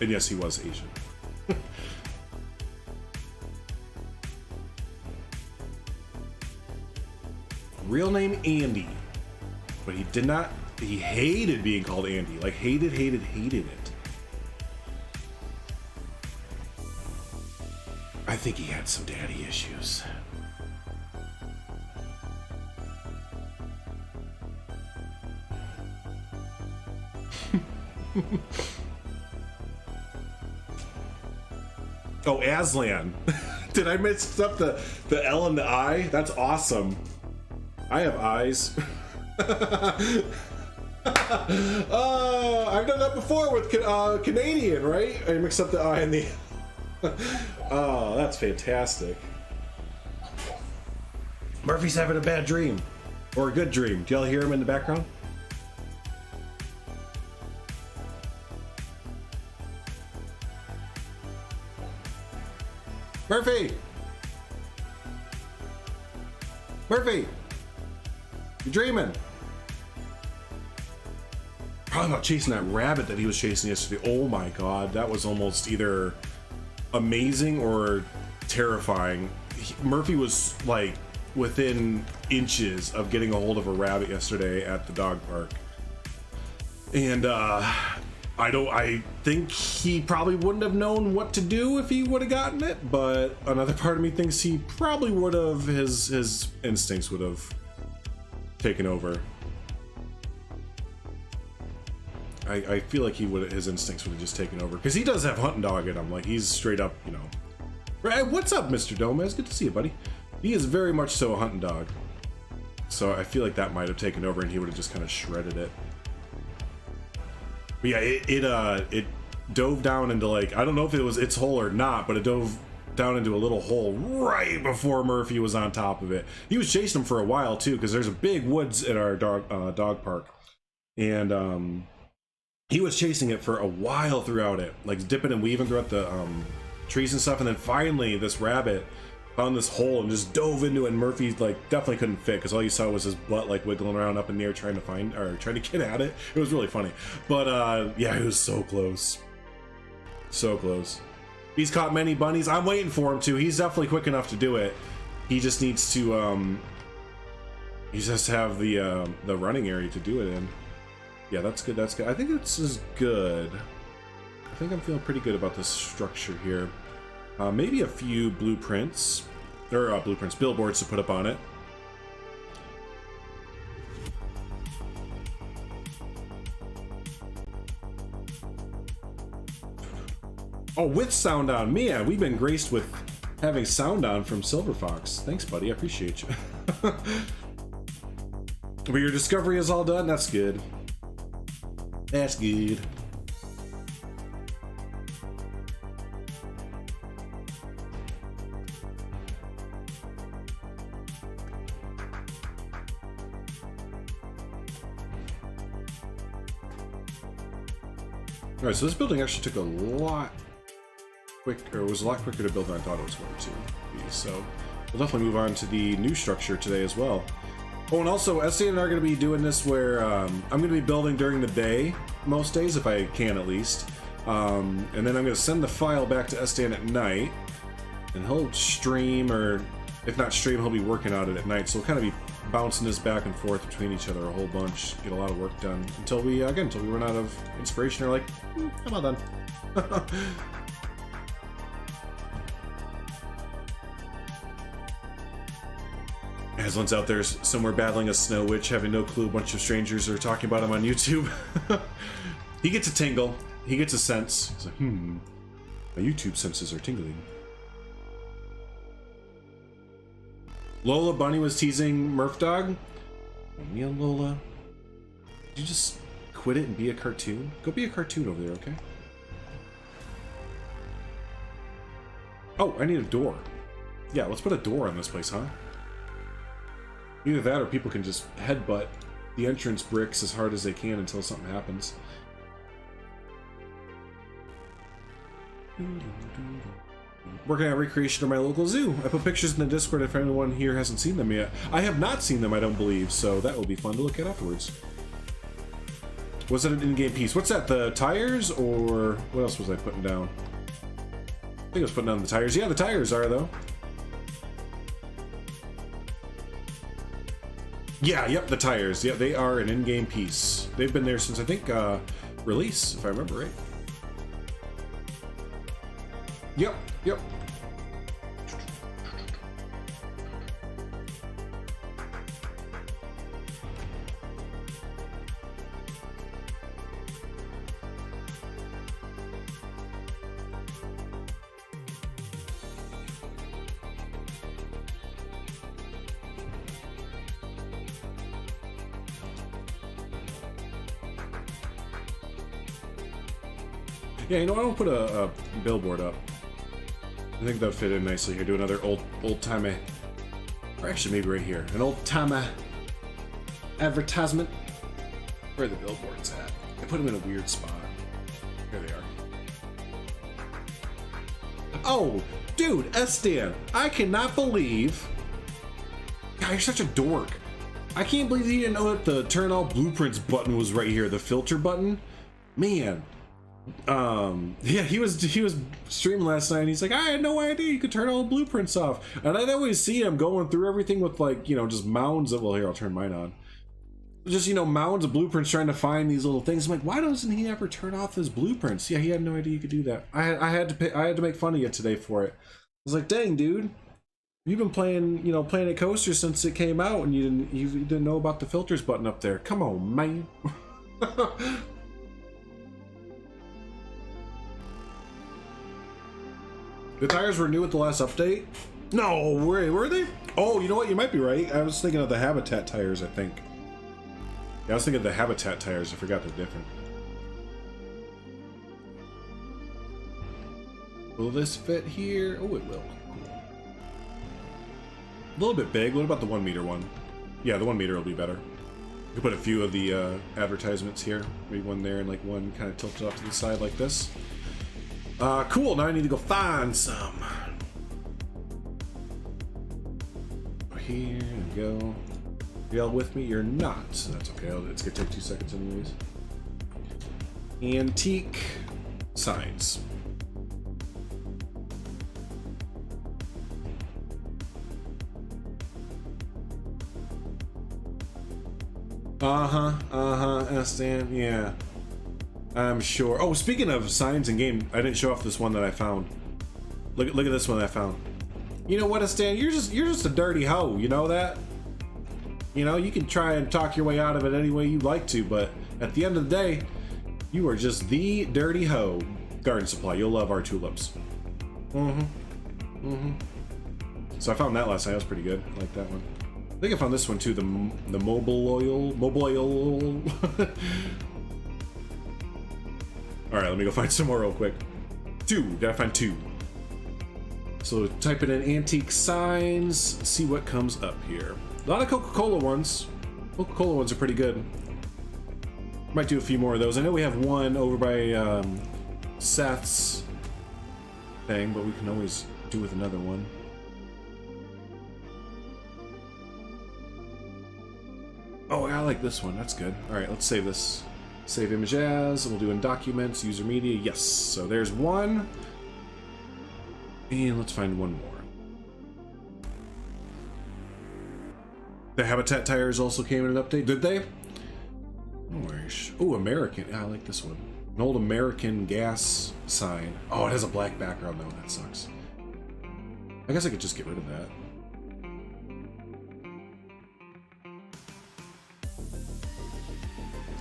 And yes, he was Asian. Real name Andy. But he did not, he hated being called Andy. Like, hated it. I think he had some daddy issues. Oh, Aslan. Did I mix up the L and the I? That's awesome. I have eyes. I've done that before with Canadian, right? I mixed up the I and the... Oh, that's fantastic. Murphy's having a bad dream. Or a good dream. Do y'all hear him in the background? Murphy! Murphy! You're dreaming. Probably about chasing that rabbit that he was chasing yesterday. Oh my god, that was almost either amazing or terrifying. Murphy was like within inches of getting a hold of a rabbit yesterday at the dog park. And I think he probably wouldn't have known what to do if he would have gotten it, but another part of me thinks he probably would have, his instincts would have taken over. I feel like his instincts would have just taken over, because he does have hunting dog in him. Like, he's straight up, you know. Right, what's up, Mr. Gomez? Good to see you, buddy. He is very much so a hunting dog. So I feel like that might have taken over and he would have just kind of shredded it. But yeah, it dove down into, like, I don't know if it was its hole or not, but it dove down into a little hole right before Murphy was on top of it. He was chasing him for a while too, because there's a big woods at our dog park, and he was chasing it for a while throughout it, like dipping and weaving throughout the trees and stuff, and then finally this rabbit found this hole and just dove into it, and Murphy like definitely couldn't fit, because all you saw was his butt like wiggling around up in the air trying to get at it. It was really funny, but yeah, it was so close. So close. He's caught many bunnies. I'm waiting for him to. He's definitely quick enough to do it. He just needs to he just has to have the running area to do it in. Yeah, that's good. That's good. I think this is good. I think I'm feeling pretty good about this structure here. Maybe a few blueprints, or billboards to put up on it. Oh, with sound on. Man, we've been graced with having sound on from Silver Fox. Thanks, buddy. I appreciate you. But your discovery is all done? That's good. That's good. Alright, so this building actually took a lot quicker, it was a lot quicker to build than I thought it was going to be, so we'll definitely move on to the new structure today as well. Oh, and also, SDN and I are going to be doing this where I'm going to be building during the day, most days, if I can at least. And then I'm going to send the file back to SDN at night, and he'll stream, or if not stream, he'll be working on it at night. So we'll kind of be bouncing this back and forth between each other a whole bunch, get a lot of work done, until we, again, until we run out of inspiration, or like, I'm all done. Aslan's out there somewhere battling a snow witch, having no clue a bunch of strangers are talking about him on YouTube. He gets a tingle. He gets a sense. He's like, my YouTube senses are tingling. Lola Bunny was teasing Murph Dog. Me and Lola. Did you just quit it and be a cartoon? Go be a cartoon over there, okay? Oh, I need a door. Yeah, let's put a door on this place, huh? Either that or people can just headbutt the entrance bricks as hard as they can until something happens. Working on a recreation of my local zoo. I put pictures in the Discord if anyone here hasn't seen them yet. I have not seen them, I don't believe, so that will be fun to look at afterwards. Was it an in-game piece? What's that, the tires, or what else was I putting down? I think I was putting down the tires. Yeah, the tires are, though. Yeah, yep, the tires. Yeah, they are an in-game piece. They've been there since, I think, release, if I remember right. Yep, yep. Yeah, you know what? I'll put a billboard up. I think that would fit in nicely here. Do another old-timey, or actually maybe right here, an old-timey advertisement. Where are the billboards at? I put them in a weird spot. There they are. Oh, dude, Estan, I cannot believe. God, you're such a dork. I can't believe you didn't know that the turn all blueprints button was right here, the filter button. Man. Yeah, he was streaming last night and he's like, I had no idea you could turn all the blueprints off. And I'd always see him going through everything with, like, you know, just mounds of, well, here, I'll turn mine on. Just, you know, mounds of blueprints trying to find these little things. I'm like, why doesn't he ever turn off his blueprints? Yeah, he had no idea you could do that. I had to make fun of you today for it. I was like, dang, dude, you've been playing, you know, Planet Coaster since it came out, and you didn't know about the filters button up there. Come on, man. The tires were new with the last update? No, were they? Oh, you know what? You might be right. I was thinking of the Habitat tires, I think. Yeah, I was thinking of the Habitat tires. I forgot they're different. Will this fit here? Oh, it will. Cool. A little bit big. What about the 1 meter one? Yeah, the 1 meter will be better. You can put a few of the advertisements here. Maybe one there and like one kind of tilted off to the side like this. Cool. Now I need to go find some. Here we go. Y'all with me? You're not. So that's okay. It's gonna take 2 seconds anyways. Antique signs. Stan, yeah. I'm sure. Oh, speaking of signs in game, I didn't show off this one that I found. Look at this one that I found. You know what, Stan? You're just a dirty hoe. You know that? You know, you can try and talk your way out of it any way you like to, but at the end of the day, you are just the dirty hoe. Garden Supply. You'll love our tulips. So I found that last night. That was pretty good. I like that one. I think I found this one too. The mobile oil. All right, let me go find some more real quick. 2. Gotta find 2. So type it in antique signs. See what comes up here. A lot of Coca-Cola ones. Coca-Cola ones are pretty good. Might do a few more of those. I know we have one over by Seth's thing, but we can always do with another one. Oh, I like this one. That's good. All right, let's save this. Save image as. We'll do in documents, user media. Yes. So there's one. And let's find one more. The Habitat tires also came in an update, did they? Oh, American. Yeah, I like this one. An old American gas sign. Oh, it has a black background though. That sucks. I guess I could just get rid of that.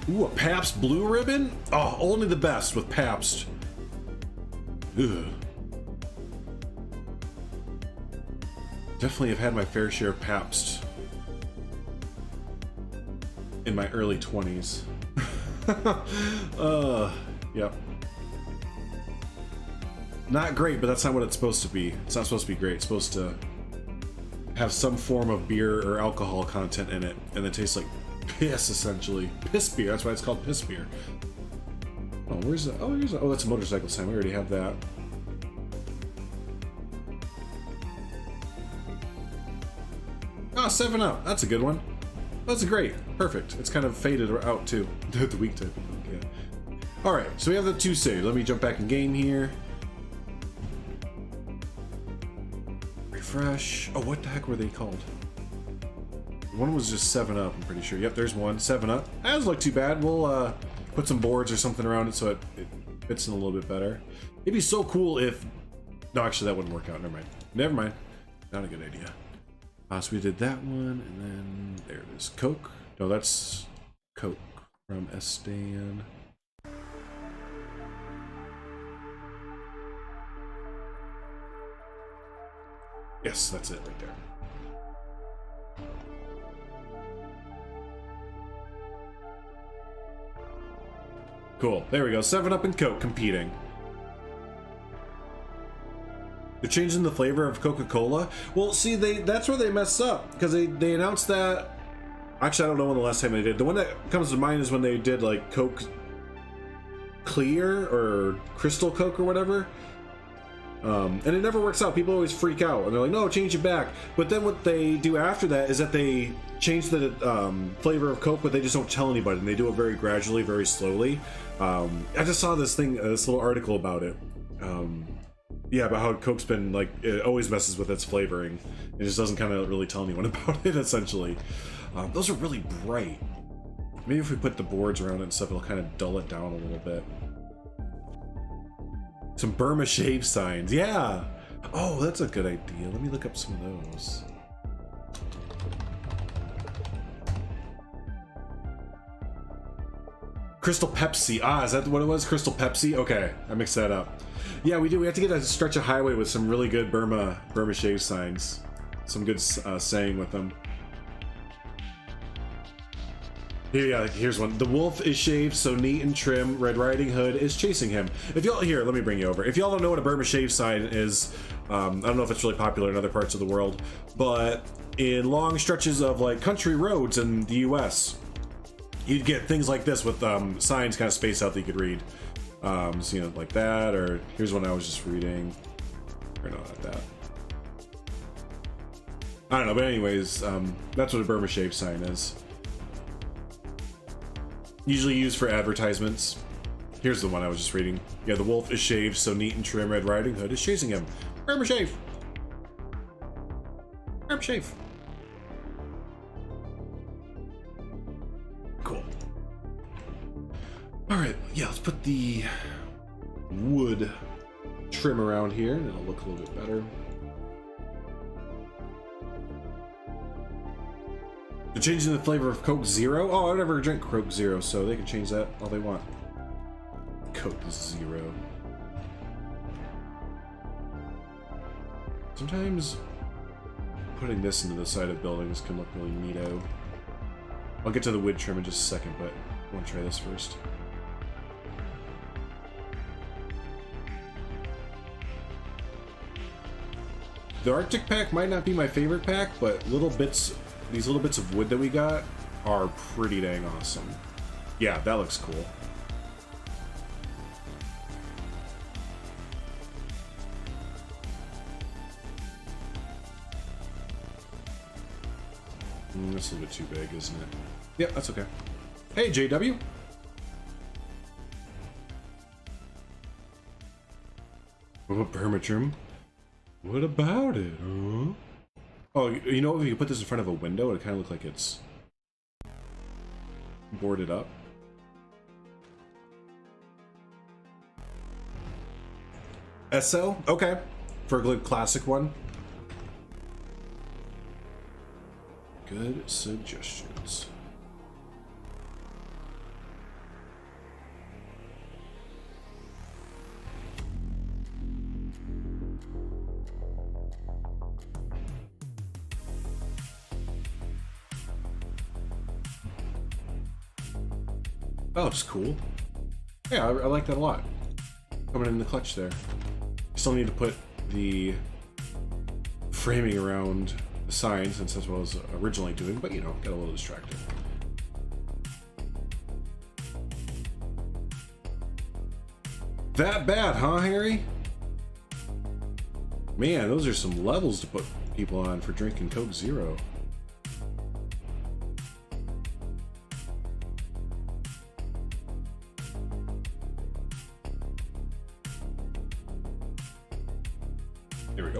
Ooh, a Pabst Blue Ribbon? Oh, only the best with Pabst. Ugh. Definitely have had my fair share of Pabst in my early 20s. Yep. Not great, but that's not what it's supposed to be. It's not supposed to be great. It's supposed to have some form of beer or alcohol content in it, and it tastes like piss, essentially. Piss beer, that's why it's called piss beer. Oh, where's that? Oh, here's a, oh, that's a motorcycle sign. We already have that. Ah, 7-Up. That's a good one. That's great. Perfect. It's kind of faded out too. The weak type. Okay. Alright, so we have the 2 saved. Let me jump back in game here. Refresh. Oh, what the heck were they called? One was just 7-Up, I'm pretty sure. Yep, there's one. 7-Up. That doesn't look too bad. We'll put some boards or something around it so it fits in a little bit better. It'd be so cool if... No, actually, that wouldn't work out. Never mind. Never mind. Not a good idea. So we did that one, and then there it is. Coke. No, that's Coke from Estan. Yes, that's it right there. Cool. There we go. 7-Up and Coke competing. They're changing the flavor of Coca-Cola. Well, see, that's where they messed up, because they announced that. Actually, I don't know when the last time they did. The one that comes to mind is when they did like Coke Clear or Crystal Coke or whatever. And it never works out. People always freak out and they're like, no, change it back. But then what they do after that is that they change the flavor of Coke, but they just don't tell anybody, and they do it very gradually, very slowly. I just saw this little article about it. Yeah, about how Coke's been like, it always messes with its flavoring. It just doesn't kind of really tell anyone about it, essentially. Those are really bright. Maybe if we put the boards around it and stuff, it'll kind of dull it down a little bit. Some Burma shave signs, yeah. Oh, that's a good idea. Let me look up some of those. Crystal Pepsi. Ah, is that what it was? Crystal Pepsi? Okay, I mixed that up. Yeah, we do. We have to get a stretch of highway with some really good Burma shave signs. Some good saying with them. Yeah, here's one. The wolf is shaved so neat and trim. Red Riding Hood is chasing him. If y'all here, let me bring you over. If y'all don't know what a Burma shave sign is, I don't know if it's really popular in other parts of the world, but in long stretches of like country roads in the U.S., you'd get things like this with signs kind of spaced out that you could read. So, you know, like that, or here's one I was just reading. Or no, not that. I don't know, but anyways, that's what a Burma shave sign is. Usually used for advertisements. Here's the one I was just reading. Yeah, the wolf is shaved so neat and trim. Red Riding Hood is chasing him. Burma shave. Burma shave. Cool. All right, yeah, let's put the wood trim around here, and it'll look a little bit better. They're changing the flavor of Coke Zero? Oh, I never drink Coke Zero, so they can change that all they want. Coke Zero. Sometimes putting this into the side of buildings can look really neato. I'll get to the wood trim in just a second, but I want to try this first. The Arctic pack might not be my favorite pack, but these little bits of wood that we got are pretty dang awesome. Yeah, that looks cool. That's a little bit too big, isn't it? Yeah, that's okay. Hey, JW. Oh, Burma trim. What about it, huh? Oh, you know, if you put this in front of a window, it kind of looks like it's boarded up. SL? Okay. For a good classic one. Good suggestions. That looks cool. Yeah, I like that a lot. Coming in the clutch there. Still need to put the framing around the sign, since that's what I was originally doing, but you know, got a little distracted. That bad, huh, Harry? Man, those are some levels to put people on for drinking Coke Zero. There we go.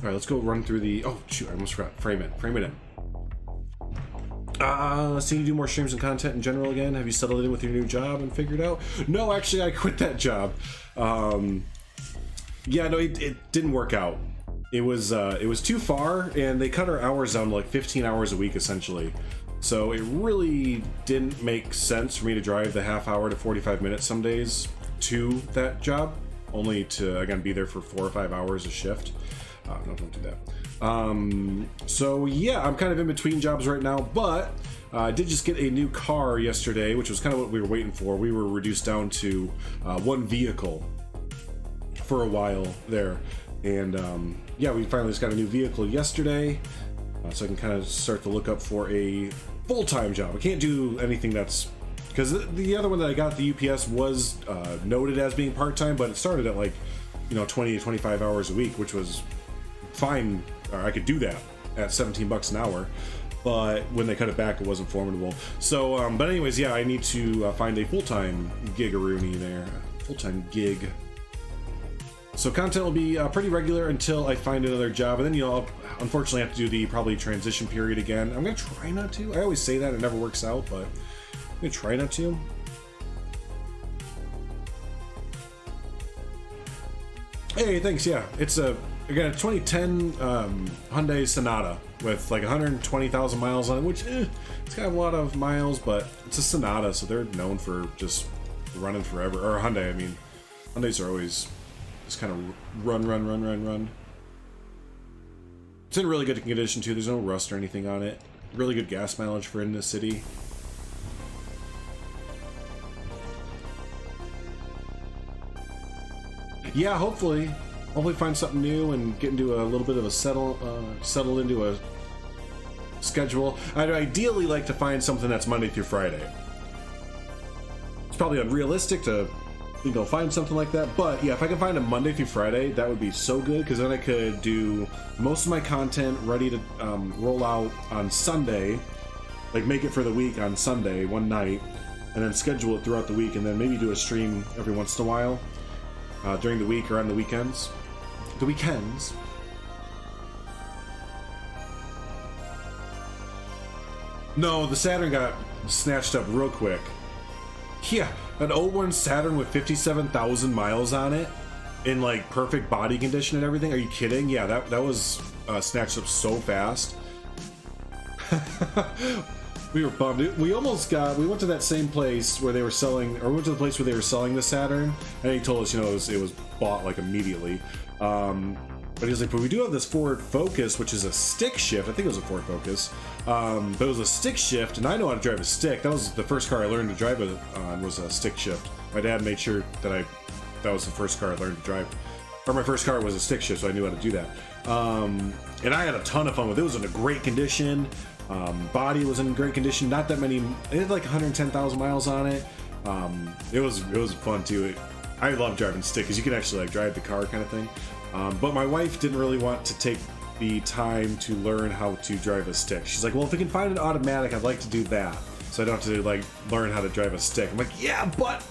All right, let's go run through the... Oh, shoot, I almost forgot. Frame it. Frame it in. Seeing you do more streams and content in general again. Have you settled in with your new job and figured out? No, actually, I quit that job. Yeah, no, it didn't work out. It was too far, and they cut our hours down to like 15 hours a week, essentially. So it really didn't make sense for me to drive the half hour to 45 minutes some days to that job. only to, again, be there for 4 or 5 hours a shift. No, don't do that. So yeah, I'm kind of in between jobs right now, but I did just get a new car yesterday, which was kind of what we were waiting for. We were reduced down to one vehicle for a while there, and yeah, we finally just got a new vehicle yesterday, so I can kind of start to look up for a full-time job. I can't do anything that's, because the other one that I got at the UPS was noted as being part-time, but it started at like, you know, 20 to 25 hours a week, which was fine. Or I could do that at 17 bucks an hour, but when they cut it back, it wasn't formidable. So, but anyways, yeah, I need to find a full-time gigaroony there, full-time gig. So content will be pretty regular until I find another job, and then, you know, I'll unfortunately have to do the probably transition period again. I'm gonna try not to. I always say that, it never works out, but I'm gonna try not to. Hey, thanks. Yeah, it's a, again, a 2010 Hyundai Sonata with like 120,000 miles on it, which it's got a lot of miles, but it's a Sonata, so they're known for just running forever. Or Hyundai, I mean, Hyundais are always just kind of run. It's in really good condition too. There's no rust or anything on it. Really good gas mileage for in the city. Yeah, hopefully find something new and get into a little bit of a settle into a schedule. I'd ideally like to find something that's Monday through Friday. It's probably unrealistic to, you know, find something like that, but yeah, if I can find a Monday through Friday, that would be so good, because then I could do most of my content ready to roll out on Sunday, like make it for the week on Sunday one night, and then schedule it throughout the week, and then maybe do a stream every once in a while during the week or on the weekends. The weekends. No, the Saturn got snatched up real quick. Yeah, an 01 Saturn with 57,000 miles on it, in like perfect body condition and everything. Are you kidding? Yeah, that was snatched up so fast. We were bummed. We almost got. We went to that same place where they were selling, or we went to the place where they were selling the Saturn, and he told us, you know, it was bought like immediately. But he was like, but we do have this Ford Focus, which is a stick shift. I think it was a Ford Focus, but it was a stick shift, and I know how to drive a stick. That was the first car I learned to drive on, was a stick shift. My dad made sure that that was the first car I learned to drive. Or my first car was a stick shift, so I knew how to do that. And I had a ton of fun with it. It was in a great condition. Body was in great condition. Not that many. It had like 110,000 miles on it. It was fun too. I love driving stick because you can actually like drive the car kind of thing. But my wife didn't really want to take the time to learn how to drive a stick. She's like, well, if we can find an automatic, I'd like to do that, so I don't have to like learn how to drive a stick. I'm like, yeah, but,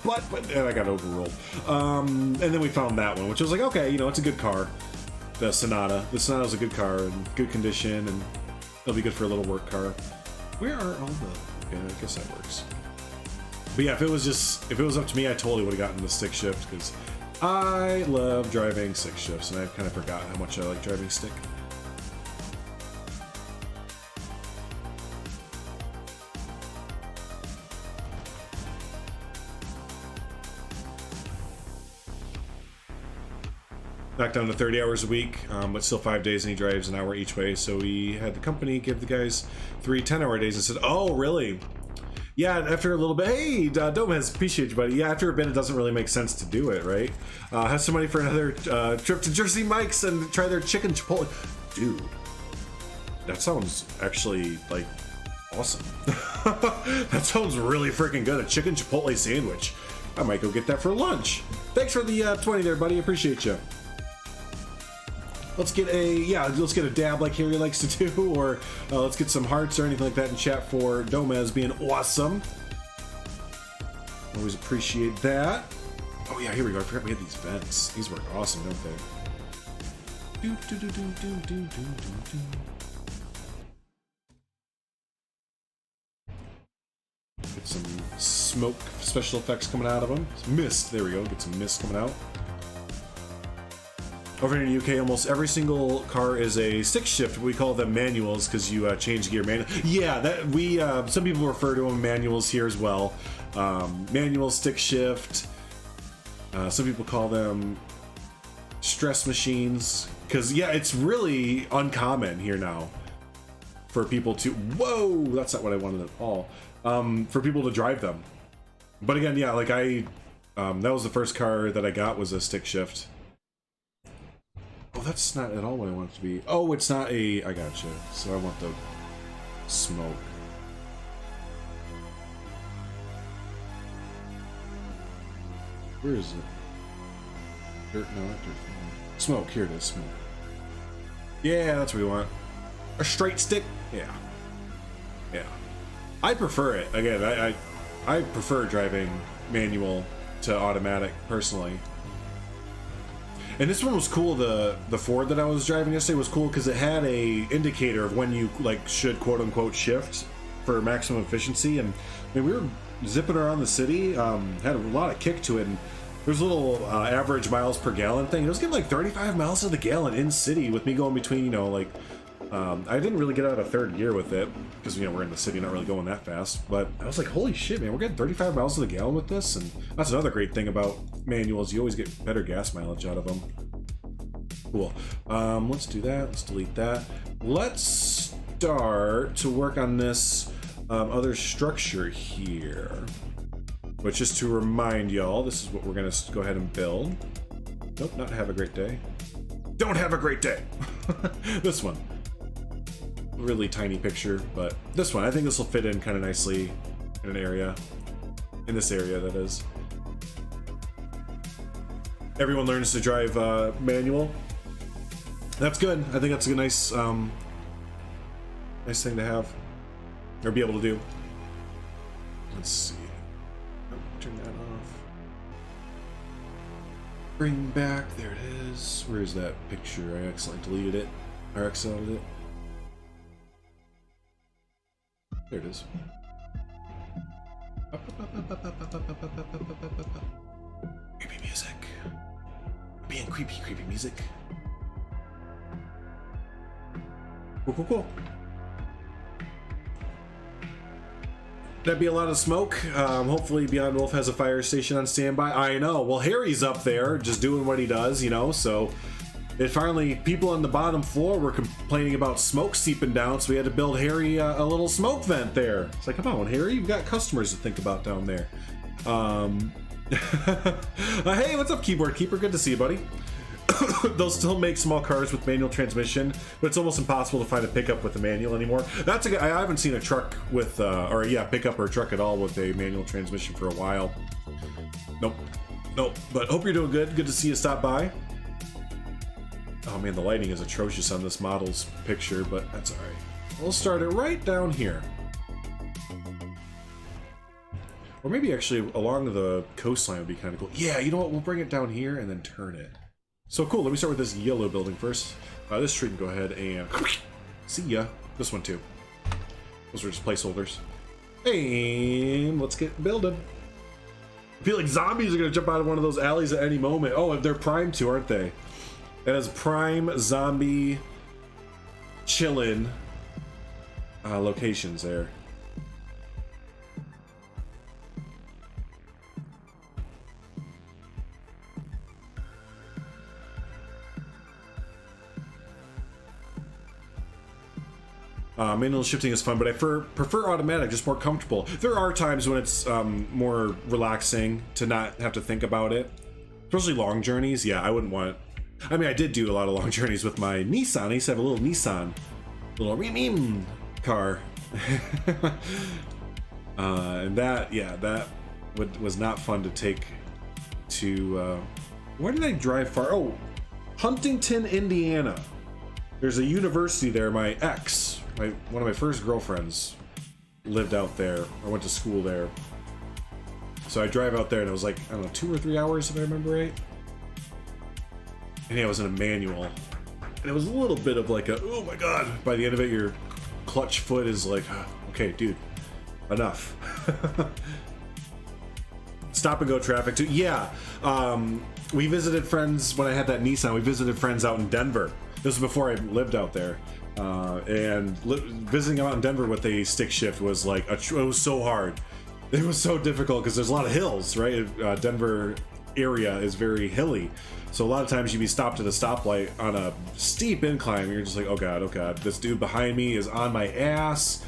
and I got overruled. And then we found that one, which was like, okay, you know, it's a good car. The Sonata. The Sonata's a good car in good condition, and it'll be good for a little work car. Where are all the? Okay, I guess that works. But yeah, if it was up to me, I totally would have gotten the stick shift, because I love driving stick shifts, and I've kind of forgotten how much I like driving stick. Back down to 30 hours a week, but still 5 days, and he drives an hour each way. So we had the company give the guys 3 10-hour days and said, oh, really? Yeah, after a little bit, hey, Domez, appreciate you, buddy. Yeah, after a bit, it doesn't really make sense to do it, right? Have some money for another trip to Jersey Mike's and try their chicken chipotle. Dude, that sounds actually, like, awesome. That sounds really freaking good, a chicken chipotle sandwich. I might go get that for lunch. Thanks for the 20 there, buddy, appreciate you. Let's get a dab like Harry likes to do, or let's get some hearts or anything like that in chat for Domez being awesome. Always appreciate that. Oh yeah, here we go. I forgot we had these vents. These work awesome, don't they? Get some smoke special effects coming out of them. Some mist. There we go. Get some mist coming out. Over in the UK, almost every single car is a stick shift. We call them manuals because you change gear manual. Yeah, that we some people refer to them manuals here as well. Manual, stick shift. Some people call them stress machines, because yeah, it's really uncommon here now for people to, whoa, that's not what I wanted at all, for people to drive them. But again, yeah, like that was the first car that I got, was a stick shift. Oh, that's not at all what I want it to be. Oh, it's not a, I gotcha. So I want the smoke. Where is it? Dirt, no, not dirt. Smoke, here it is, smoke. Yeah, that's what we want. A straight stick? Yeah. Yeah. I prefer it. Again, I prefer driving manual to automatic, personally. And this one was cool. The Ford that I was driving yesterday was cool because it had a indicator of when you like should quote unquote shift for maximum efficiency. And I mean, we were zipping around the city, had a lot of kick to it, and there's a little average miles per gallon thing. It was getting like 35 miles to the gallon in city with me going between, you know, like I didn't really get out of third gear with it because, you know, we're in the city, not really going that fast. But I was like, holy shit, man, we're getting 35 miles to the gallon with this. And that's another great thing about manuals. You always get better gas mileage out of them. Cool. Let's do that. Let's delete that. Let's start to work on this other structure here. But just to remind y'all, this is what we're going to go ahead and build. Nope, not have a great day. Don't have a great day. This one. Really tiny picture, but this one, I think this will fit in kind of nicely in an area. In this area, that is. Everyone learns to drive manual. That's good. I think that's a nice, nice thing to have. Or be able to do. Let's see. Oh, turn that off. Bring back, there it is. Where's that picture? I accidentally deleted it. Or exited it. There it is. Creepy music. Being creepy music. Cool. That'd be a lot of smoke. Hopefully Beyond Wolf has a fire station on standby. I know. Well, Harry's up there just doing what he does, you know, so it finally, people on the bottom floor were complaining about smoke seeping down, so we had to build Harry a little smoke vent there. It's like, come on, Harry, you've got customers to think about down there. Hey, what's up, Keyboard Keeper? Good to see you, buddy. They'll still make small cars with manual transmission, but it's almost impossible to find a pickup with a manual anymore. That's a, I haven't seen a truck with, or yeah, pickup or truck at all with a manual transmission for a while. Nope. But hope you're doing good. Good to see you stop by. Oh man, the lighting is atrocious on this model's picture, but that's alright. We'll start it right down here. Or maybe actually along the coastline would be kind of cool. Yeah, you know what? We'll bring it down here and then turn it. So cool, let me start with this yellow building first. This tree can go ahead and... See ya. This one too. Those are just placeholders. And let's get building. I feel like zombies are going to jump out of one of those alleys at any moment. Oh, they're primed too, aren't they? That is prime zombie chillin' locations there. Manual shifting is fun, but I prefer automatic, just more comfortable. There are times when it's more relaxing to not have to think about it. Especially long journeys, yeah, I wouldn't want... I mean, I did do a lot of long journeys with my Nissan. I used to have a little Nissan, little ream car. And that, yeah, that was not fun to take to... where did I drive far? Oh, Huntington, Indiana. There's a university there. My ex, one of my first girlfriends, lived out there. I went to school there. So I drive out there and it was like, I don't know, 2 or 3 hours if I remember right. And yeah, it was in a manual. And it was a little bit of like a, oh my god. By the end of it, your clutch foot is like, okay, dude, enough. Stop and go traffic too. Yeah, we visited friends when I had that Nissan. We visited friends out in Denver. This was before I lived out there. And visiting out in Denver with a stick shift was like, it was so hard. It was so difficult because there's a lot of hills, right? Denver area is very hilly. So a lot of times you'd be stopped at a stoplight on a steep incline and you're just like, oh god, this dude behind me is on my ass.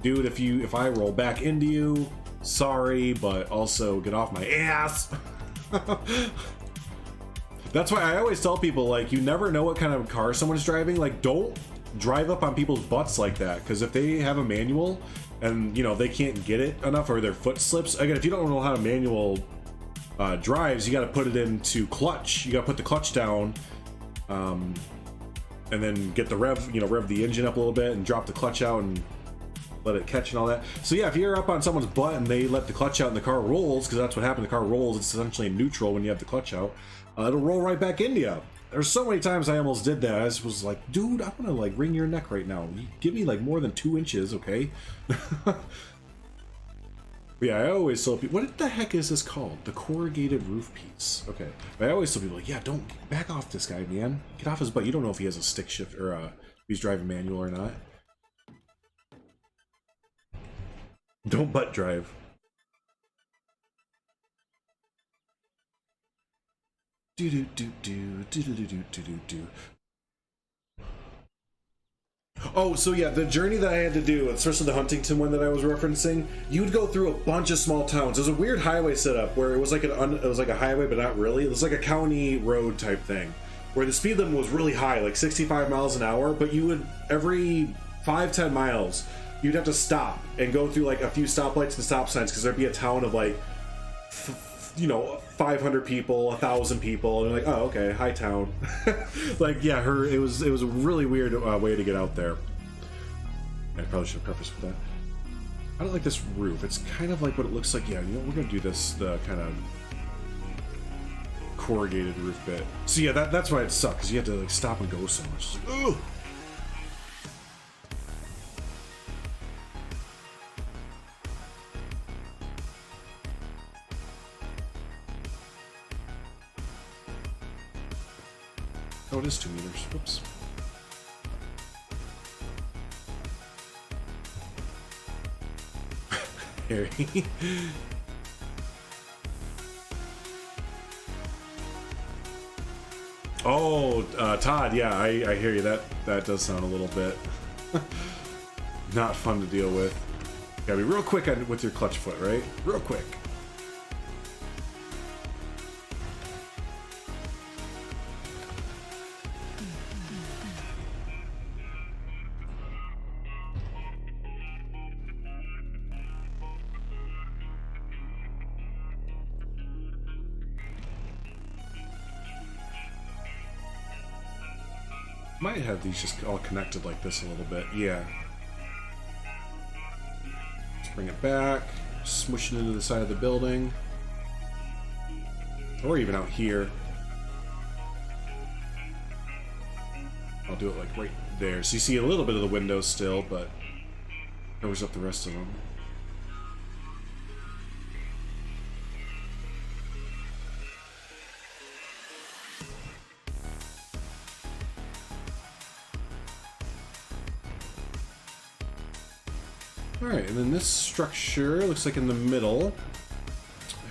Dude, if I roll back into you, sorry, but also get off my ass. That's why I always tell people, like, you never know what kind of car someone's driving. Like, don't drive up on people's butts like that, because if they have a manual and, you know, they can't get it enough or their foot slips, again, if you don't know how a manual drives, you got to put it into clutch. You got to put the clutch down, and then get the rev the engine up a little bit and drop the clutch out and let it catch and all that. So yeah, if you're up on someone's butt and they let the clutch out and the car rolls, because that's what happened, the car rolls, it's essentially in neutral when you have the clutch out, it'll roll right back into you. There's so many times I almost did that. I just was like, dude, I'm gonna like wring your neck right now. You give me like more than 2 inches, okay? Yeah, I always tell people, what the heck is this called? The corrugated roof piece. Okay. But I always tell people, like, yeah, don't back off this guy, man. Get off his butt. You don't know if he has a stick shift or if he's driving manual or not. Don't butt drive. Do do do do do do do do do do. Oh, so yeah, the journey that I had to do, especially the Huntington one that I was referencing, you'd go through a bunch of small towns. There's a weird highway setup where it was like it was like a highway, but not really. It was like a county road type thing, where the speed limit was really high, like 65 miles an hour. But you would every 5-10 miles, you'd have to stop and go through like a few stoplights and stop signs because there'd be a town of like, 500 people, 1,000 people, and you're like, oh, okay, hi town. Like, yeah, it was a really weird way to get out there. I probably should have prefaced with that. I don't like this roof. It's kind of like what it looks like. Yeah, you know, we're gonna do this, the kind of corrugated roof bit. So yeah, that's why it sucks, because you have to like stop and go so much. It's like, ugh. Oh, it is 2 meters. Whoops. Harry. Oh, Todd, yeah, I hear you. That does sound a little bit not fun to deal with. Gotta be real quick with your clutch foot, right? Real quick. Might have these just all connected like this a little bit. Yeah. Let's bring it back. Smush it into the side of the building. Or even out here. I'll do it like right there. So you see a little bit of the window still, but covers up the rest of them. Alright, and then this structure, looks like in the middle,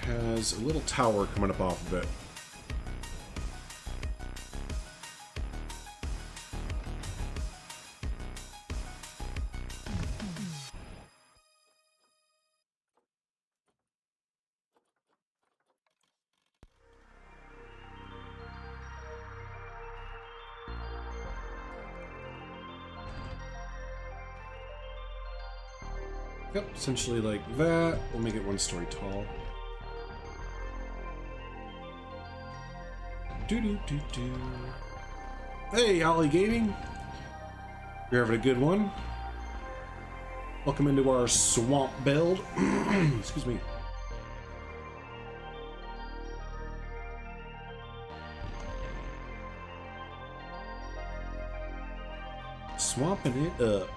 has a little tower coming up off of it. Yep, essentially like that. We'll make it 1 story tall. Do. Hey, Ollie Gaming. You're having a good one. Welcome into our swamp build. Excuse me. Swamping it up.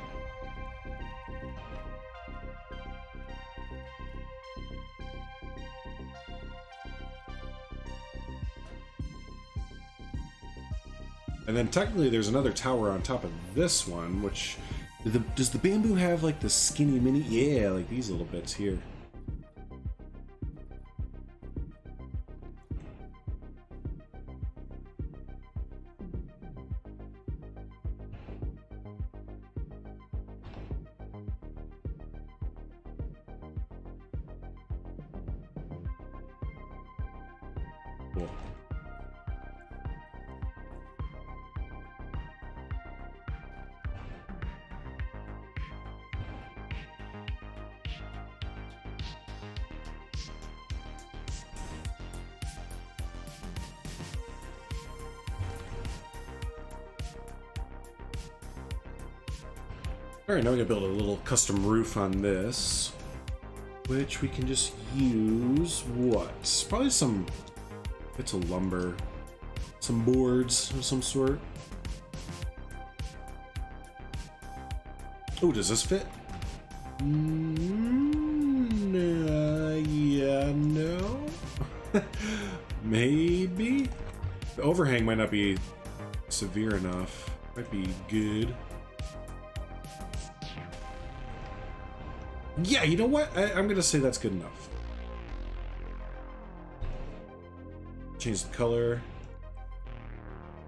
And then technically there's another tower on top of this one, which... does the bamboo have like the skinny mini? Yeah, like these little bits here. Cool. All right, now we gotta build a little custom roof on this, which we can just use what? Probably some bits of lumber, some boards of some sort. Oh, does this fit? Yeah, no. Maybe. The overhang might not be severe enough. Might be good. Yeah, you know what? I'm gonna say that's good enough. Change the color.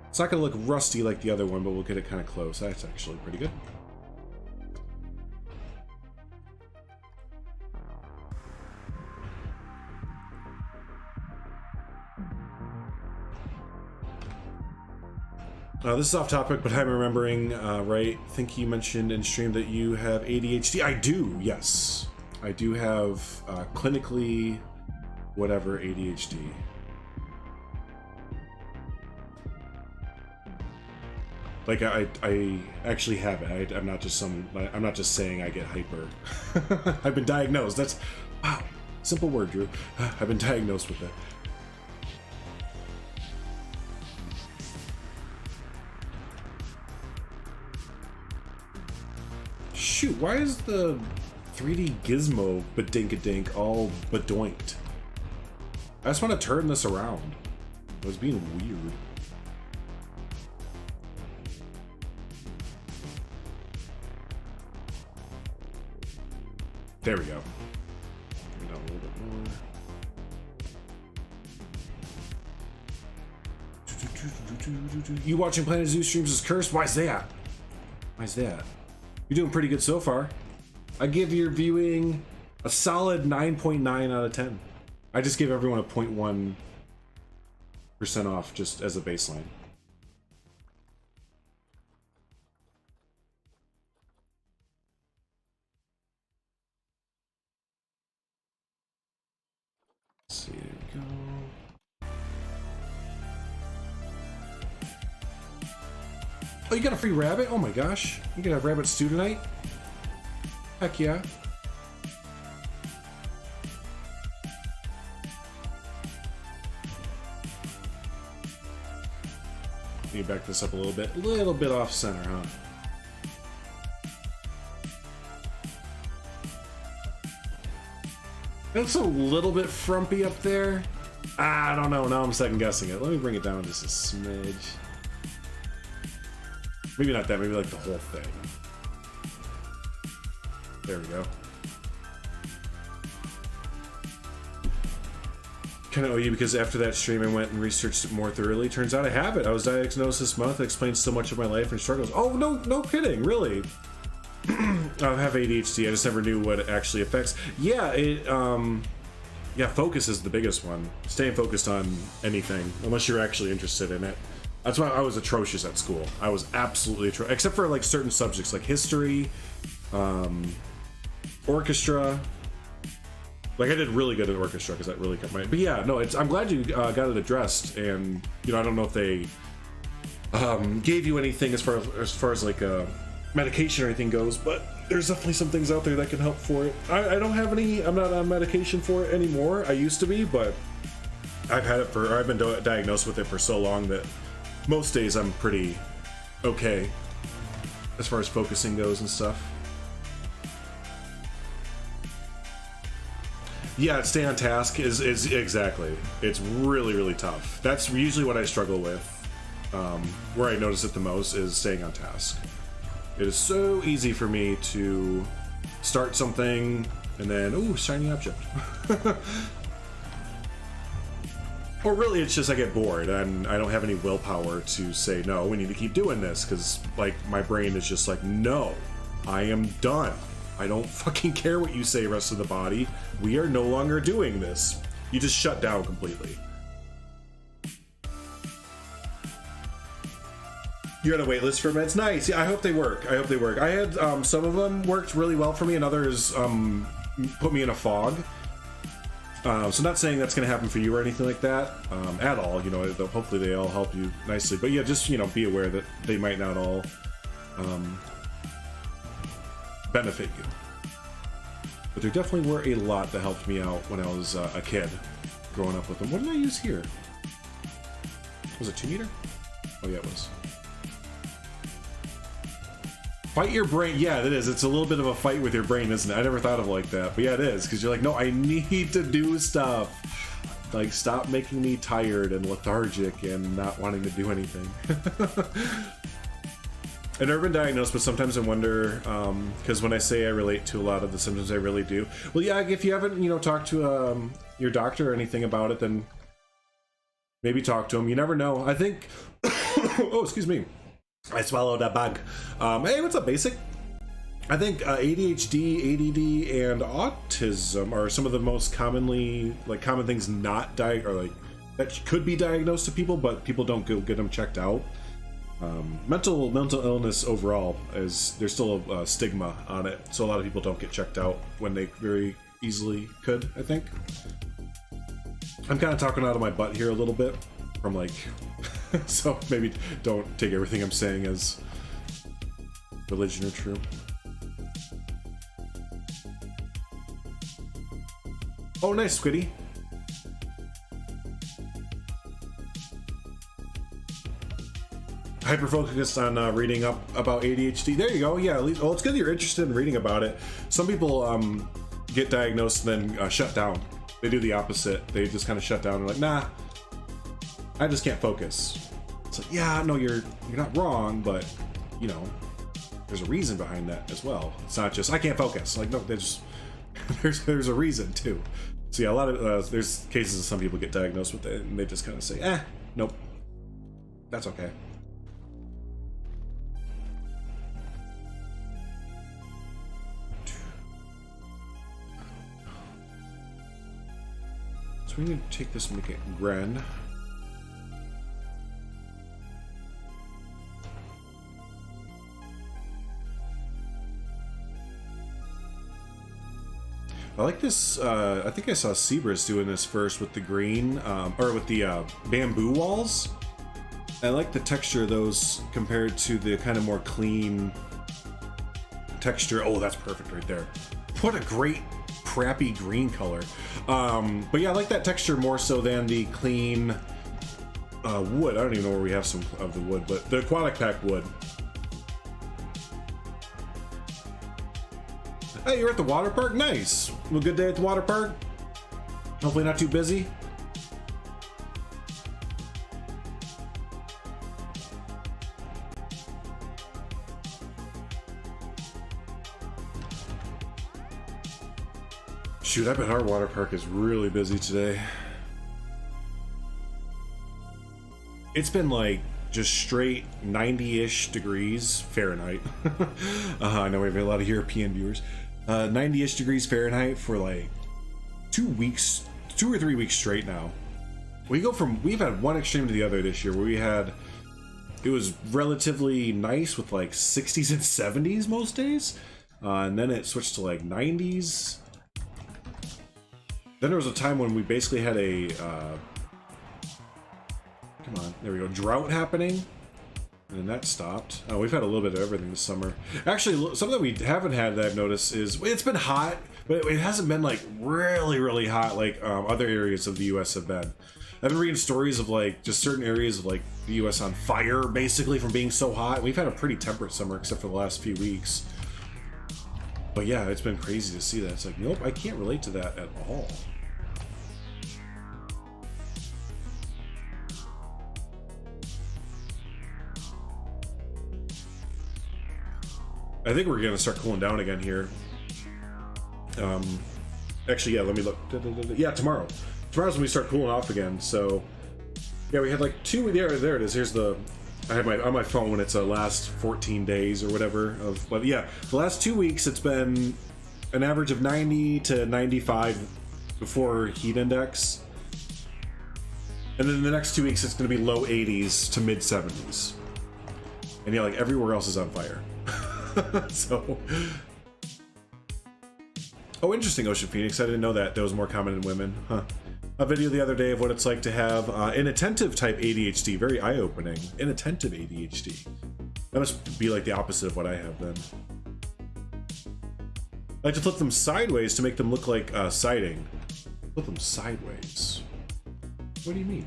It's not gonna look rusty like the other one, but we'll get it kind of close. That's actually pretty good. This is off topic, but I'm remembering, right? I think you mentioned in stream that you have ADHD. I do, yes. I do have clinically whatever ADHD. Like I actually have it. I'm not just saying I get hyper. I've been diagnosed. That's wow. Simple word, Drew. I've been diagnosed with that. Shoot, why is the 3D gizmo badink-a-dink all badoinked? I just want to turn this around. It was being weird. There we go. Bring it down a little bit more. You watching Planet Zoo streams is cursed? Why is that? Why is that? You're doing pretty good so far. I give your viewing a solid 9.9 out of 10. I just give everyone a 0.1% off just as a baseline. Let's see, there we go. Oh, you got a free rabbit? Oh my gosh. You can have rabbit stew tonight? Heck yeah. Let me back this up a little bit. A little bit off center, huh? It looks a little bit frumpy up there. I don't know. Now I'm second guessing it. Let me bring it down just a smidge. Maybe not that, maybe like the whole thing. There we go. Kind of owe you because after that stream I went and researched it more thoroughly. Turns out I have it. I was diagnosed this month. It explains so much of my life and struggles. Oh, no kidding, really. I have ADHD. I just never knew what it actually affects. Yeah, yeah, focus is the biggest one. Staying focused on anything, unless you're actually interested in it. That's why I was atrocious at school. I was absolutely atrocious, except for like certain subjects like history, orchestra. Like I did really good at orchestra because that really kept my. But yeah, no, I'm glad you got it addressed, and you know I don't know if they gave you anything as far as like medication or anything goes, but there's definitely some things out there that can help for it. I don't have any. I'm not on medication for it anymore. I used to be, but I've been diagnosed with it for so long that. Most days I'm pretty okay as far as focusing goes and stuff. Yeah, stay on task is exactly. It's really tough. That's usually what I struggle with. Where I notice it the most is staying on task. It is so easy for me to start something and then, ooh, shiny object. Or really, it's just I get bored and I don't have any willpower to say, no, we need to keep doing this, because like my brain is just like, no, I am done. I don't fucking care what you say, rest of the body. We are no longer doing this. You just shut down completely. You're on a wait list for meds. Nice. Yeah, I hope they work. I hope they work. I had some of them worked really well for me, and others put me in a fog. So not saying that's going to happen for you or anything like that at all. You know, hopefully they all help you nicely. But yeah, just, you know, be aware that they might not all benefit you. But there definitely were a lot that helped me out when I was a kid, growing up with them. What did I use here? Was it 2 meter? Oh yeah, it was. Fight your brain. Yeah, it is. It's a little bit of a fight with your brain, isn't it? I never thought of it like that. But yeah, it is. Because you're like, no, I need to do stuff. Like, stop making me tired and lethargic and not wanting to do anything. I've never been diagnosed, but sometimes I wonder, because when I say I relate to a lot of the symptoms, I really do. Well, yeah, if you haven't, you know, talked to your doctor or anything about it, then maybe talk to him. You never know. I think... oh, excuse me. I swallowed a bug. Hey, what's up, Basic? I think ADHD, ADD, and autism are some of the most commonly, common things not that could be diagnosed to people, but people don't go get them checked out. Mental illness overall there's still a stigma on it, so a lot of people don't get checked out when they very easily could. I think I'm kind of talking out of my butt here a little bit from so maybe don't take everything I'm saying as religion or true. Oh, nice, Squiddy. Hyper-focused on reading up about ADHD. There you go. Yeah, at least, well, it's good that you're interested in reading about it. Some people get diagnosed and then shut down. They do the opposite. They just kind of shut down and like, nah, I just can't focus. It's like, yeah, no, you're not wrong, but you know, there's a reason behind that as well. It's not just I can't focus. Like, no, there's a reason too. So yeah, a lot of there's cases of some people get diagnosed with it and they just kind of say, nope, that's okay. So we need to take this and make it grand. I like this, I think I saw Sebris doing this first with the green, or with the bamboo walls. I like the texture of those compared to the kind of more clean texture. Oh, that's perfect right there. What a great, crappy green color. But yeah, I like that texture more so than the clean wood. I don't even know where we have some of the wood, but the aquatic pack wood. Hey, you're at the water park? Nice. A good day at the water park? Hopefully not too busy. Shoot, I bet our water park is really busy today. It's been like just straight 90-ish degrees Fahrenheit. I know we have a lot of European viewers. 90-ish degrees Fahrenheit for like 2 weeks, 2 or 3 weeks straight now. We've had one extreme to the other this year where it was relatively nice with like 60s and 70s most days. And then it switched to like 90s. Then there was a time when we basically had a, come on, there we go, drought happening. And then that stopped. Oh, we've had a little bit of everything this summer. Actually, something that we haven't had that I've noticed is it's been hot, but it hasn't been like really, really hot like other areas of the U.S. have been. I've been reading stories of like just certain areas of like the U.S. on fire, basically from being so hot. We've had a pretty temperate summer except for the last few weeks. But yeah, it's been crazy to see that. It's like, nope, I can't relate to that at all. I think we're gonna start cooling down again here. Actually, yeah, let me look. Yeah, tomorrow. Tomorrow's when we start cooling off again. So, yeah, we had like there it is. Here's I have on my phone when it's the last 14 days or whatever but yeah, the last 2 weeks it's been an average of 90 to 95 before heat index. And then the next 2 weeks it's gonna be low 80s to mid 70s. And yeah, like everywhere else is on fire. So, oh, interesting, Ocean Phoenix. I didn't know that was more common in women. Huh. A video the other day of what it's like to have inattentive type ADHD. Very eye-opening. Inattentive ADHD. That must be like the opposite of what I have then. I like to flip them sideways to make them look like siding. Flip them sideways. What do you mean?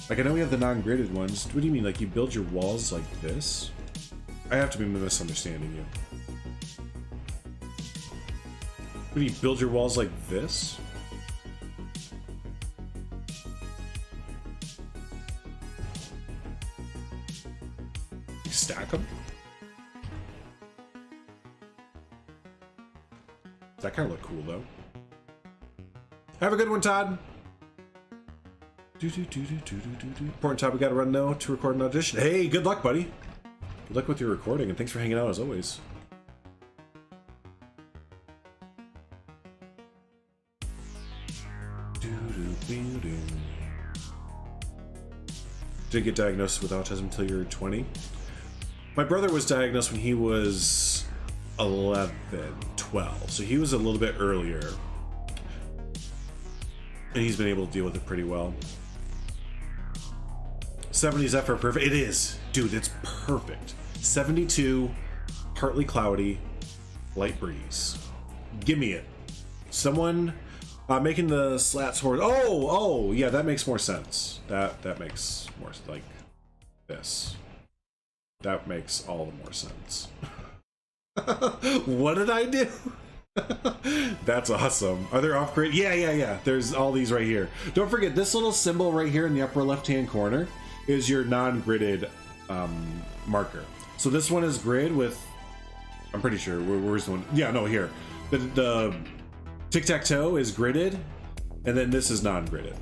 Like, I know we have the non-gridded ones. What do you mean? Like, you build your walls like this? I have to be misunderstanding you. What do you build your walls like this? You stack them? That kind of look cool, though. Have a good one, Todd. Important time we gotta run now to record an audition. Hey, good luck, buddy. Good luck with your recording, and thanks for hanging out as always. Didn't get diagnosed with autism until you were 20. My brother was diagnosed when he was 11, 12, so he was a little bit earlier. And he's been able to deal with it pretty well. 70s F are perfect. It is. Dude, it's perfect. 72, partly cloudy, light breeze. Give me it. Someone making the slats horse. Oh, yeah, that makes more sense. That makes more, like, this. That makes all the more sense. What did I do? That's awesome. Are there off-grid? Yeah. There's all these right here. Don't forget, this little symbol right here in the upper left-hand corner is your non-gridded marker. So this one is grid with, I'm pretty sure, where's the one? Yeah, no, here. The tic-tac-toe is gridded, and then this is non-gridded.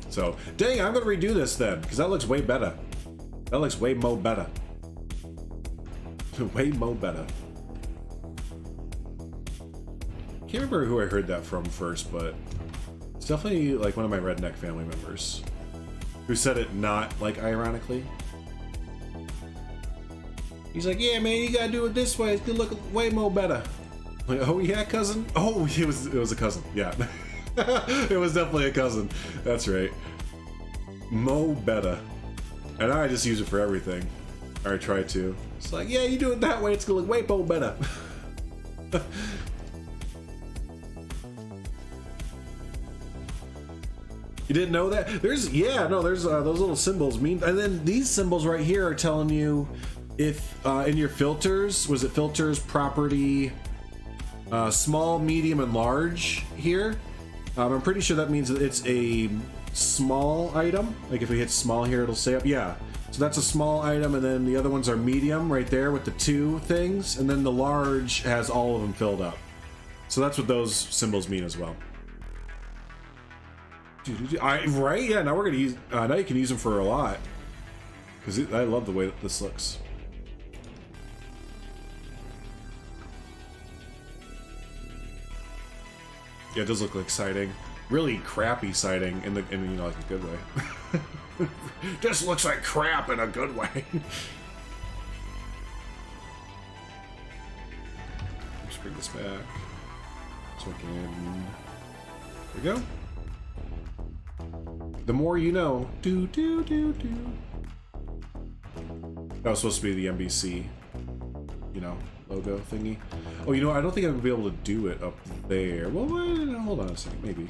So, dang, I'm gonna redo this then, because that looks way better. That looks way mo better. Way mo better. Can't remember who I heard that from first, but it's definitely like one of my redneck family members who said it not like ironically. He's like, yeah, man, you gotta do it this way. It's gonna look way more better. I'm like, oh yeah, cousin. Oh, it was a cousin. Yeah, it was definitely a cousin. That's right. Mo better, and I just use it for everything. Or I try to. It's like, yeah, you do it that way. It's gonna look way more better. You didn't know that? There's those little symbols mean, and then these symbols right here are telling you if in your filters, was it filters, property, small, medium, and large here? I'm pretty sure that means that it's a small item. Like if we hit small here, it'll say up. Yeah. So that's a small item, and then the other ones are medium right there with the 2 things, and then the large has all of them filled up. So that's what those symbols mean as well. Right? Yeah, now we're gonna use. Now you can use them for a lot. Because I love the way that this looks. Yeah, it does look like siding. Really crappy siding in you know, like a good way. Just looks like crap in a good way. Let's bring this back. So I can. There we go. The more you know. Do. That was supposed to be the NBC, you know, logo thingy. Oh, you know, I don't think I would be able to do it up there. Well, hold on a second, maybe.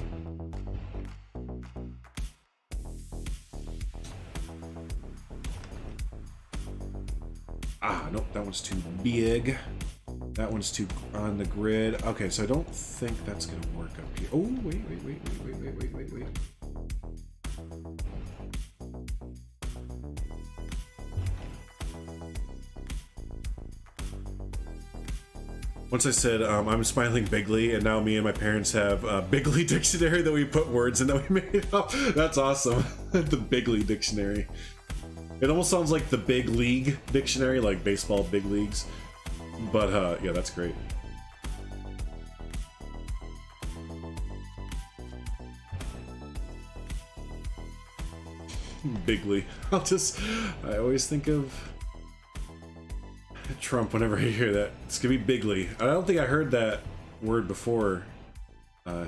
Ah, nope, that one's too big. That one's too on the grid. Okay, so I don't think that's gonna work up here. Oh, wait. Once I said, I'm smiling bigly, and now me and my parents have a Bigly dictionary that we put words in that we made up. That's awesome. The Bigly dictionary. It almost sounds like the Big League dictionary, like baseball big leagues. But, yeah, that's great. Bigly. I always think of Trump whenever I hear that. It's gonna be Bigly. I don't think I heard that word before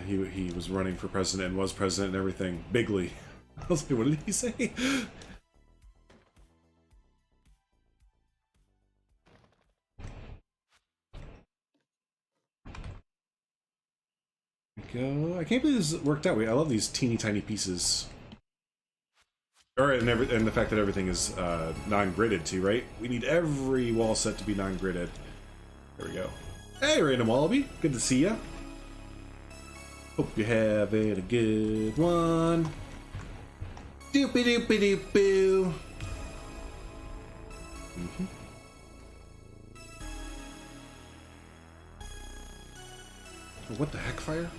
he was running for president and was president and everything. Bigly. I was like, what did he say? Go. I can't believe this worked out. I love these teeny tiny pieces. And the fact that everything is non-gridded too, right? We need every wall set to be non-gridded. There we go. Hey, Random Wallaby. Good to see ya. Hope you're having a good one. Doopy doopy doop boo. What the heck, fire?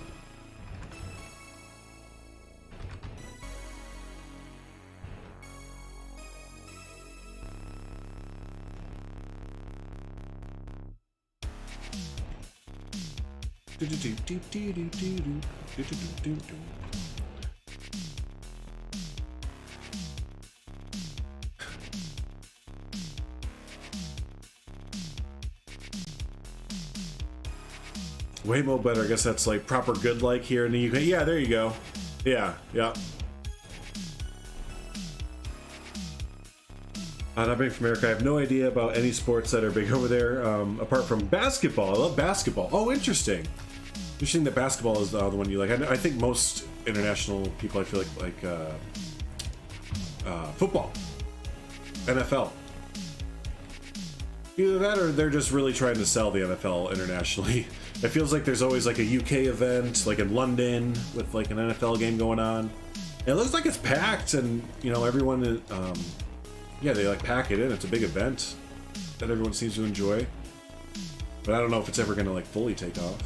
Way more better. I guess that's like proper good like here in the UK. Yeah, there you go. Yeah, yeah. Not being from America, I have no idea about any sports that are big over there, apart from basketball. I love basketball. Oh, interesting. Interesting that basketball is the one you like. I think most international people, I feel like football, NFL. Either that or they're just really trying to sell the NFL internationally. It feels like there's always like a UK event, like in London, with like an NFL game going on. And it looks like it's packed, and you know everyone. Yeah, they like pack it in. It's a big event that everyone seems to enjoy. But I don't know if it's ever gonna like fully take off.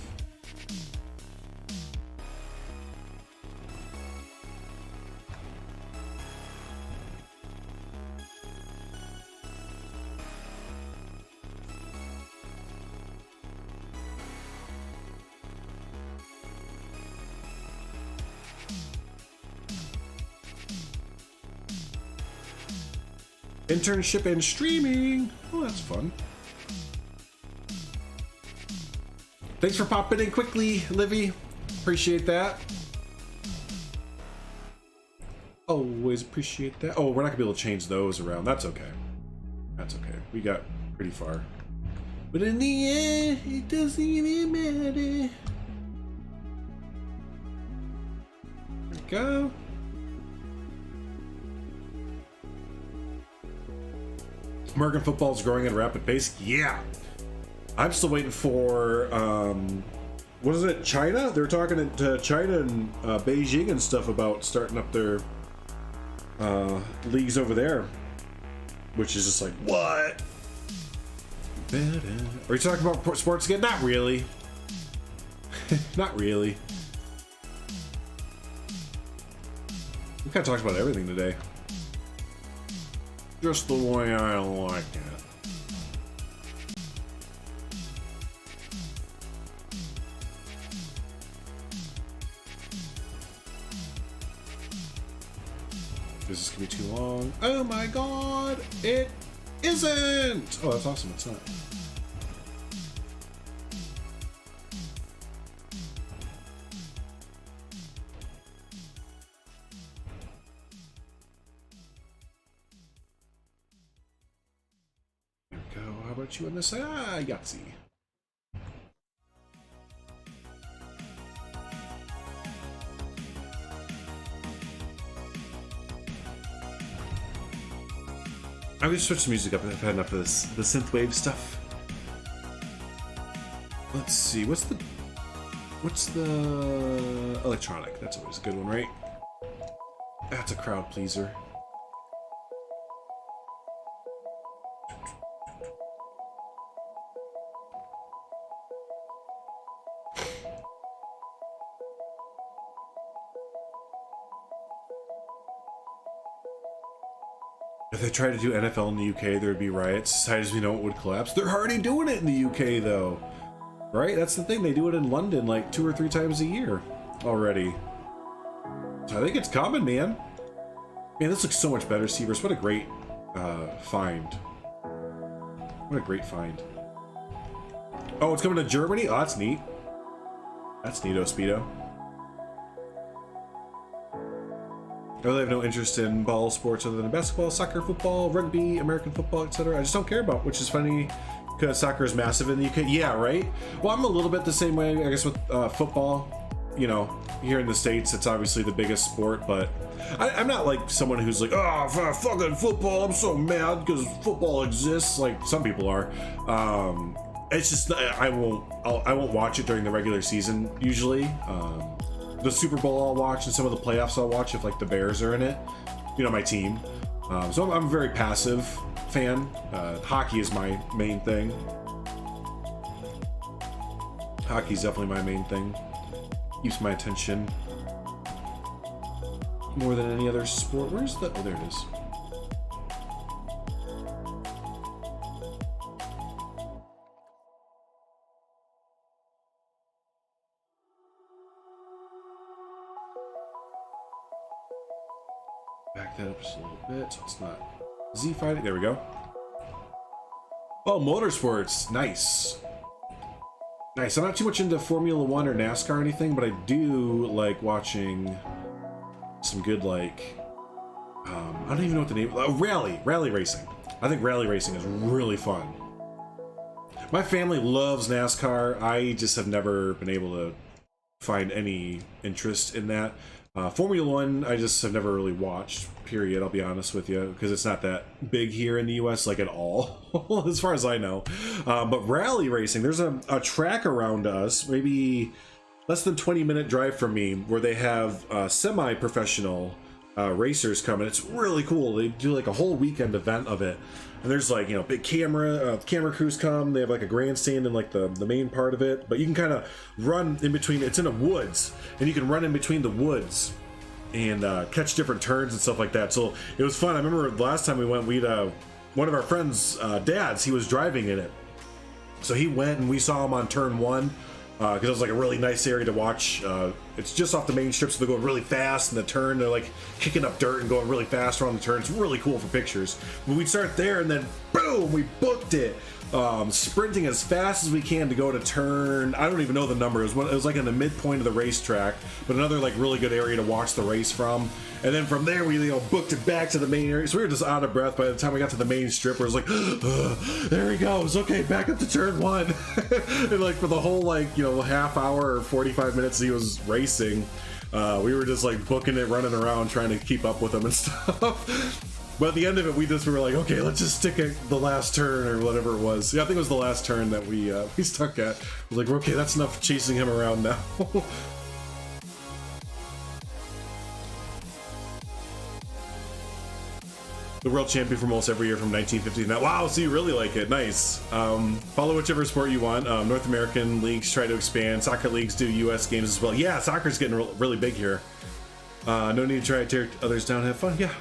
Internship and streaming. Oh, that's fun. Thanks for popping in quickly, Livy. Appreciate that. Always appreciate that. Oh, we're not gonna be able to change those around. That's okay. That's okay. We got pretty far. But in the end, it doesn't even matter. There we go. American football is growing at a rapid pace. Yeah. I'm still waiting for, what is it, China? They're talking to China and Beijing and stuff about starting up their leagues over there. Which is just like, what? Are you talking about sports again? Not really. Not really. We kind of talked about everything today. Just the way I like it. This is gonna be too long. Oh my god! It isn't! Oh, that's awesome. It's not. You on this side? Ah, Yahtzee. I'm gonna switch the music up. I've had enough of this, the synthwave stuff. Let's see. What's the electronic? That's always a good one, right? That's a crowd pleaser. If they tried to do NFL in the UK, there'd be riots. Society as we know it would collapse. They're already doing it in the UK, though. Right? That's the thing. They do it in London like 2 or 3 times a year already. So I think it's common, man. Man, this looks so much better, Seavers. What a great find. What a great find. Oh, it's coming to Germany? Oh, that's neat. That's neato, Speedo. I really have no interest in ball sports other than basketball, soccer, football, rugby, American football, etc. I just don't care about, which is funny because soccer is massive in the UK. Yeah, right? Well, I'm a little bit the same way, I guess, with football. You know, here in the States, it's obviously the biggest sport, but I'm not like someone who's like, oh, fucking football, I'm so mad because football exists, like some people are. It's just, I won't watch it during the regular season, usually. The Super Bowl I'll watch, and some of the playoffs I'll watch if like the Bears are in it, you know, my team. So I'm a very passive fan. Hockey is my main thing. Hockey's definitely my main thing. Keeps my attention more than any other sport. Where's the... Oh, there it is. Back that up just a little bit so it's not Z fighting. There we go. Oh, motorsports. Nice. Nice. I'm not too much into Formula 1 or NASCAR or anything, but I do like watching some good, like, I don't even know what the name... rally racing. I think rally racing is really fun. My family loves NASCAR. I just have never been able to find any interest in that. Formula 1, I just have never really watched, period, I'll be honest with you, because it's not that big here in the US, like, at all, as far as I know. But rally racing, there's a track around us, maybe less than 20-minute drive from me, where they have semi-professional racers coming. It's really cool. They do, like, a whole weekend event of it. And there's, like, you know, big camera crews come. They have, like, a grandstand in, like, the main part of it. But you can kind of run in between. It's in the woods. And you can run in between the woods and catch different turns and stuff like that. So it was fun. I remember last time we went, one of our friends' dads, he was driving in it. So he went and we saw him on turn 1. Because it was like a really nice area to watch. It's just off the main strip, so they're going really fast in the turn. They're like kicking up dirt and going really fast around the turn. It's really cool for pictures. But we'd start there and then boom, we booked it. Sprinting as fast as we can to go to turn, I don't even know the number. It was like in the midpoint of the racetrack, but another like really good area to watch the race from. And then from there, we booked it back to the main area. So we were just out of breath by the time we got to the main strip. Where it was like, there he goes. Okay, back up to turn 1. And like for the whole half hour or 45 minutes he was racing, we were just like booking it, running around, trying to keep up with him and stuff. But at the end of it, we were like, okay, let's just stick at the last turn or whatever it was. Yeah, I think it was the last turn that we stuck at. I was like, okay, that's enough chasing him around now. The world champion from almost every year from 1950 now. Wow, so you really like it. Nice. Follow whichever sport you want. North American leagues try to expand. Soccer leagues do US games as well. Yeah, soccer's getting really big here. No need to try to tear others down. Have fun. Yeah.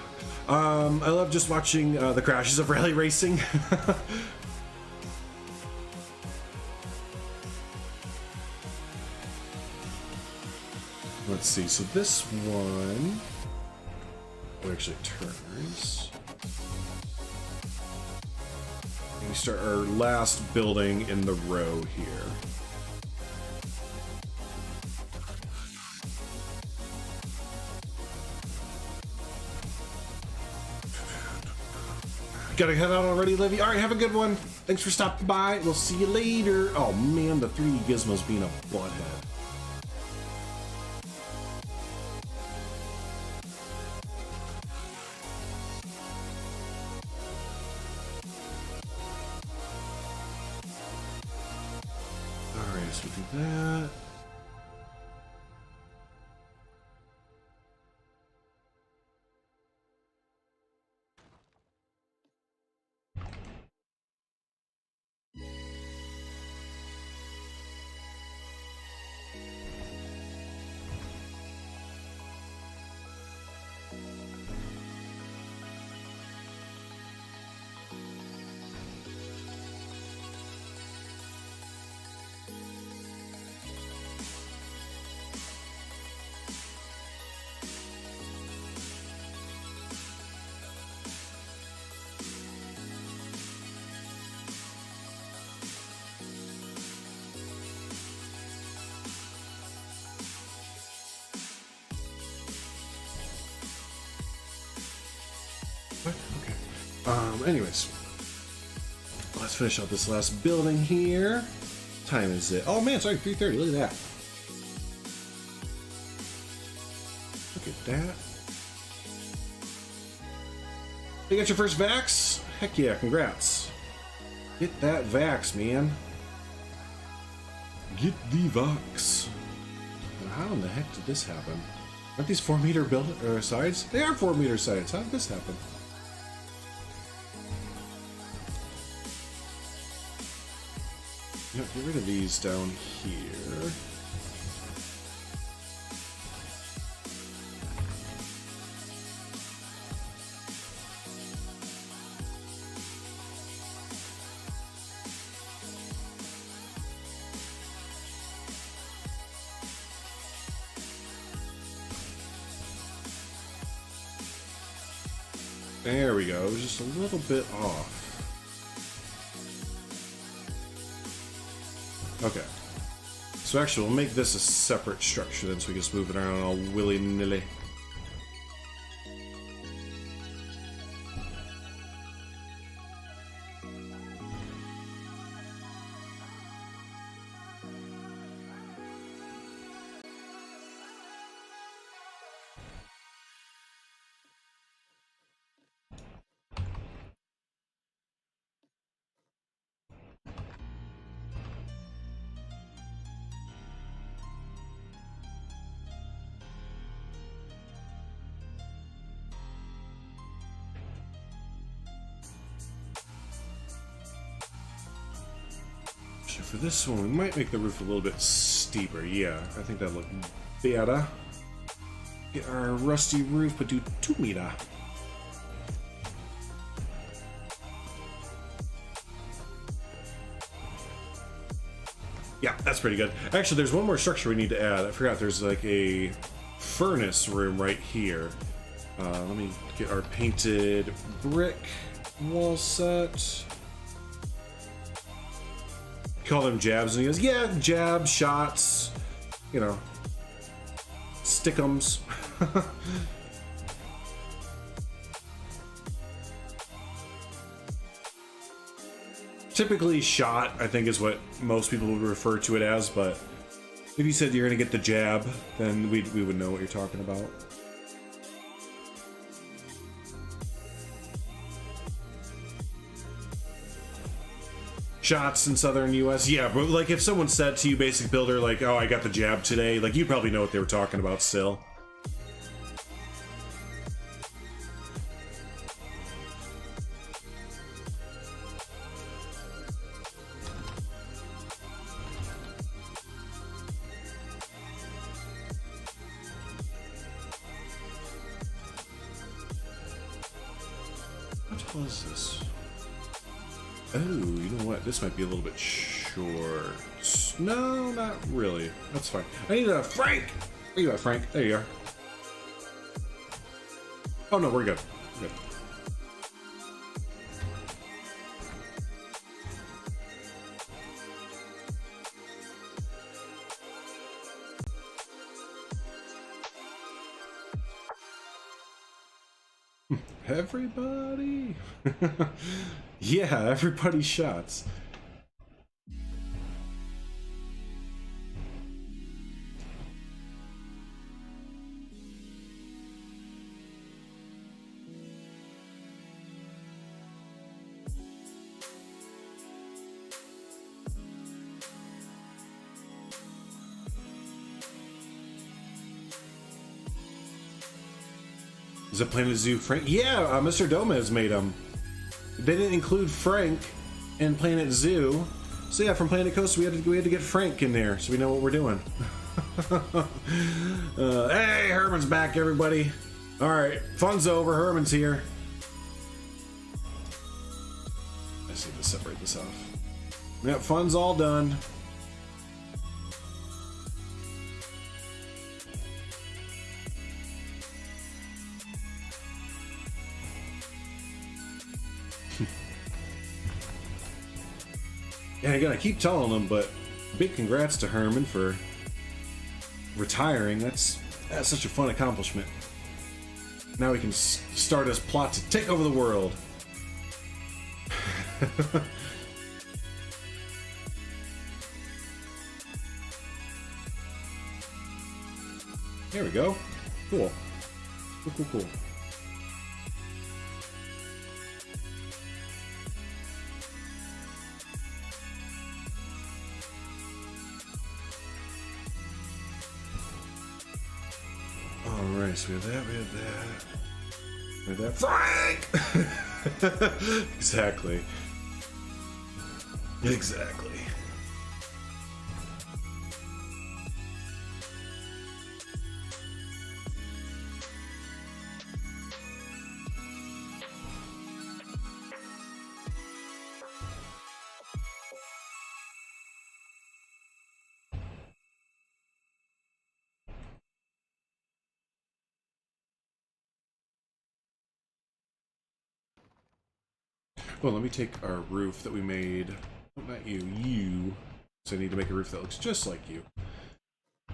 I love just watching the crashes of rally racing. Let's see. So this one actually turns. We start our last building in the row here. Gotta head out already, Livy. All right, have a good one. Thanks for stopping by. We'll see you later. Oh man, the 3D Gizmo's being a butthead. All right, so we do that. Anyways, let's finish up this last building here. Time is it? Oh man, sorry, 3:30. Look at that. Look at that. You got your first vax? Heck yeah, congrats. Get that vax, man. Get the vax. How in the heck did this happen? Aren't these 4-meter sides? They are 4-meter sides. How did this happen? Yep, get rid of these down here. There we go, just a little bit off. Okay. So actually, we'll make this a separate structure then, so we can just move it around all willy-nilly. For this one, we might make the roof a little bit steeper. Yeah, I think that'll look better. Get our rusty roof, but do 2 meter. Yeah, that's pretty good. Actually, there's one more structure we need to add. I forgot there's like a furnace room right here. Let me get our painted brick wall set. Call them jabs, and he goes, yeah, jab, shots, you know, stick'ems. Typically shot, I think, is what most people would refer to it as, but if you said you're gonna get the jab, then we would know what you're talking about. Shots in southern US, yeah, but like if someone said to you, basic builder, like, oh, I got the jab today, like you probably know what they were talking about still. What was this? Oh, you know what? This might be a little bit short. No, not really. That's fine. I need a Frank! Where you at, Frank? There you are. Oh no, we're good. We're good. Everybody. Yeah, everybody's shots. Is it Planet Zoo Frank? Yeah, Mr. Domez made them. They didn't include Frank in Planet Zoo, so yeah, from Planet Coast we had to get Frank in there, so we know what we're doing. Hey, Herman's back, everybody. All right, fun's over. Herman's here. I just need to separate this off. Yep, fun's all done. And again, I keep telling them, but big congrats to Herman for retiring. That's such a fun accomplishment. Now we can start his plot to take over the world. There we go. Cool. Cool, cool, cool. Alright, so we have that, we have that. We have that. Frank! Exactly. Exactly. Well, let me take our roof that we made. Oh, not you, you. So I need to make a roof that looks just like you.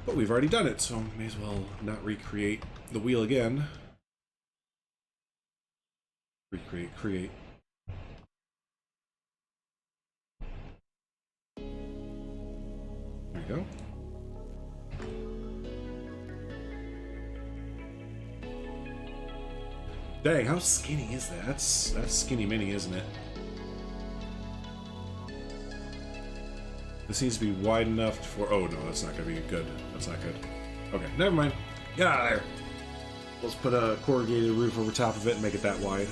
But we've already done it, so may as well not recreate the wheel again. Recreate, create. There we go. Dang, how skinny is that? That's skinny mini, isn't it? This needs to be wide enough for... Oh, no, that's not going to be good. That's not good. Okay, never mind. Get out of there. Let's put a corrugated roof over top of it and make it that wide.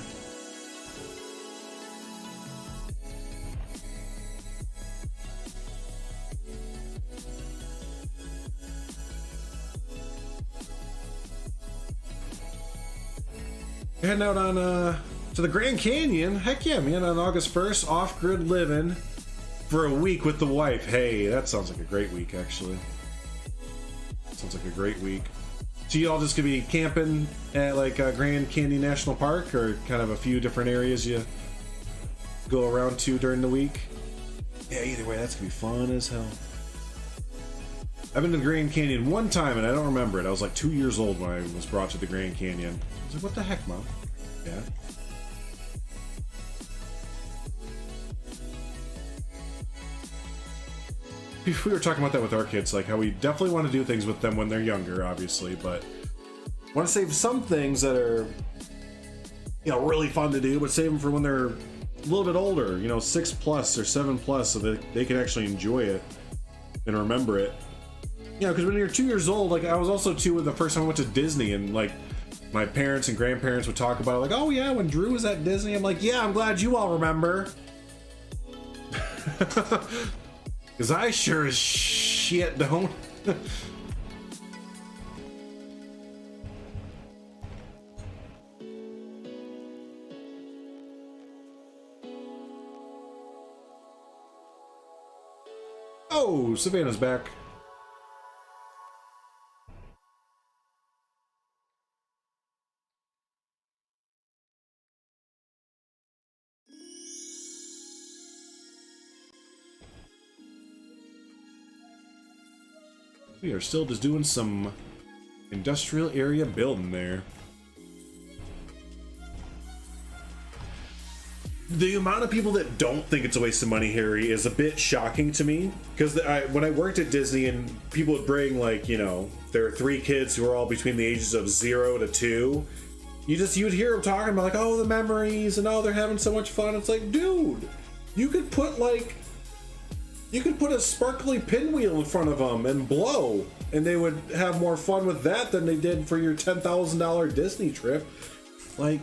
Heading out on to the Grand Canyon. Heck yeah, man, on August 1st, off-grid living for a week with the wife. Hey, that sounds like a great week, actually. Sounds like a great week. So you all just gonna be camping at like Grand Canyon National Park, or kind of a few different areas you go around to during the week? Yeah, either way, that's gonna be fun as hell. I've been to the Grand Canyon one time and I don't remember it. I was like 2 years old when I was brought to the Grand Canyon. I was like, what the heck, Mom? Yeah. We were talking about that with our kids, like how we definitely want to do things with them when they're younger, obviously, but want to save some things that are, you know, really fun to do, but save them for when they're a little bit older, you know, 6+ or 7+, so that they can actually enjoy it and remember it. You know, because when you're 2 years old, like I was also 2 when the first time I went to Disney, and like my parents and grandparents would talk about it, like, oh yeah, when Drew was at Disney. I'm like, yeah, I'm glad you all remember. Because I sure as shit don't. Oh, Savannah's back. We are still just doing some industrial area building there. The amount of people that don't think it's a waste of money, Harry, is a bit shocking to me. Because when I worked at Disney and people would bring, like, you know, their 3 kids who are all between the ages of 0 to 2, you'd hear them talking about, like, oh, the memories and oh, they're having so much fun. It's like, dude, you could put, like, you could put a sparkly pinwheel in front of them and blow, and they would have more fun with that than they did for your $10,000 Disney trip. Like,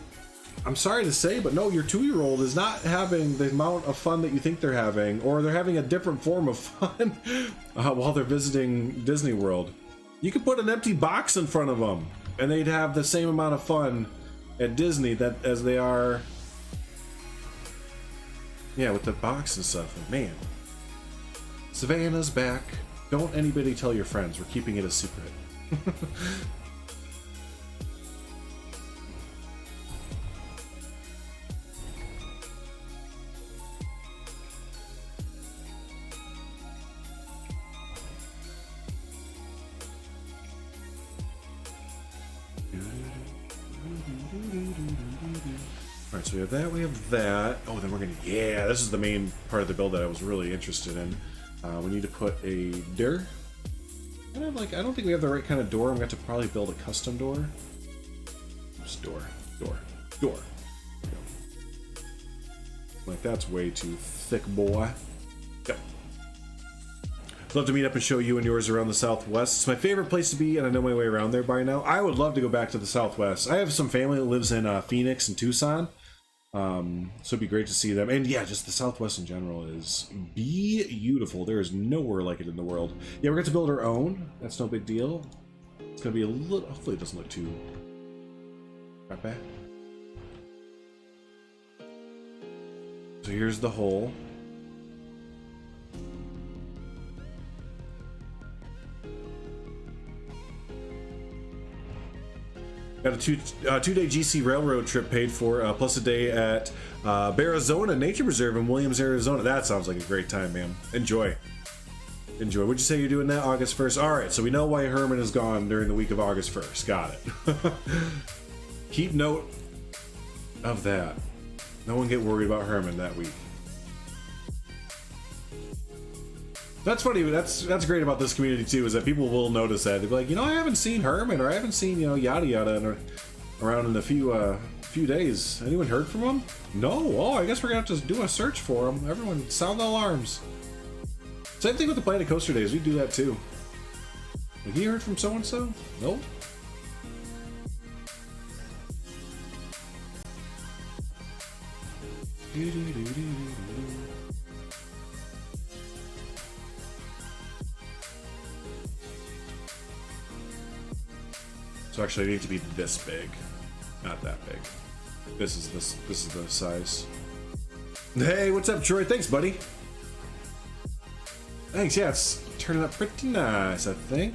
I'm sorry to say, but no, your 2-year-old is not having the amount of fun that you think they're having, or they're having a different form of fun while they're visiting Disney World. You could put an empty box in front of them, and they'd have the same amount of fun at Disney as they are, yeah, with the box and stuff. And man, Savannah's back. Don't anybody tell your friends. We're keeping it a secret. Alright, Alright, so we have that, we have that. Oh, then we're gonna, yeah, this is the main part of the build that I was really interested in. We need to put a door. I don't think we have the right kind of door. I'm going to have to probably build a custom door. Just door. Like, that's way too thick, boy. Yep. Love to meet up and show you and yours around the Southwest. It's my favorite place to be, and I know my way around there by now. I would love to go back to the Southwest. I have some family that lives in Phoenix and Tucson. So it'd be great to see them. And yeah, just the Southwest in general is beautiful. There is nowhere like it in the world. Yeah, we're going to build our own. That's no big deal. It's going to be a little... Hopefully it doesn't look too... bad. So here's the hole. Got a two-day GC railroad trip paid for, plus a day at Arizona Nature Reserve in Williams, Arizona. That sounds like a great time, man. Enjoy. Enjoy. Would you say you're doing that August 1st? All right, so we know why Herman is gone during the week of August 1st. Got it. Keep note of that. No one get worried about Herman that week. That's funny. That's great about this community too, is that people will notice that. They'll be like, you know, I haven't seen Herman, or I haven't seen, you know, yada yada around in a few days. Anyone heard from him? No. Oh, I guess we're gonna have to do a search for him. Everyone, sound the alarms. Same thing with the Planet Coaster days. We do that too. Like, you heard from so and so? Nope. So actually I need to be this big, not that big. This is the size. Hey, what's up, Troy? Thanks, buddy. Thanks. Yeah, it's turning out pretty nice, I think.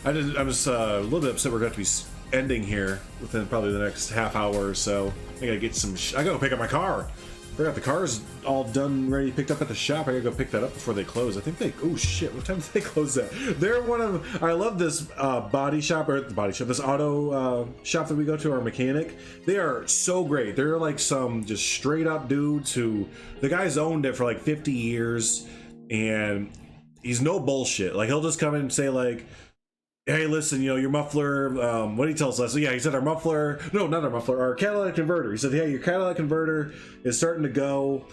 I was a little bit upset we're going to be ending here within probably the next half hour or so. I gotta get some. I gotta pick up my car. Forgot the car's all done, ready, picked up at the shop. I gotta go pick that up before they close. I think they. Oh shit! What time did they close that? They're one of. I love this body shop, this auto shop that we go to. Our mechanic. They are so great. They're like some just straight up dudes who the guy's owned it for like 50 years, and he's no bullshit. Like, he'll just come in and say like, hey, listen, you know, your muffler, what did he tell us? So yeah, he said our muffler, no, not our muffler, our catalytic converter. He said, hey, your catalytic converter is starting to go.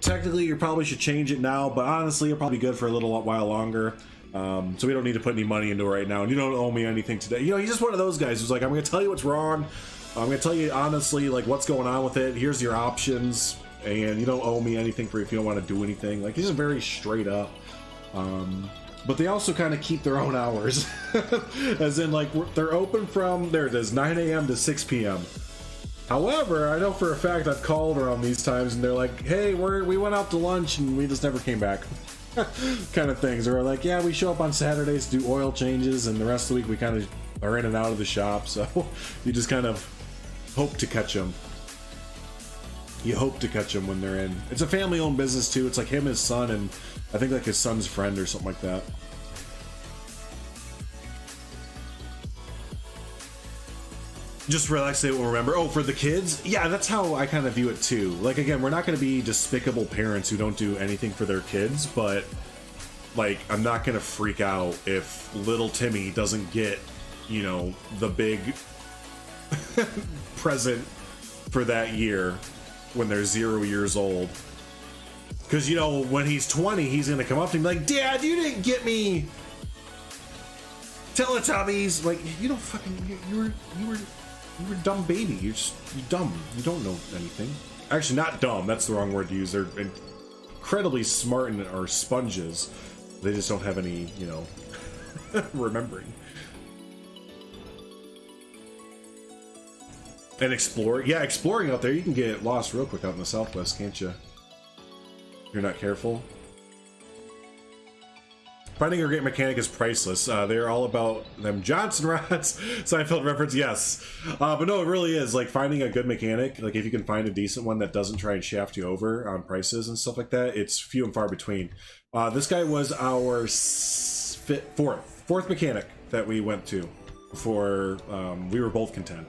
Technically, you probably should change it now, but honestly, it'll probably be good for a little while longer. So we don't need to put any money into it right now, and you don't owe me anything today. You know, he's just one of those guys who's like, I'm going to tell you what's wrong. I'm going to tell you honestly, like, what's going on with it. Here's your options, and you don't owe me anything for if you don't want to do anything. Like, he's just very straight up. But they also kind of keep their own hours. As in, like, they're open from, there it is, 9 a.m. to 6 p.m. However, I know for a fact I've called around these times and they're like, hey, we went out to lunch and we just never came back. Kind of things. Or like, yeah, we show up on Saturdays to do oil changes and the rest of the week we kind of are in and out of the shop. So you just kind of hope to catch them. You hope to catch them when they're in. It's a family-owned business too. It's like him, his son, and I think like his son's friend or something like that. Just relax, they will remember. Oh, for the kids? Yeah, that's how I kind of view it too. Like, again, we're not going to be despicable parents who don't do anything for their kids, but like, I'm not going to freak out if little Timmy doesn't get, you know, the big present for that year when they're 0 years old. Because, you know, when he's 20, he's going to come up to me like, Dad, you didn't get me Teletubbies. Like, you don't fucking, you were a dumb baby. You're dumb. You don't know anything. Actually, not dumb. That's the wrong word to use. They're incredibly smart and are sponges. They just don't have any, you know, remembering. And explore. Yeah, exploring out there, you can get lost real quick out in the Southwest, can't you? If you're not careful. Finding a great mechanic is priceless. They're all about them Johnson rods. Seinfeld reference, yes. But no, it really is. Like, finding a good mechanic, like if you can find a decent one that doesn't try and shaft you over on prices and stuff like that, it's few and far between. This guy was our fourth mechanic that we went to before we were both content.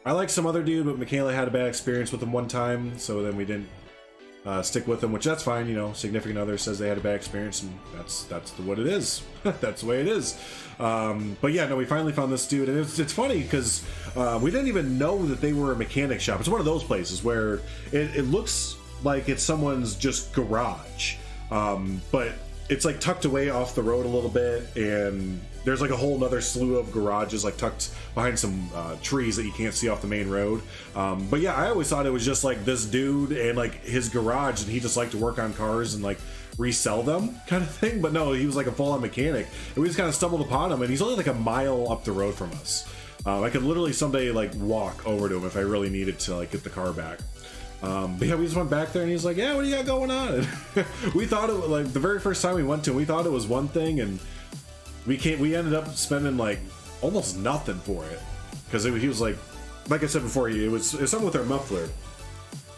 I like some other dude, but Michaela had a bad experience with him one time, so then we didn't stick with him, which that's fine. You know, significant other says they had a bad experience, and that's what it is. That's the way it is. But yeah, no, we finally found this dude, and it's funny because we didn't even know that they were a mechanic shop. It's one of those places where it looks like it's someone's just garage, but it's like tucked away off the road a little bit, and there's like a whole nother slew of garages like tucked behind some trees that you can't see off the main road. But yeah, I always thought it was just like this dude and like his garage, and he just liked to work on cars and like resell them kind of thing. But no, he was like a full-on mechanic, and we just kind of stumbled upon him, and he's only like a mile up the road from us. I could literally someday like walk over to him if I really needed to like get the car back. But yeah, we just went back there, and he's like, yeah, what do you got going on? And we thought it was like the very first time we went to him, we thought it was one thing, and we ended up spending like almost nothing for it, because he was like I said before, it was something with our muffler,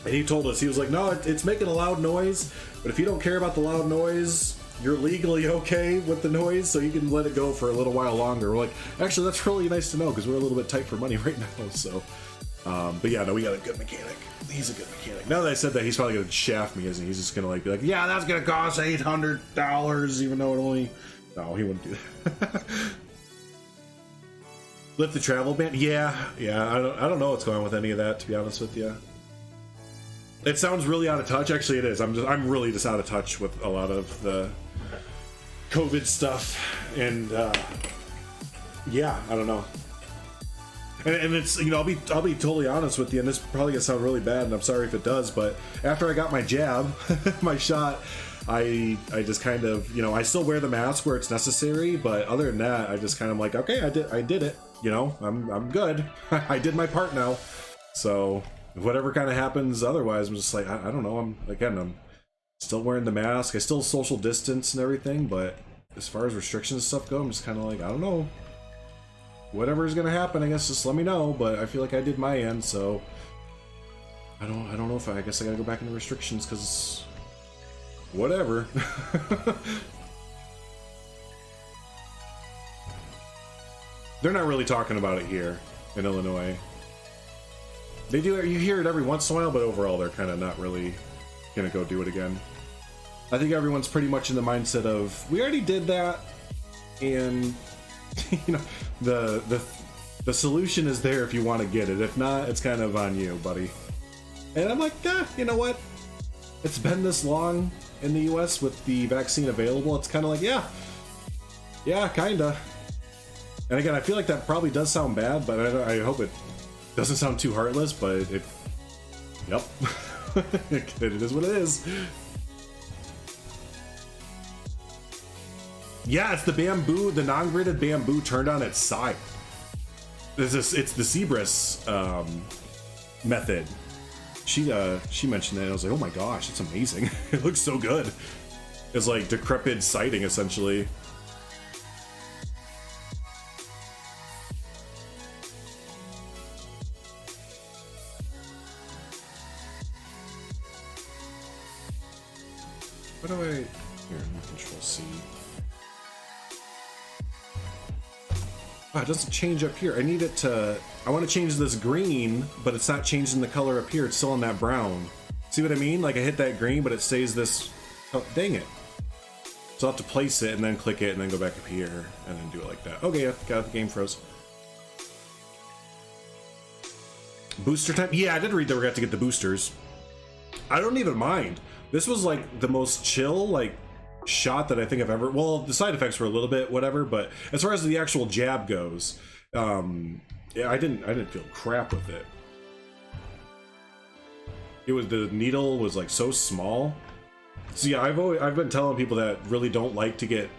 and he told us, he was like, no, it's making a loud noise, but if you don't care about the loud noise, you're legally okay with the noise, so you can let it go for a little while longer. We're like, actually, that's really nice to know, because we're a little bit tight for money right now. So but yeah, no, we got a good mechanic. He's a good mechanic. Now that I said that, he's probably gonna shaft me, isn't he? He's just gonna like be like, yeah, that's gonna cost $800, even though it only... No, he wouldn't do that. Lift the travel ban? Yeah. I don't know what's going on with any of that, to be honest with you. It sounds really out of touch. Actually, it is. I'm really just out of touch with a lot of the COVID stuff, and yeah, I don't know. And it's, you know, I'll be totally honest with you, and this is probably gonna sound really bad, and I'm sorry if it does, but after I got my jab, my shot, I just kind of, you know, I still wear the mask where it's necessary, but other than that, I just kind of like, okay, I did it, you know, I'm good. I did my part now. So whatever kind of happens otherwise, I'm just like, I don't know. I'm still wearing the mask. I still social distance and everything, but as far as restrictions and stuff go, I'm just kind of like, I don't know. Whatever is gonna happen, I guess just let me know. But I feel like I did my end, so I don't know if I guess I gotta go back into restrictions, because whatever. They're not really talking about it here in Illinois. They do, you hear it every once in a while, but overall they're kind of not really gonna go do it again. I think everyone's pretty much in the mindset of, we already did that, and you know, the solution is there if you want to get it. If not, it's kind of on you, buddy. And I'm like, you know what? It's been this long in the US with the vaccine available. It's kind of like, yeah, kinda. And again, I feel like that probably does sound bad, but I hope it doesn't sound too heartless, but yep. It is what it is. Yeah, it's the bamboo, the non-gridded bamboo turned on its side. It's the Zebras method. She mentioned that, and I was like, oh my gosh, it's amazing. It looks so good. It's like decrepit siding, essentially. What do I... Here, Control C. Oh, it doesn't change up here. I need it to... I want to change this green, but it's not changing the color up here. It's still on that brown. See what I mean? Like, I hit that green, but it stays this... Oh, dang it. So I'll have to place it, and then click it, and then go back up here, and then do it like that. Okay, got it. The game froze. Booster time? Yeah, I did read that we're going to have to get the boosters. I don't even mind. This was, like, the most chill, like... shot that I think I've ever... Well, the side effects were a little bit whatever, but as far as the actual jab goes, yeah, I didn't feel crap with it. It was, the needle was like so small. So yeah, I've been telling people that really don't like to get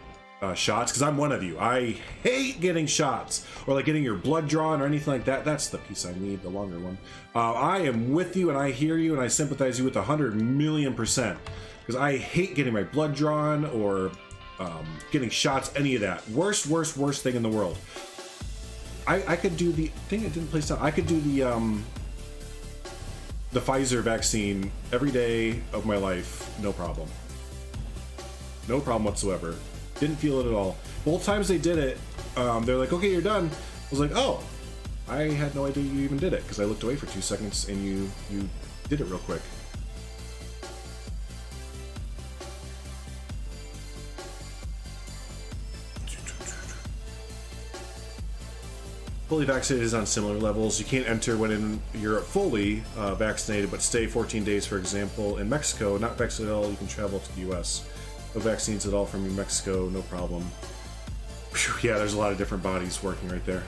shots, because I'm one of you. I hate getting shots, or like getting your blood drawn or anything like that. That's the piece I need, the longer one. I am with you, and I hear you, and I sympathize you with 100,000,000%. Because I hate getting my blood drawn or getting shots, any of that. Worst thing in the world. I could do the thing. It didn't place down. I could do the Pfizer vaccine every day of my life, no problem. No problem whatsoever. Didn't feel it at all. Both times they did it, they're like, okay, you're done. I was like, oh, I had no idea you even did it because I looked away for 2 seconds and you did it real quick. Fully vaccinated is on similar levels. You can't enter when in Europe fully vaccinated, but stay 14 days, for example. In Mexico, not vaccinated at all, you can travel to the US. No vaccines at all from Mexico, no problem. Whew, yeah, there's a lot of different bodies working right there.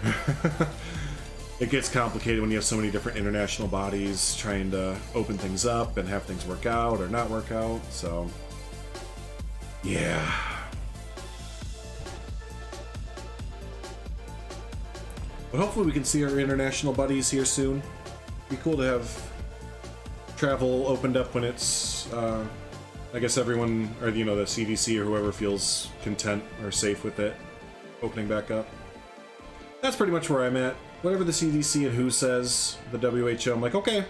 It gets complicated when you have so many different international bodies trying to open things up and have things work out or not work out, so yeah. But hopefully we can see our international buddies here soon. Be cool to have travel opened up when it's, I guess everyone, or you know, the CDC or whoever feels content or safe with it opening back up. That's pretty much where I'm at. Whatever the CDC and WHO says, the WHO, I'm like, okay.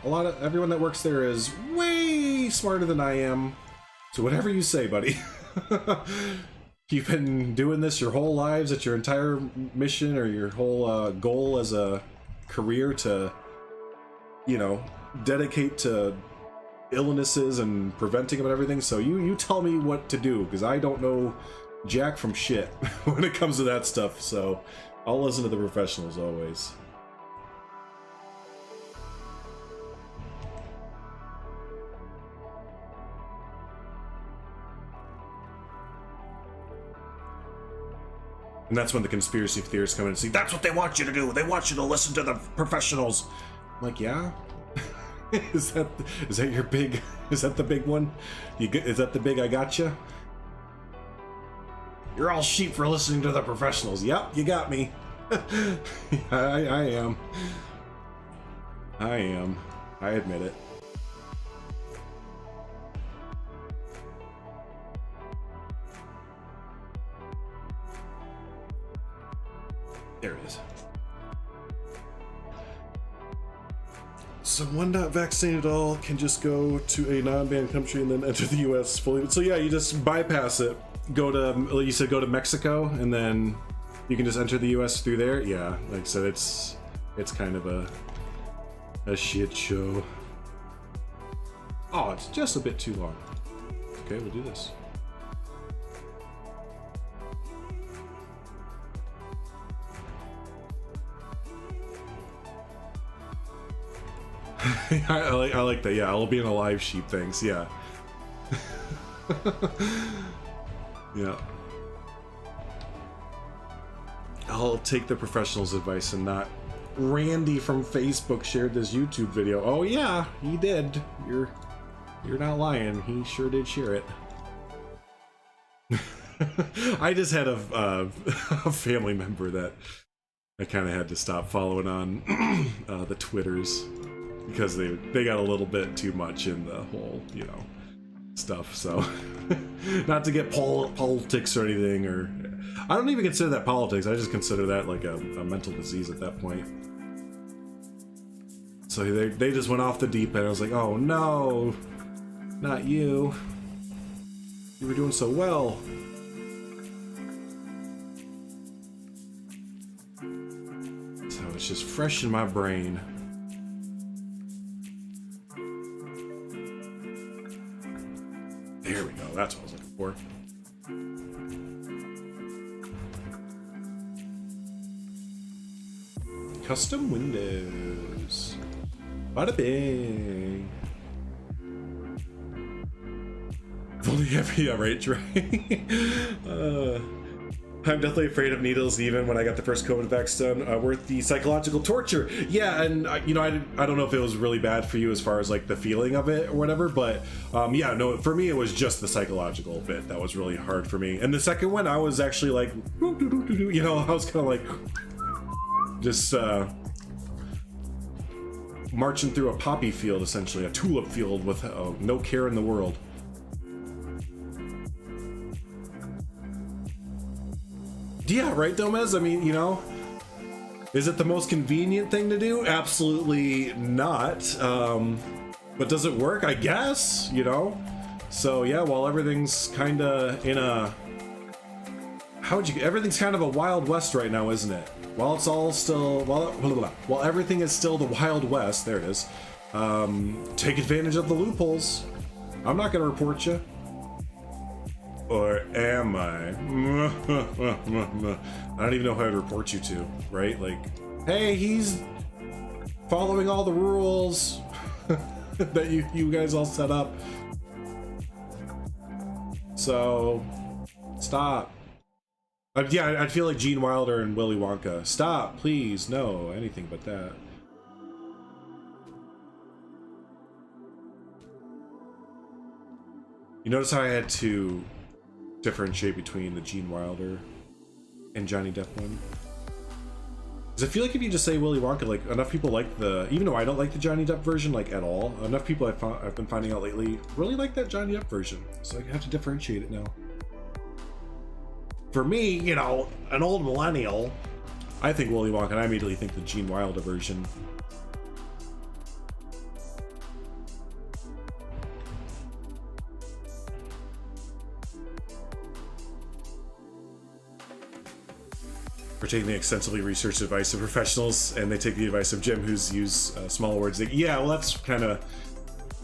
Everyone that works there is way smarter than I am. So whatever you say, buddy. You've been doing this your whole lives. It's your entire mission or your whole goal as a career to, you know, dedicate to illnesses and preventing them and everything. So you tell me what to do, because I don't know jack from shit when it comes to that stuff. So I'll listen to the professionals always. And that's when the conspiracy theorists come in and say, that's what they want you to do. They want you to listen to the professionals. I'm like, yeah? Is that your big, is that the big one? Is that the big I gotcha? You're all sheep for listening to the professionals. Yep, you got me. I am. I admit it. There it is. Someone not vaccinated at all can just go to a non-banned country and then enter the US fully. So yeah, you just bypass it. Go to, like you said, go to Mexico, and then you can just enter the US through there. Yeah, like I said, it's kind of a shit show. Oh, it's just a bit too long. Okay, we'll do this. I like that. Yeah, I'll be in a live sheep. Thanks. Yeah. Yeah. I'll take the professional's advice and not. Randy from Facebook shared this YouTube video. Oh yeah, he did. You're not lying. He sure did share it. I just had a family member that I kind of had to stop following on the Twitters. Because they got a little bit too much in the whole, you know, stuff. So, not to get politics or anything, or I don't even consider that politics. I just consider that like a mental disease at that point. So they just went off the deep end. I was like, oh no, not you. You were doing so well. So it's just fresh in my brain. There we go, that's what I was looking for. Custom windows. Bada bing. Yeah, right, Trey. I'm definitely afraid of needles even when I got the first COVID vax done. Worth the psychological torture. Yeah, and you know, I don't know if it was really bad for you as far as like the feeling of it or whatever, but yeah, no, for me it was just the psychological bit that was really hard for me. And the second one, I was actually like, you know, I was kind of like, just marching through a poppy field, essentially, a tulip field with no care in the world. Yeah, right, Domez? I mean, you know, is it the most convenient thing to do? Absolutely not. But does it work? I guess, you know? So yeah, while everything's kind of in a... everything's kind of a Wild West right now, isn't it? while it's all still, while everything is still the Wild West, there it is, take advantage of the loopholes. I'm not going to report you. Or am I? I don't even know who I'd report you to, right? Like, hey, he's following all the rules that you guys all set up. So, stop. Yeah, I'd feel like Gene Wilder and Willy Wonka. Stop, please, no, anything but that. You notice how I had to differentiate between the Gene Wilder and Johnny Depp one? Because I feel like if you just say Willy Wonka, like, enough people like the, even though I don't like the Johnny Depp version, like, at all, enough people I've been finding out lately really like that Johnny Depp version. So I have to differentiate it now. For me, you know, an old millennial, I think Willy Wonka, and I immediately think the Gene Wilder version. We're taking the extensively researched advice of professionals, and they take the advice of Jim, who's used small words. Yeah, well, that's kind of,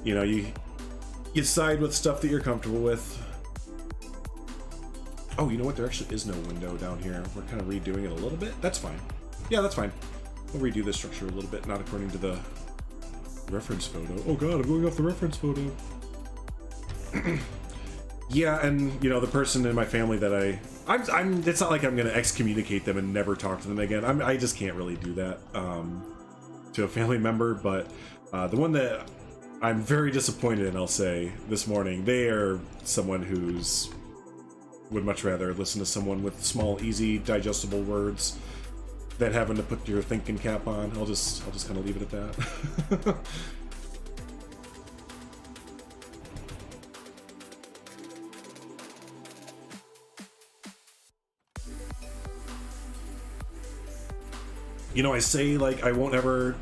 you know, you side with stuff that you're comfortable with. Oh, you know what? There actually is no window down here. We're kind of redoing it a little bit. That's fine. Yeah, that's fine. We'll redo the structure a little bit, not according to the reference photo. Oh god, I'm going off the reference photo. Yeah, and you know, the person in my family that I'm it's not like I'm gonna excommunicate them and never talk to them again. I just can't really do that to a family member, but the one that I'm very disappointed in, I'll say, this morning, they are someone who's would much rather listen to someone with small, easy, digestible words than having to put your thinking cap on. I'll just kind of leave it at that. You know, I say, like, I won't ever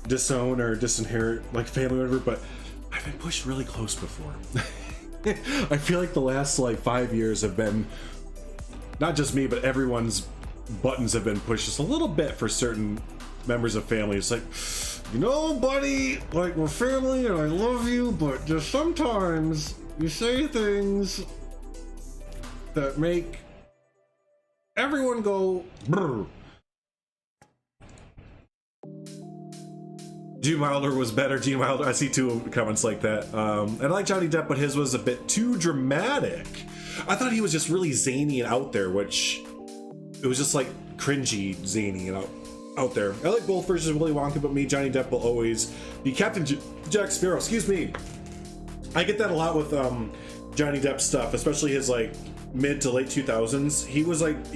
disown or disinherit, like, family or whatever, but I've been pushed really close before. I feel like the last, like, 5 years have been, not just me, but everyone's buttons have been pushed just a little bit for certain members of family. It's like, you know, buddy, like, we're family and I love you, but just sometimes you say things that make everyone go brr. Gene Wilder was better. Gene Wilder, I see two comments like that. And I like Johnny Depp, but his was a bit too dramatic. I thought he was just really zany and out there, which it was just like cringy, zany and out there. I like both versions of Willy Wonka, but me, Johnny Depp will always be Captain Jack Sparrow. Excuse me. I get that a lot with Johnny Depp stuff, especially his like mid to late 2000s. He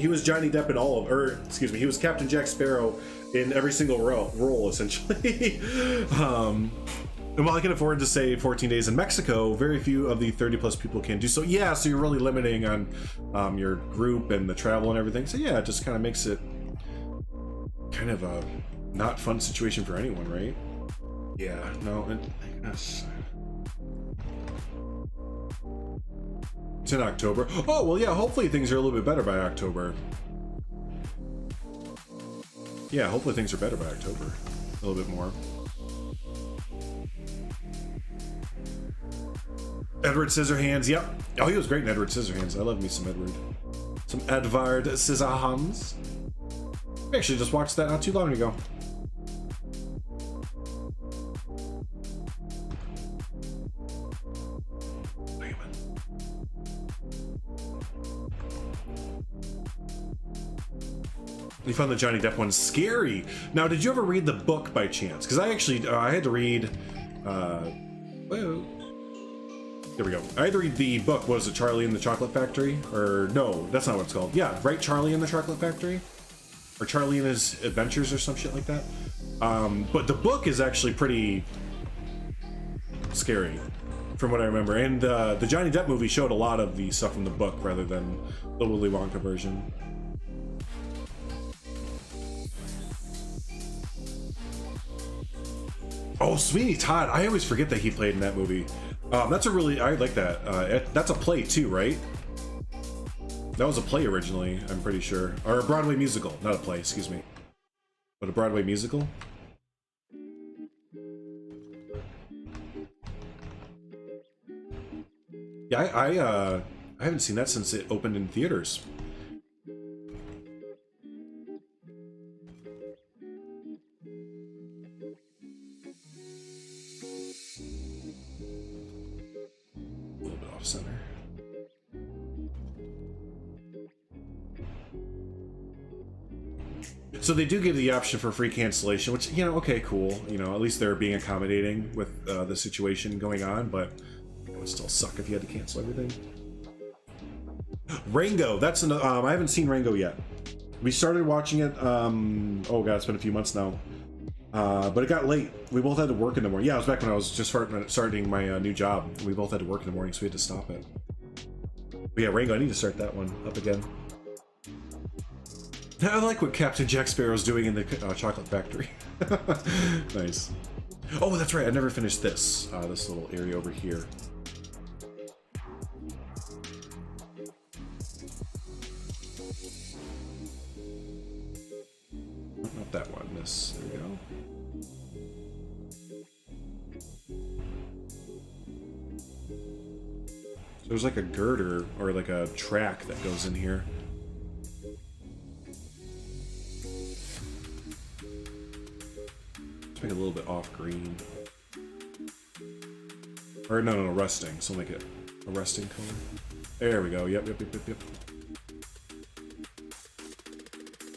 was Johnny Depp in all of, or excuse me, he was Captain Jack Sparrow in every single role essentially. And while I can afford to say 14 days in Mexico, very few of the 30 plus people can do so. Yeah, so you're really limiting on your group and the travel and everything. So yeah, it just kind of makes it kind of a not fun situation for anyone, right? Yeah, no, it's in October. Oh, well, yeah, hopefully things are a little bit better by October. Yeah, hopefully things are better by October. A little bit more. Edward Scissorhands, yep. Oh, he was great in Edward Scissorhands. I love me some Edward. Some Edvard Scissorhands. We actually just watched that not too long ago. You found the Johnny Depp one scary. Now, did you ever read the book by chance? Because I actually, I had to read, well, there we go. I had to read the book, was it Charlie and the Chocolate Factory? Or, no, that's not what it's called. Yeah, right, Charlie and the Chocolate Factory? Or Charlie and His Adventures or some shit like that. But the book is actually pretty scary, from what I remember. And the Johnny Depp movie showed a lot of the stuff from the book rather than the Willy Wonka version. Oh, Sweeney Todd. I always forget that he played in that movie. That's a really, I like that. That's a play too, right? That was a play originally, I'm pretty sure. Or a Broadway musical. Not a play, excuse me. But a Broadway musical? Yeah, I haven't seen that since it opened in theaters. A little bit off center. So they do give the option for free cancellation, which, you know, okay, cool. You know, at least they're being accommodating with the situation going on, but it would still suck if you had to cancel everything. Rango, that's an, I haven't seen Rango yet. We started watching it, oh god, it's been a few months now. But it got late. We both had to work in the morning. Yeah, it was back when I was just starting my new job. We both had to work in the morning, so we had to stop it. But yeah, Rango, I need to start that one up again. I like what Captain Jack Sparrow's doing in the chocolate factory. Nice. Oh, that's right. I never finished this. This little area over here. Not that one. This. There we go. So there's like a girder or like a track that goes in here. Make it a little bit off green. Or no, rusting. So make it a rusting color. There we go. Yep.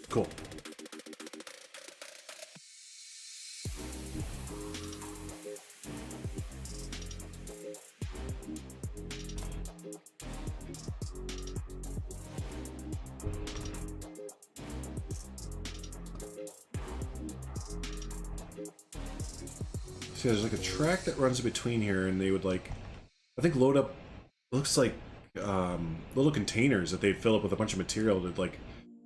Cool. There's like a track that runs between here, and they would like, I think, load up, looks like little containers that they'd fill up with a bunch of material to like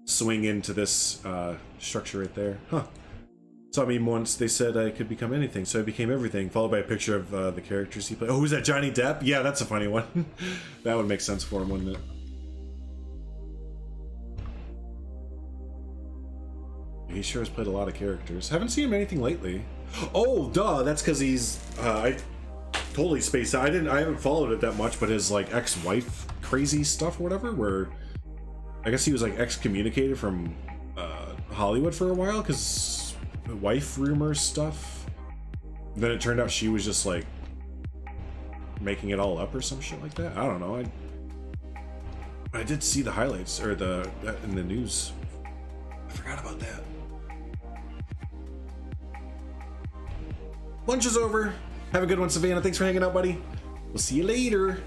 swing into this structure right there. Huh. So I mean, once they said I could become anything, so I became everything, followed by a picture of the characters he played. Oh, who's that, Johnny Depp? Yeah, that's a funny one. That would make sense for him, wouldn't it? He sure has played a lot of characters. Haven't seen him anything lately. Oh, duh, that's because he's, I totally spaced out. I haven't followed it that much, but his, like, ex-wife crazy stuff or whatever, where I guess he was, like, excommunicated from Hollywood for a while, because wife rumor stuff. Then it turned out she was just, like, making it all up or some shit like that. I don't know. I did see the highlights, or in the news. I forgot about that. Lunch is over. Have a good one, Savannah. Thanks for hanging out, buddy. We'll see you later.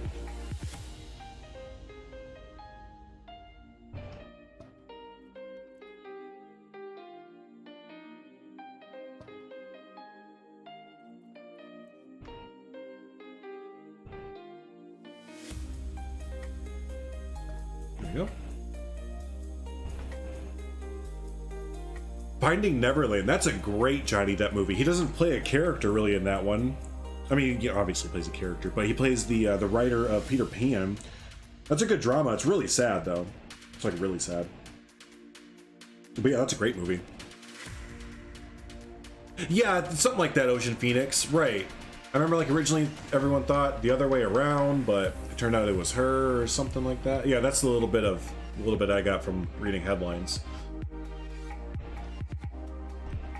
There you go. Finding Neverland. That's a great Johnny Depp movie. He doesn't play a character really in that one. I mean, he obviously plays a character, but he plays the writer of Peter Pan. That's a good drama. It's really sad though. It's like really sad. But yeah, that's a great movie. Yeah, something like that, Ocean Phoenix. Right. I remember like originally everyone thought the other way around, but it turned out it was her or something like that. Yeah, that's a little bit I got from reading headlines.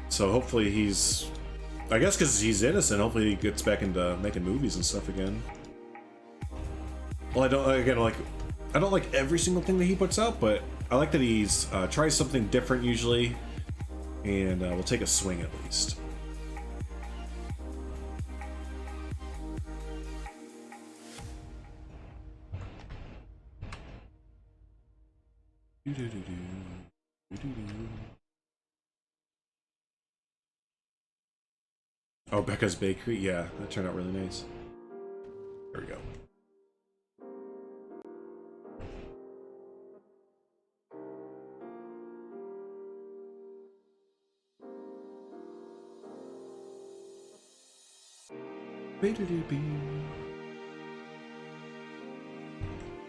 So hopefully he's, I guess because he's innocent, hopefully he gets back into making movies and stuff again. Well, I don't like every single thing that he puts out, but I like that he's tries something different usually, and we'll take a swing at least. Oh, Becca's Bakery? Yeah, that turned out really nice. There we go.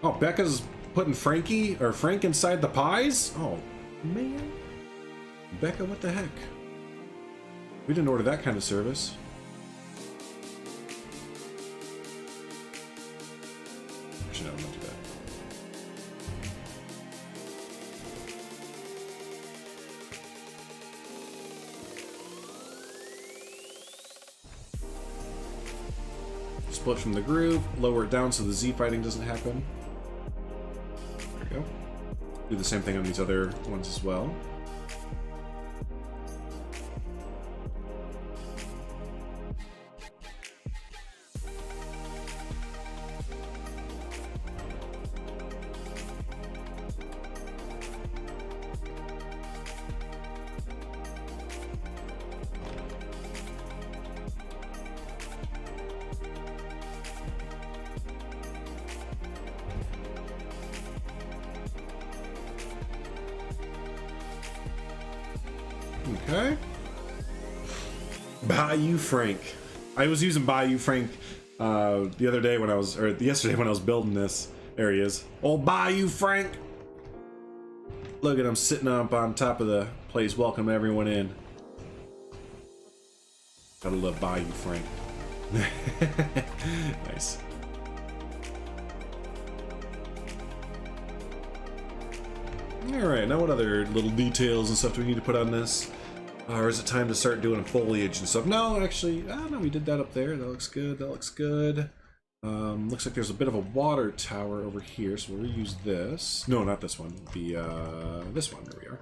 Oh, Becca's putting Frankie or Frank inside the pies? Oh, man. Becca, what the heck? We didn't order that kind of service. Actually, no, don't do that. Split from the groove, lower it down so the Z fighting doesn't happen. There we go. Do the same thing on these other ones as well. Okay. Bayou Frank. I was using Bayou Frank the other day when I was, or yesterday when I was building this areas. Old Bayou Frank. Look at him sitting up on top of the place, welcoming everyone in. Gotta love Bayou Frank. Nice. Alright, now what other little details and stuff do we need to put on this? Or is it time to start doing foliage and stuff? No, actually, no, we did that up there. That looks good, that looks good. Looks like there's a bit of a water tower over here, so we'll reuse this. No, not this one. This one, there we are.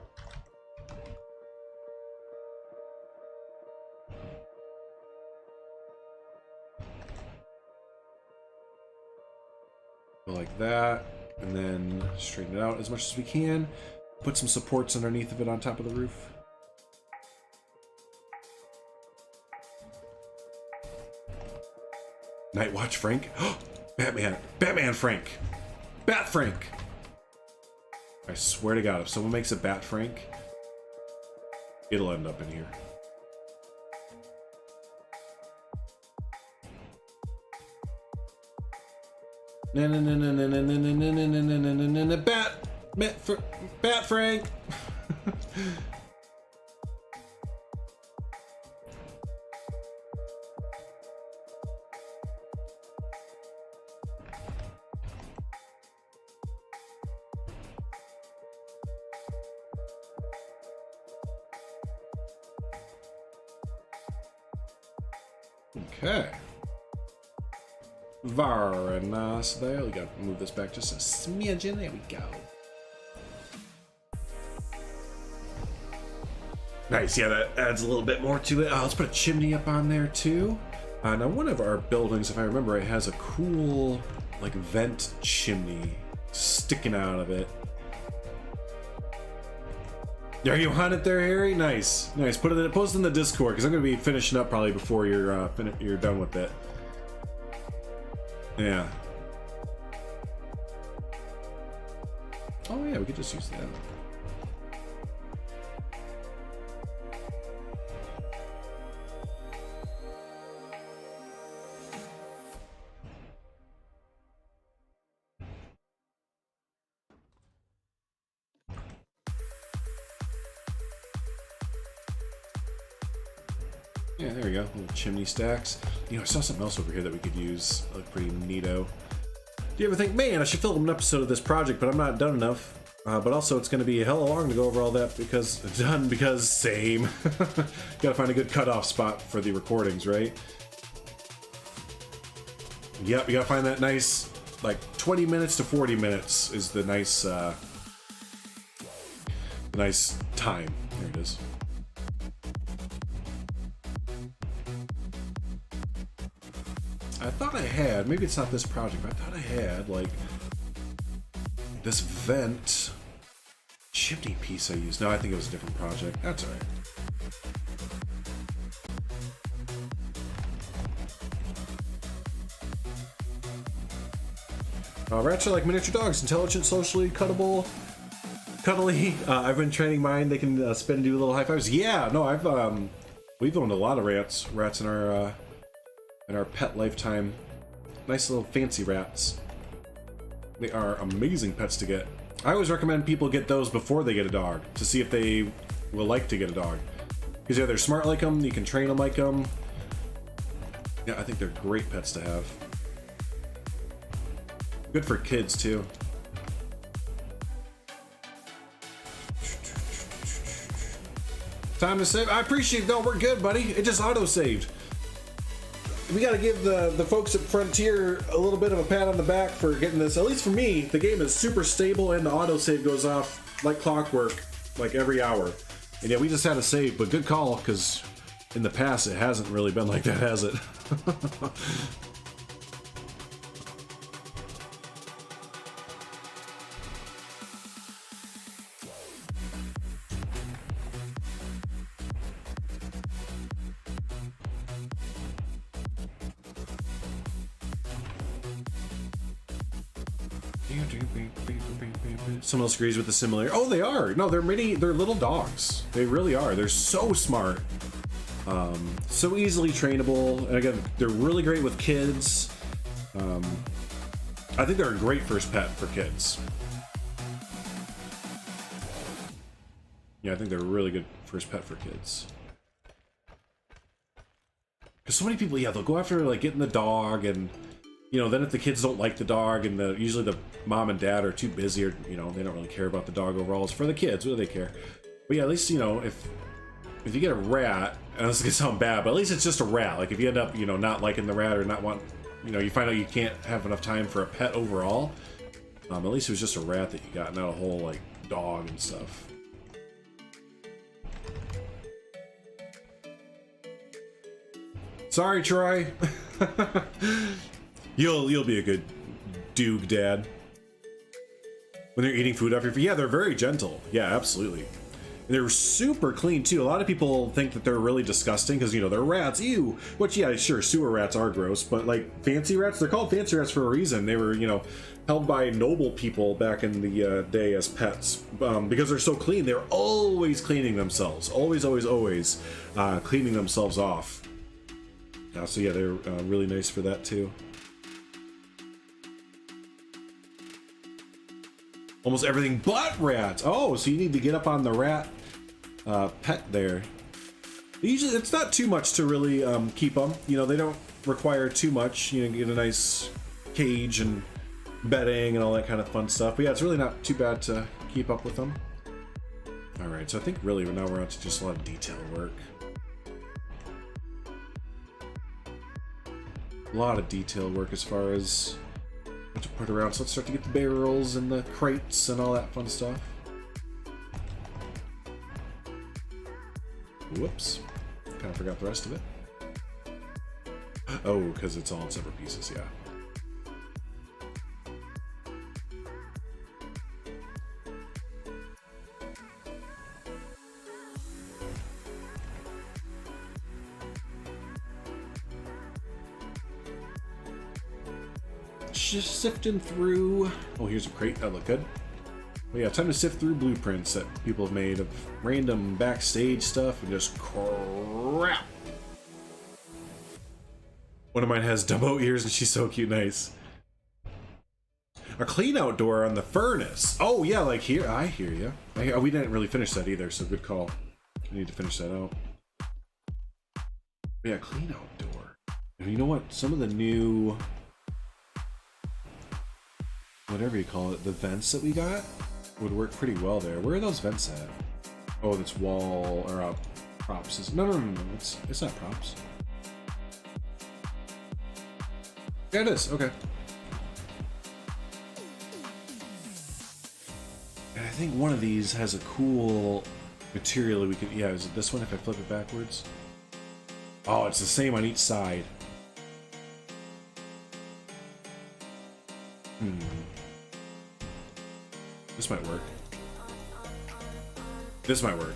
Go like that, and then straighten it out as much as we can. Put some supports underneath of it on top of the roof. Night Watch Frank? Batman! Batman Frank! Bat Frank! I swear to God, if someone makes a Bat Frank, it'll end up in here. No, no, no, no, no, no, no, no, no, no, no, no, no, no, Bat Frank! Okay. Very nice there. We gotta move this back just a smidgen. There we go. Nice, yeah, that adds a little bit more to it. Let's put a chimney up on there too. Now one of our buildings, if I remember, it has a cool like vent chimney sticking out of it. Are you on it there, Harry? Nice, nice. Post it in the Discord because I'm gonna be finishing up probably before you're done with it. Yeah. Oh yeah, we could just use that. Yeah, there we go. Little chimney stacks. You know, I saw something else over here that we could use. Look pretty neato. Do you ever think, man, I should film an episode of this project, but I'm not done enough. But also, it's going to be hella long to go over all that because same. Gotta find a good cutoff spot for the recordings, right? Yep, you gotta find that nice, like 20 minutes to 40 minutes is the nice, nice time. There it is. I thought I had, maybe it's not this project, but I thought I had, like, this vent chimney piece I used. No, I think it was a different project. That's alright. Rats are like miniature dogs, intelligent, socially, cuddly. I've been training mine. They can spin and do little high fives. Yeah, no, we've owned a lot of rats in our pet lifetime. Nice little fancy rats. They are amazing pets to get. I always recommend people get those before they get a dog to see if they will like to get a dog. Because yeah, they're smart like them, you can train them like them. Yeah, I think they're great pets to have. Good for kids too. Time to save. I appreciate it. No, we're good, buddy. It just auto-saved. We gotta give the folks at Frontier a little bit of a pat on the back for getting this. At least for me, the game is super stable and the autosave goes off like clockwork, like every hour. And yeah, we just had a save, but good call, because in the past it hasn't really been like that, has it? Someone else agrees with the similar. Oh, they are. No, they're little dogs. They really are. They're so smart. So easily trainable. And again, they're really great with kids. I think they're a great first pet for kids. Yeah, I think they're a really good first pet for kids. Because so many people, yeah, they'll go after like getting the dog, and you know, then if the kids don't like the dog, and usually the mom and dad are too busy, or you know, they don't really care about the dog overall. It's for the kids. What do they care? But yeah, at least, you know, if you get a rat, and this is gonna sound bad, but at least it's just a rat. Like if you end up, you know, not liking the rat or not want, you know, you find out you can't have enough time for a pet overall. At least it was just a rat that you got, not a whole like dog and stuff. Sorry, Troy. You'll be a good Duke dad. When they're eating food off your feet, yeah, they're very gentle. Yeah, absolutely. And they're super clean too. A lot of people think that they're really disgusting because, you know, they're rats. Ew. Which, yeah, sure, sewer rats are gross, but like fancy rats, they're called fancy rats for a reason. They were, you know, held by noble people back in the day as pets because they're so clean. They're always cleaning themselves. Always cleaning themselves off. So yeah, they're really nice for that too. Almost everything but rats. Oh, so you need to get up on the rat pet there. Usually it's not too much to really keep them. You know, they don't require too much. You know, get a nice cage and bedding and all that kind of fun stuff. But yeah, it's really not too bad to keep up with them. All right, so I think really now we're on to just a lot of detail work. A lot of detail work as far as what to put around. So let's start to get the barrels and the crates and all that fun stuff. Whoops. Kind of forgot the rest of it. Oh, because it's all in separate pieces, yeah. Just sifting through. Oh, here's a crate. That look good. But yeah, time to sift through blueprints that people have made of random backstage stuff and just crap. One of mine has Dumbo ears and she's so cute. Nice. A clean out door on the furnace. Oh yeah, like here. I hear you. We didn't really finish that either, so good call. I need to finish that out. But yeah, clean out door. And you know what? Some of the new, whatever you call it, the vents that we got would work pretty well there. Where are those vents at? Oh, that's wall or props. No, it's not props. Yeah, it is. Okay. And I think one of these has a cool material that we can. Yeah, is it this one if I flip it backwards? Oh, it's the same on each side. This might work. This might work.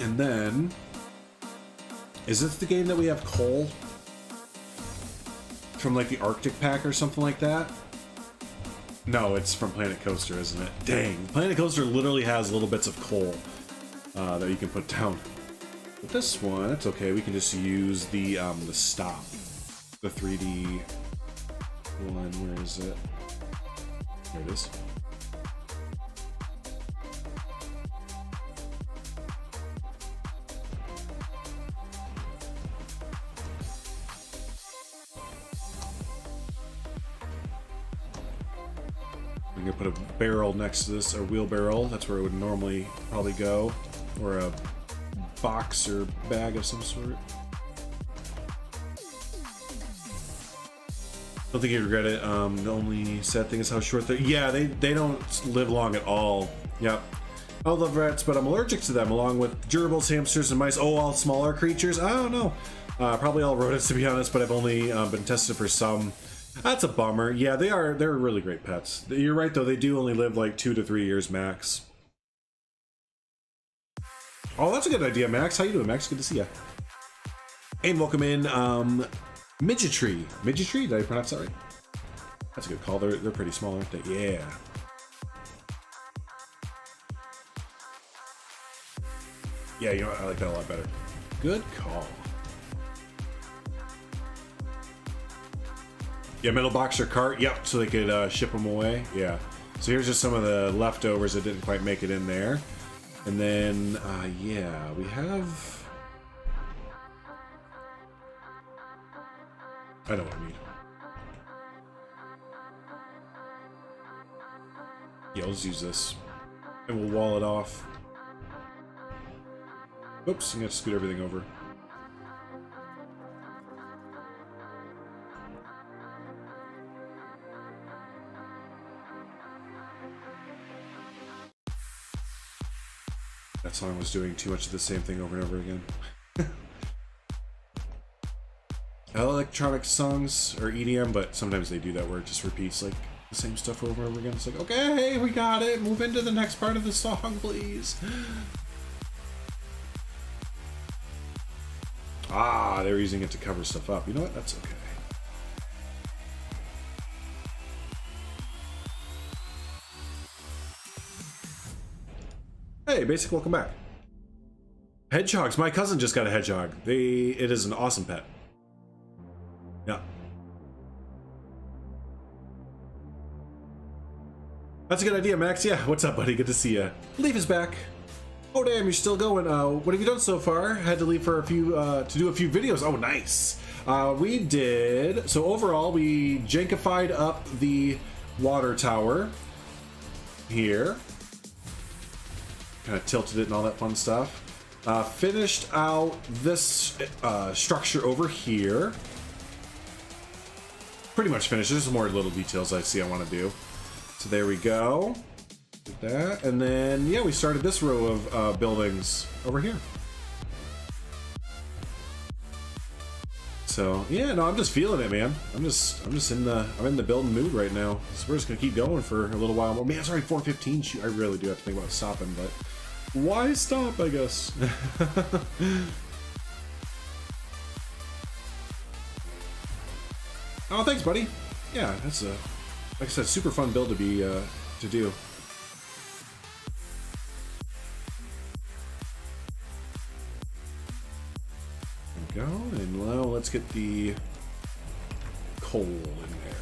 And then Is this the game that we have coal? From like the Arctic pack or something like that? No, it's from Planet Coaster, isn't it? Dang, Planet Coaster literally has little bits of coal that you can put down. But this one, it's okay. We can just use the stop, the 3D one. Where is it? There it is. I'm gonna put a barrel next to this, a wheelbarrow. That's where it would normally probably go, or a box or bag of some sort. Don't think you'd regret it. The only sad thing is how short they're. Yeah, they don't live long at all. Yep. I love rats, but I'm allergic to them, along with gerbils, hamsters, and mice. Oh, all smaller creatures? I don't know. Probably all rodents, to be honest, but I've only been tested for some. That's a bummer. Yeah, they're really great pets. You're right, though. They do only live like 2 to 3 years max. Oh, that's a good idea, Max. How you doing, Max? Good to see you. And welcome in, Midgetry. Midgetry? Did I pronounce that right? That's a good call. They're pretty small, aren't they? Yeah. Yeah, you know what? I like that a lot better. Good call. Yeah, metal box or cart. Yep, so they could ship them away. Yeah. So here's just some of the leftovers that didn't quite make it in there. And then, yeah, we have... I know what I need. Yeah, let's use this. And we'll wall it off. Oops, I'm gonna scoot everything over. That song was doing too much of the same thing over and over again. I like electronic songs or EDM, but sometimes they do that where it just repeats like the same stuff over and over again. It's like, okay, we got it. Move into the next part of the song, please. Ah, they're using it to cover stuff up. You know what? That's okay. Hey, Basic, welcome back. Hedgehogs. My cousin just got a hedgehog. It is an awesome pet. Yeah. That's a good idea, Max. Yeah, what's up, buddy? Good to see you. Leaf is back. Oh, damn, you're still going. What have you done so far? Had to leave for a few, to do a few videos. Oh, nice. We did, so overall, we jankified up the water tower here. Kind of tilted it and all that fun stuff. Finished out this structure over here. Pretty much finished. There's some more little details I see I want to do. So there we go. Did that. And then, yeah, we started this row of buildings over here. So, yeah, no, I'm just feeling it, man. I'm in the building mood right now. So we're just going to keep going for a little while more. Man, it's already 4:15. Shoot, I really do have to think about stopping, but why stop, I guess? Oh, thanks, buddy. Yeah, that's a, like I said, super fun build to be to do. There we go, and now let's get the coal in there.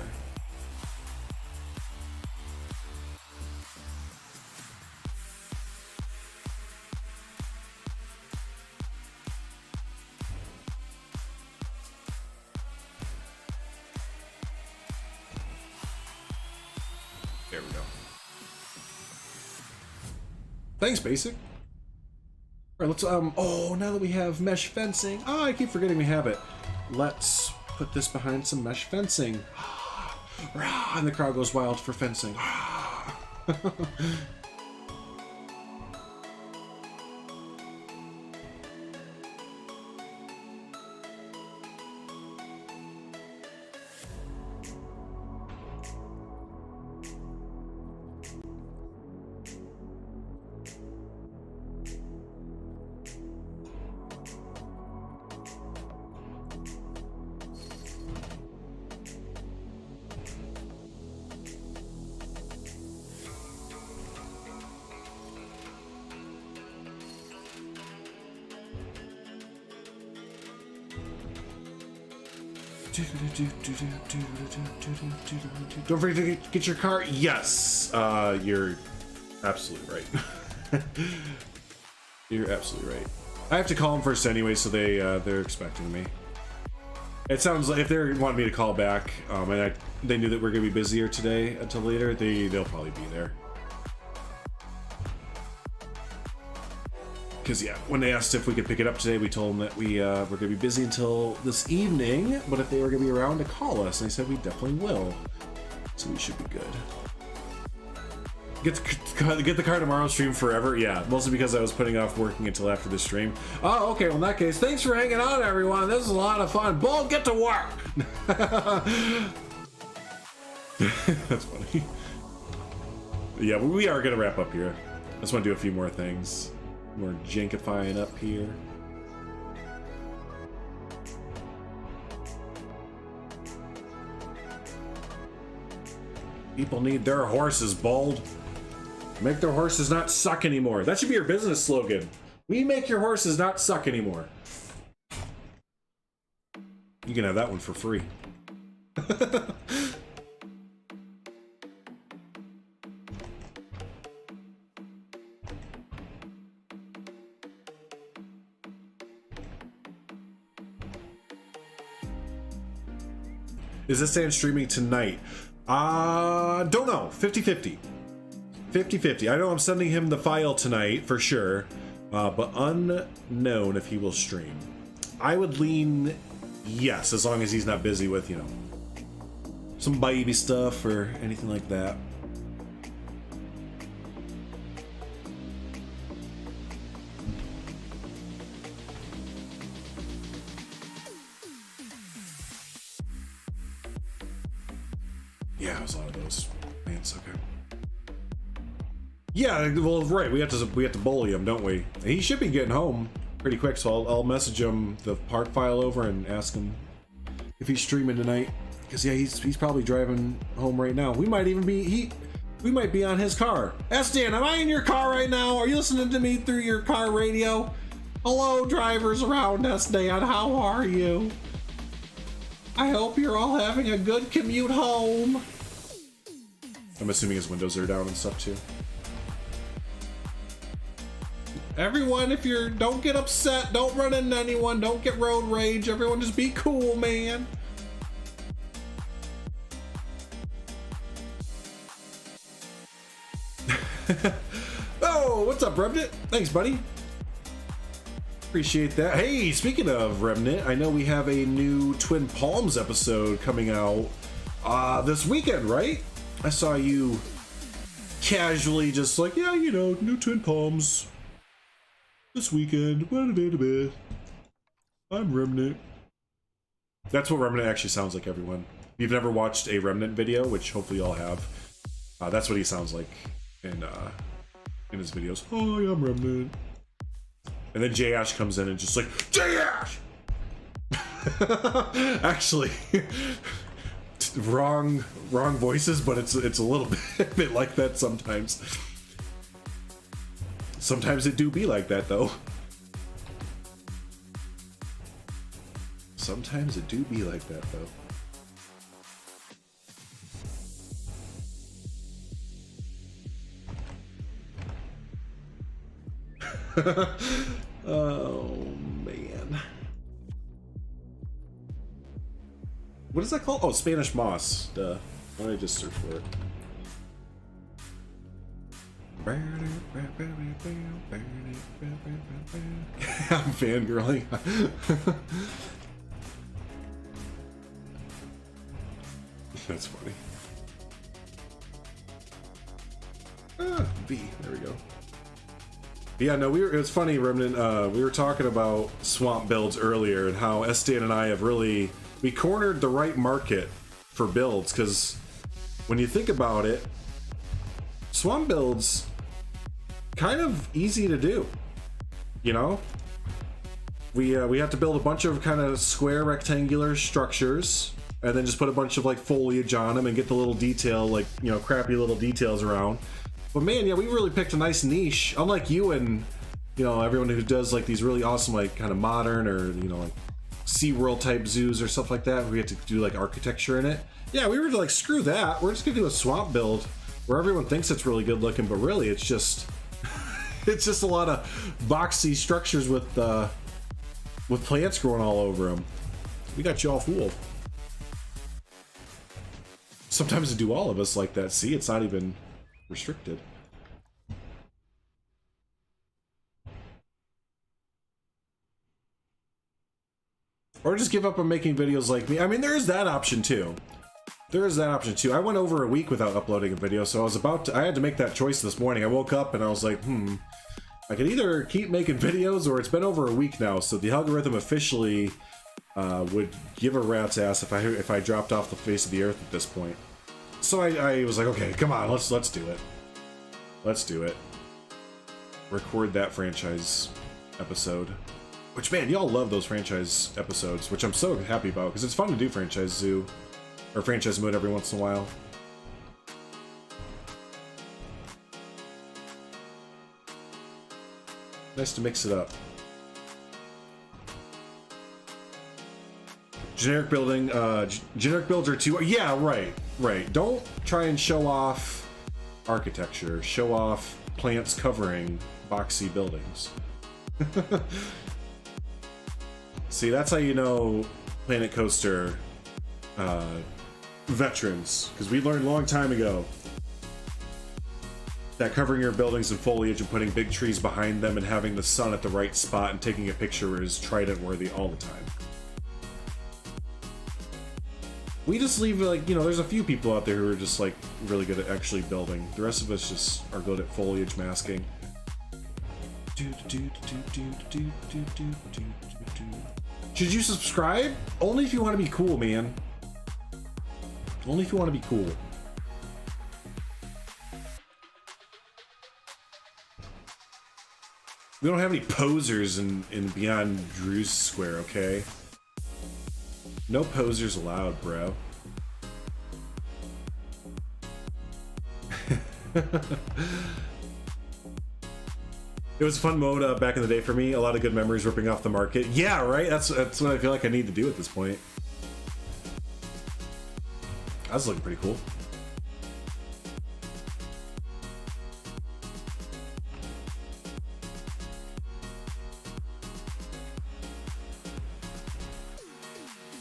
There we go. Thanks, Basic. All right, let's, oh, now that we have mesh fencing. Oh, I keep forgetting we have it. Let's put this behind some mesh fencing. And the crowd goes wild for fencing. Don't forget to get your car. Yes, you're absolutely right. You're absolutely right. I have to call them first anyway, so they're expecting me. It sounds like if they're wanting me to call back, and they knew that we're gonna be busier today until later, they'll probably be there. Because yeah, when they asked if we could pick it up today, we told them that we were going to be busy until this evening, but if they were going to be around to call us, and they said we definitely will. So we should be good. Get the car tomorrow, stream forever? Yeah, mostly because I was putting off working until after the stream. Oh, okay, well in that case, thanks for hanging out, everyone. This is a lot of fun. Bull, get to work! That's funny. Yeah, we are going to wrap up here. I just want to do a few more things. More jankifying up here. People need their horses, Bold. Make their horses not suck anymore. That should be your business slogan. We make your horses not suck anymore. You can have that one for free. Is this stand streaming tonight? Don't know. 50-50. 50-50. I know I'm sending him the file tonight for sure, but unknown if he will stream. I would lean yes, as long as he's not busy with, you know, some baby stuff or anything like that. Yeah, it was a lot of those. Man, it's okay. Yeah, well, right. We have to bully him, don't we? He should be getting home pretty quick, so I'll message him the part file over and ask him if he's streaming tonight. Because yeah, he's probably driving home right now. We might even be we might be on his car. Estian, am I in your car right now? Are you listening to me through your car radio? Hello, drivers around Estian. How are you? I hope you're all having a good commute home. I'm assuming his windows are down and stuff too. Everyone, if you're, don't get upset, don't run into anyone, don't get road rage, everyone just be cool, man. Oh, what's up, Remnant? Thanks, buddy. Appreciate that. Hey, speaking of Remnant, I know we have a new Twin Palms episode coming out this weekend, right? I saw you casually just like, yeah, you know, new Twin Palms this weekend. I'm Remnant. That's what Remnant actually sounds like, everyone. If you've never watched a Remnant video, which hopefully you all have, that's what he sounds like in his videos. Hi, I'm Remnant. And then J Ash comes in and just like, J Ash! Actually, wrong voices, but it's a little bit like that sometimes. Sometimes it do be like that, though. Sometimes it do be like that, though. Oh, man. What is that called? Oh, Spanish moss. Duh. Why don't I just search for it? I'm fangirling. That's funny. B. There we go. Yeah, no, it was funny, Remnant. We were talking about swamp builds earlier and how Estian and I have we cornered the right market for builds, because when you think about it, swamp builds kind of easy to do, you know? We have to build a bunch of kind of square rectangular structures and then just put a bunch of like foliage on them and get the little detail, like, you know, crappy little details around. But man, yeah, we really picked a nice niche, unlike you and, you know, everyone who does like these really awesome, like kind of modern or, you know, like SeaWorld type zoos or stuff like that, where we had to do like architecture in it. Yeah, we were like, screw that. We're just gonna do a swamp build where everyone thinks it's really good looking, but really it's just it's just a lot of boxy structures with plants growing all over them. We got you all fooled. Sometimes they do all of us like that. See, it's not even restricted. Or just give up on making videos like me. I mean, there is that option too. There is that option too. I went over a week without uploading a video, so I had to make that choice this morning. I woke up and I was like, I could either keep making videos, or it's been over a week now, so the algorithm officially would give a rat's ass if I dropped off the face of the earth at this point. So I was like, okay, come on, let's do it. Let's do it. Record that franchise episode. Which, man, y'all love those franchise episodes, which I'm so happy about, because it's fun to do franchise zoo, or franchise mode every once in a while. Nice to mix it up. Generic building, generic builds are too... Yeah, right. Don't try and show off architecture. Show off plants covering boxy buildings. See, that's how you know Planet Coaster veterans, because we learned a long time ago that covering your buildings in foliage and putting big trees behind them and having the sun at the right spot and taking a picture is Trident worthy all the time. We just leave, like, you know, there's a few people out there who are just like really good at actually building. The rest of us just are good at foliage masking. Should you subscribe? Only if you want to be cool, man. Only if you want to be cool. We don't have any posers in Beyond Drew's square, okay? No posers allowed, bro. It was a fun mode back in the day for me. A lot of good memories ripping off the market. Yeah, right? That's what I feel like I need to do at this point. That's looking pretty cool.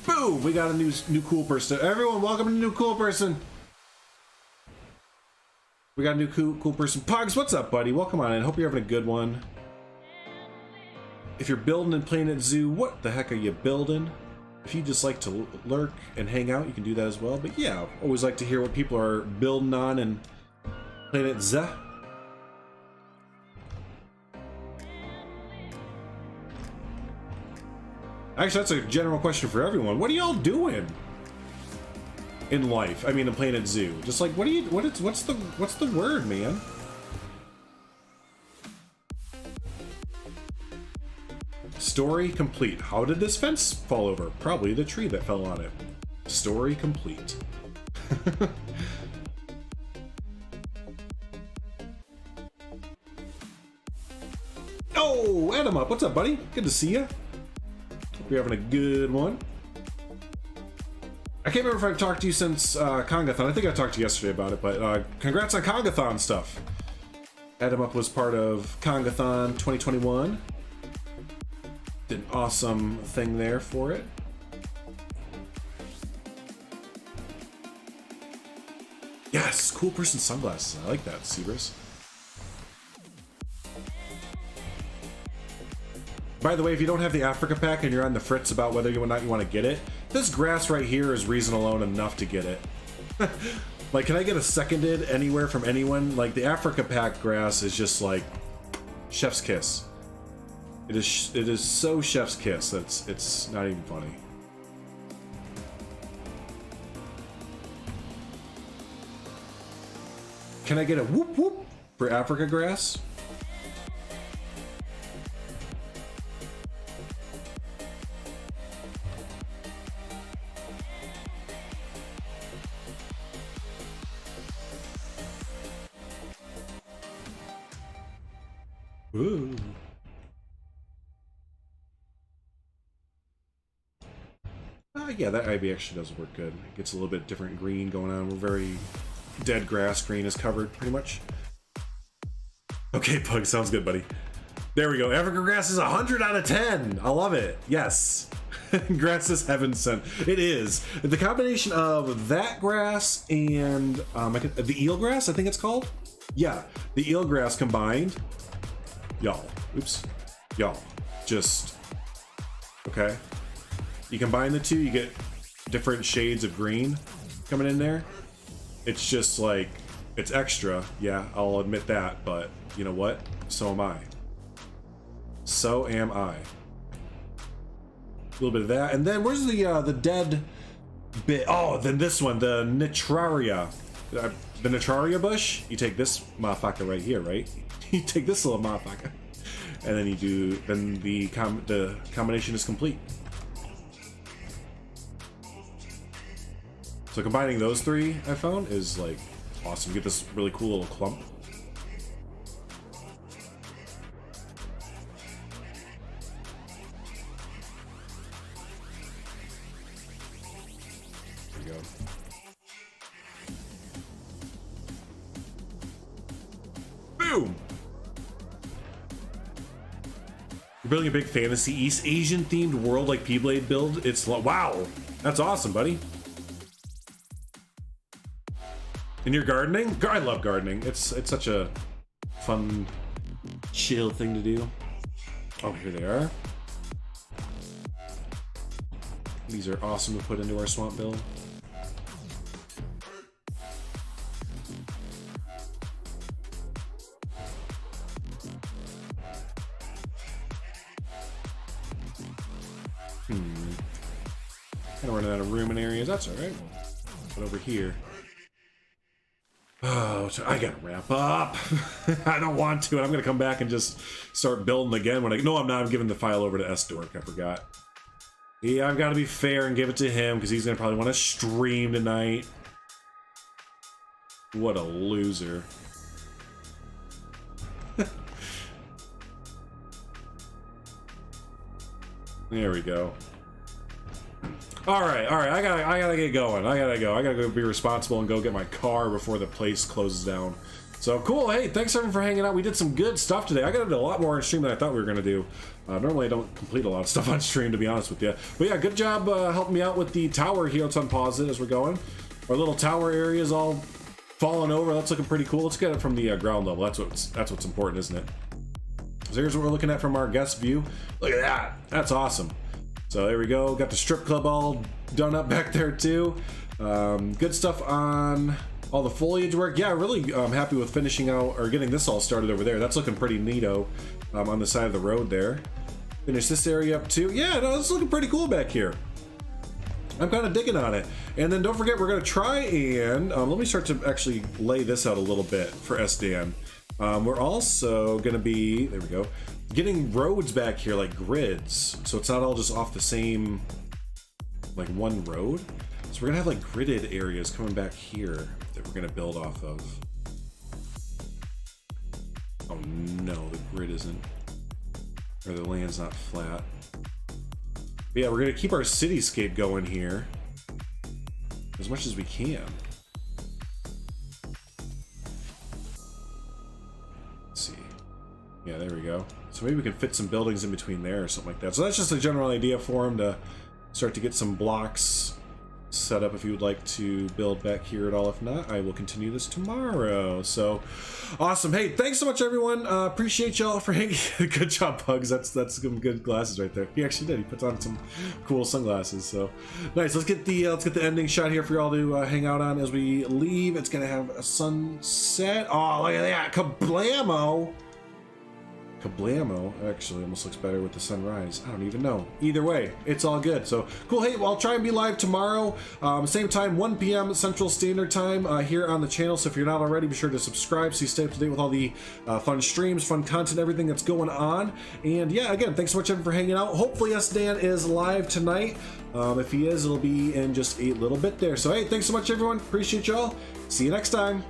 Boom! We got a new cool person. Everyone, welcome to new cool person. We got a new cool person. Pogs, what's up, buddy? Welcome on in. Hope you're having a good one. If you're building in Planet Zoo, what the heck are you building? If you just like to lurk and hang out, you can do that as well. But yeah, always like to hear what people are building on in Planet Zoo. Actually, that's a general question for everyone. What are y'all doing in life? I mean, in Planet Zoo. Just like, what's the word, man? Story complete. How did this fence fall over? Probably the tree that fell on it. Story complete. Oh, Adam up. What's up, buddy? Good to see you. Hope you're having a good one. I can't remember if I've talked to you since Congathon. I think I talked to you yesterday about it, but congrats on Congathon stuff. Adam Up was part of Congathon 2021. Did an awesome thing there for it. Yes, cool person sunglasses. I like that, Seabrus. By the way, if you don't have the Africa pack and you're on the fritz about whether or not you want to get it, this grass right here is reason alone enough to get it. Like, can I get a seconded anywhere from anyone? Like, the Africa pack grass is just like chef's kiss. It is so chef's kiss that it's not even funny. Can I get a whoop whoop for Africa grass? Ooh. Yeah, that ivy actually does work good. It gets a little bit different green going on. We're very dead grass. Green is covered pretty much. Okay, Pug, sounds good, buddy. There we go. African grass is 100 out of 10. I love it. Yes. Grass is heaven sent. It is. The combination of that grass and the eelgrass, I think it's called. Yeah, the eelgrass combined. Y'all. Oops. Y'all. Just. Okay. You combine the two, you get different shades of green coming in there. It's just like, it's extra. Yeah, I'll admit that, but you know what? So am I. So am I. A little bit of that, and then where's the dead bit? Oh, then this one, the Nitraria. The Nitraria bush. You take this motherfucker right here, right? You take this little motherfucker, and then you do. Then the combination is complete. So combining those three, I found, is like awesome. You get this really cool little clump. There you go. Boom! You're building a big fantasy East Asian themed world like P-Blade build. It's wow, that's awesome, buddy. And you're gardening? I love gardening. It's such a fun, chill thing to do. Oh, here they are. These are awesome to put into our swamp build. Kind of running out of room in areas. That's all right. But over here. Oh, I gotta wrap up. I don't want to, and I'm gonna come back and just start building again when no, I'm not. I'm giving the file over to S-Dork. I forgot. Yeah, I've got to be fair and give it to him because he's gonna probably want to stream tonight. What a loser. There we go. All right. I gotta get going. I gotta go be responsible and go get my car before the place closes down. So cool. Hey, thanks everyone for hanging out. We did some good stuff today. I got to do a lot more on stream than I thought we were gonna do. Normally I don't complete a lot of stuff on stream, to be honest with you. But yeah, good job helping me out with the tower here. Let's unpause it as we're going. Our little tower area is all falling over. That's looking pretty cool. Let's get it from the ground level. That's what's important, isn't it? So here's what we're looking at from our guest view. Look at that. That's awesome. So there we go. Got the strip club all done up back there too. Good stuff on all the foliage work. Yeah, really happy with finishing out or getting this all started over there. That's looking pretty neato on the side of the road there. Finish this area up too. Yeah, no, it's looking pretty cool back here. I'm kind of digging on it. And then don't forget, we're going to try and let me start to actually lay this out a little bit for SDN. We're also going to be, there we go, getting roads back here like grids, so it's not all just off the same, like one road. So we're gonna have like gridded areas coming back here that we're gonna build off of. Oh no, the grid isn't, or the land's not flat. But yeah, we're gonna keep our cityscape going here as much as we can. Let's see. Yeah, there we go. So maybe we can fit some buildings in between there or something like that. So that's just a general idea for him to start to get some blocks set up if you would like to build back here at all. If not, I will continue this tomorrow. So awesome. Hey, thanks so much everyone. Appreciate y'all for hanging. Good job, Pugs. That's some good glasses right there. He actually did. He puts on some cool sunglasses. So nice. Let's get the ending shot here for y'all to hang out on as we leave. It's gonna have a sunset. Oh, look at that. Kablamo. Kablamo actually almost looks better with the sunrise. I don't even know. Either way, it's all good. So cool. Hey, well, I'll try and be live tomorrow, same time, 1 p.m. Central Standard Time here on the channel. So if you're not already, be sure to subscribe so you stay up to date with all the fun streams, fun content, everything that's going on. And yeah, again, thanks so much everyone for hanging out. Hopefully Dan is live tonight. If he is, it'll be in just a little bit there. So hey, thanks so much everyone. Appreciate y'all. See you next time.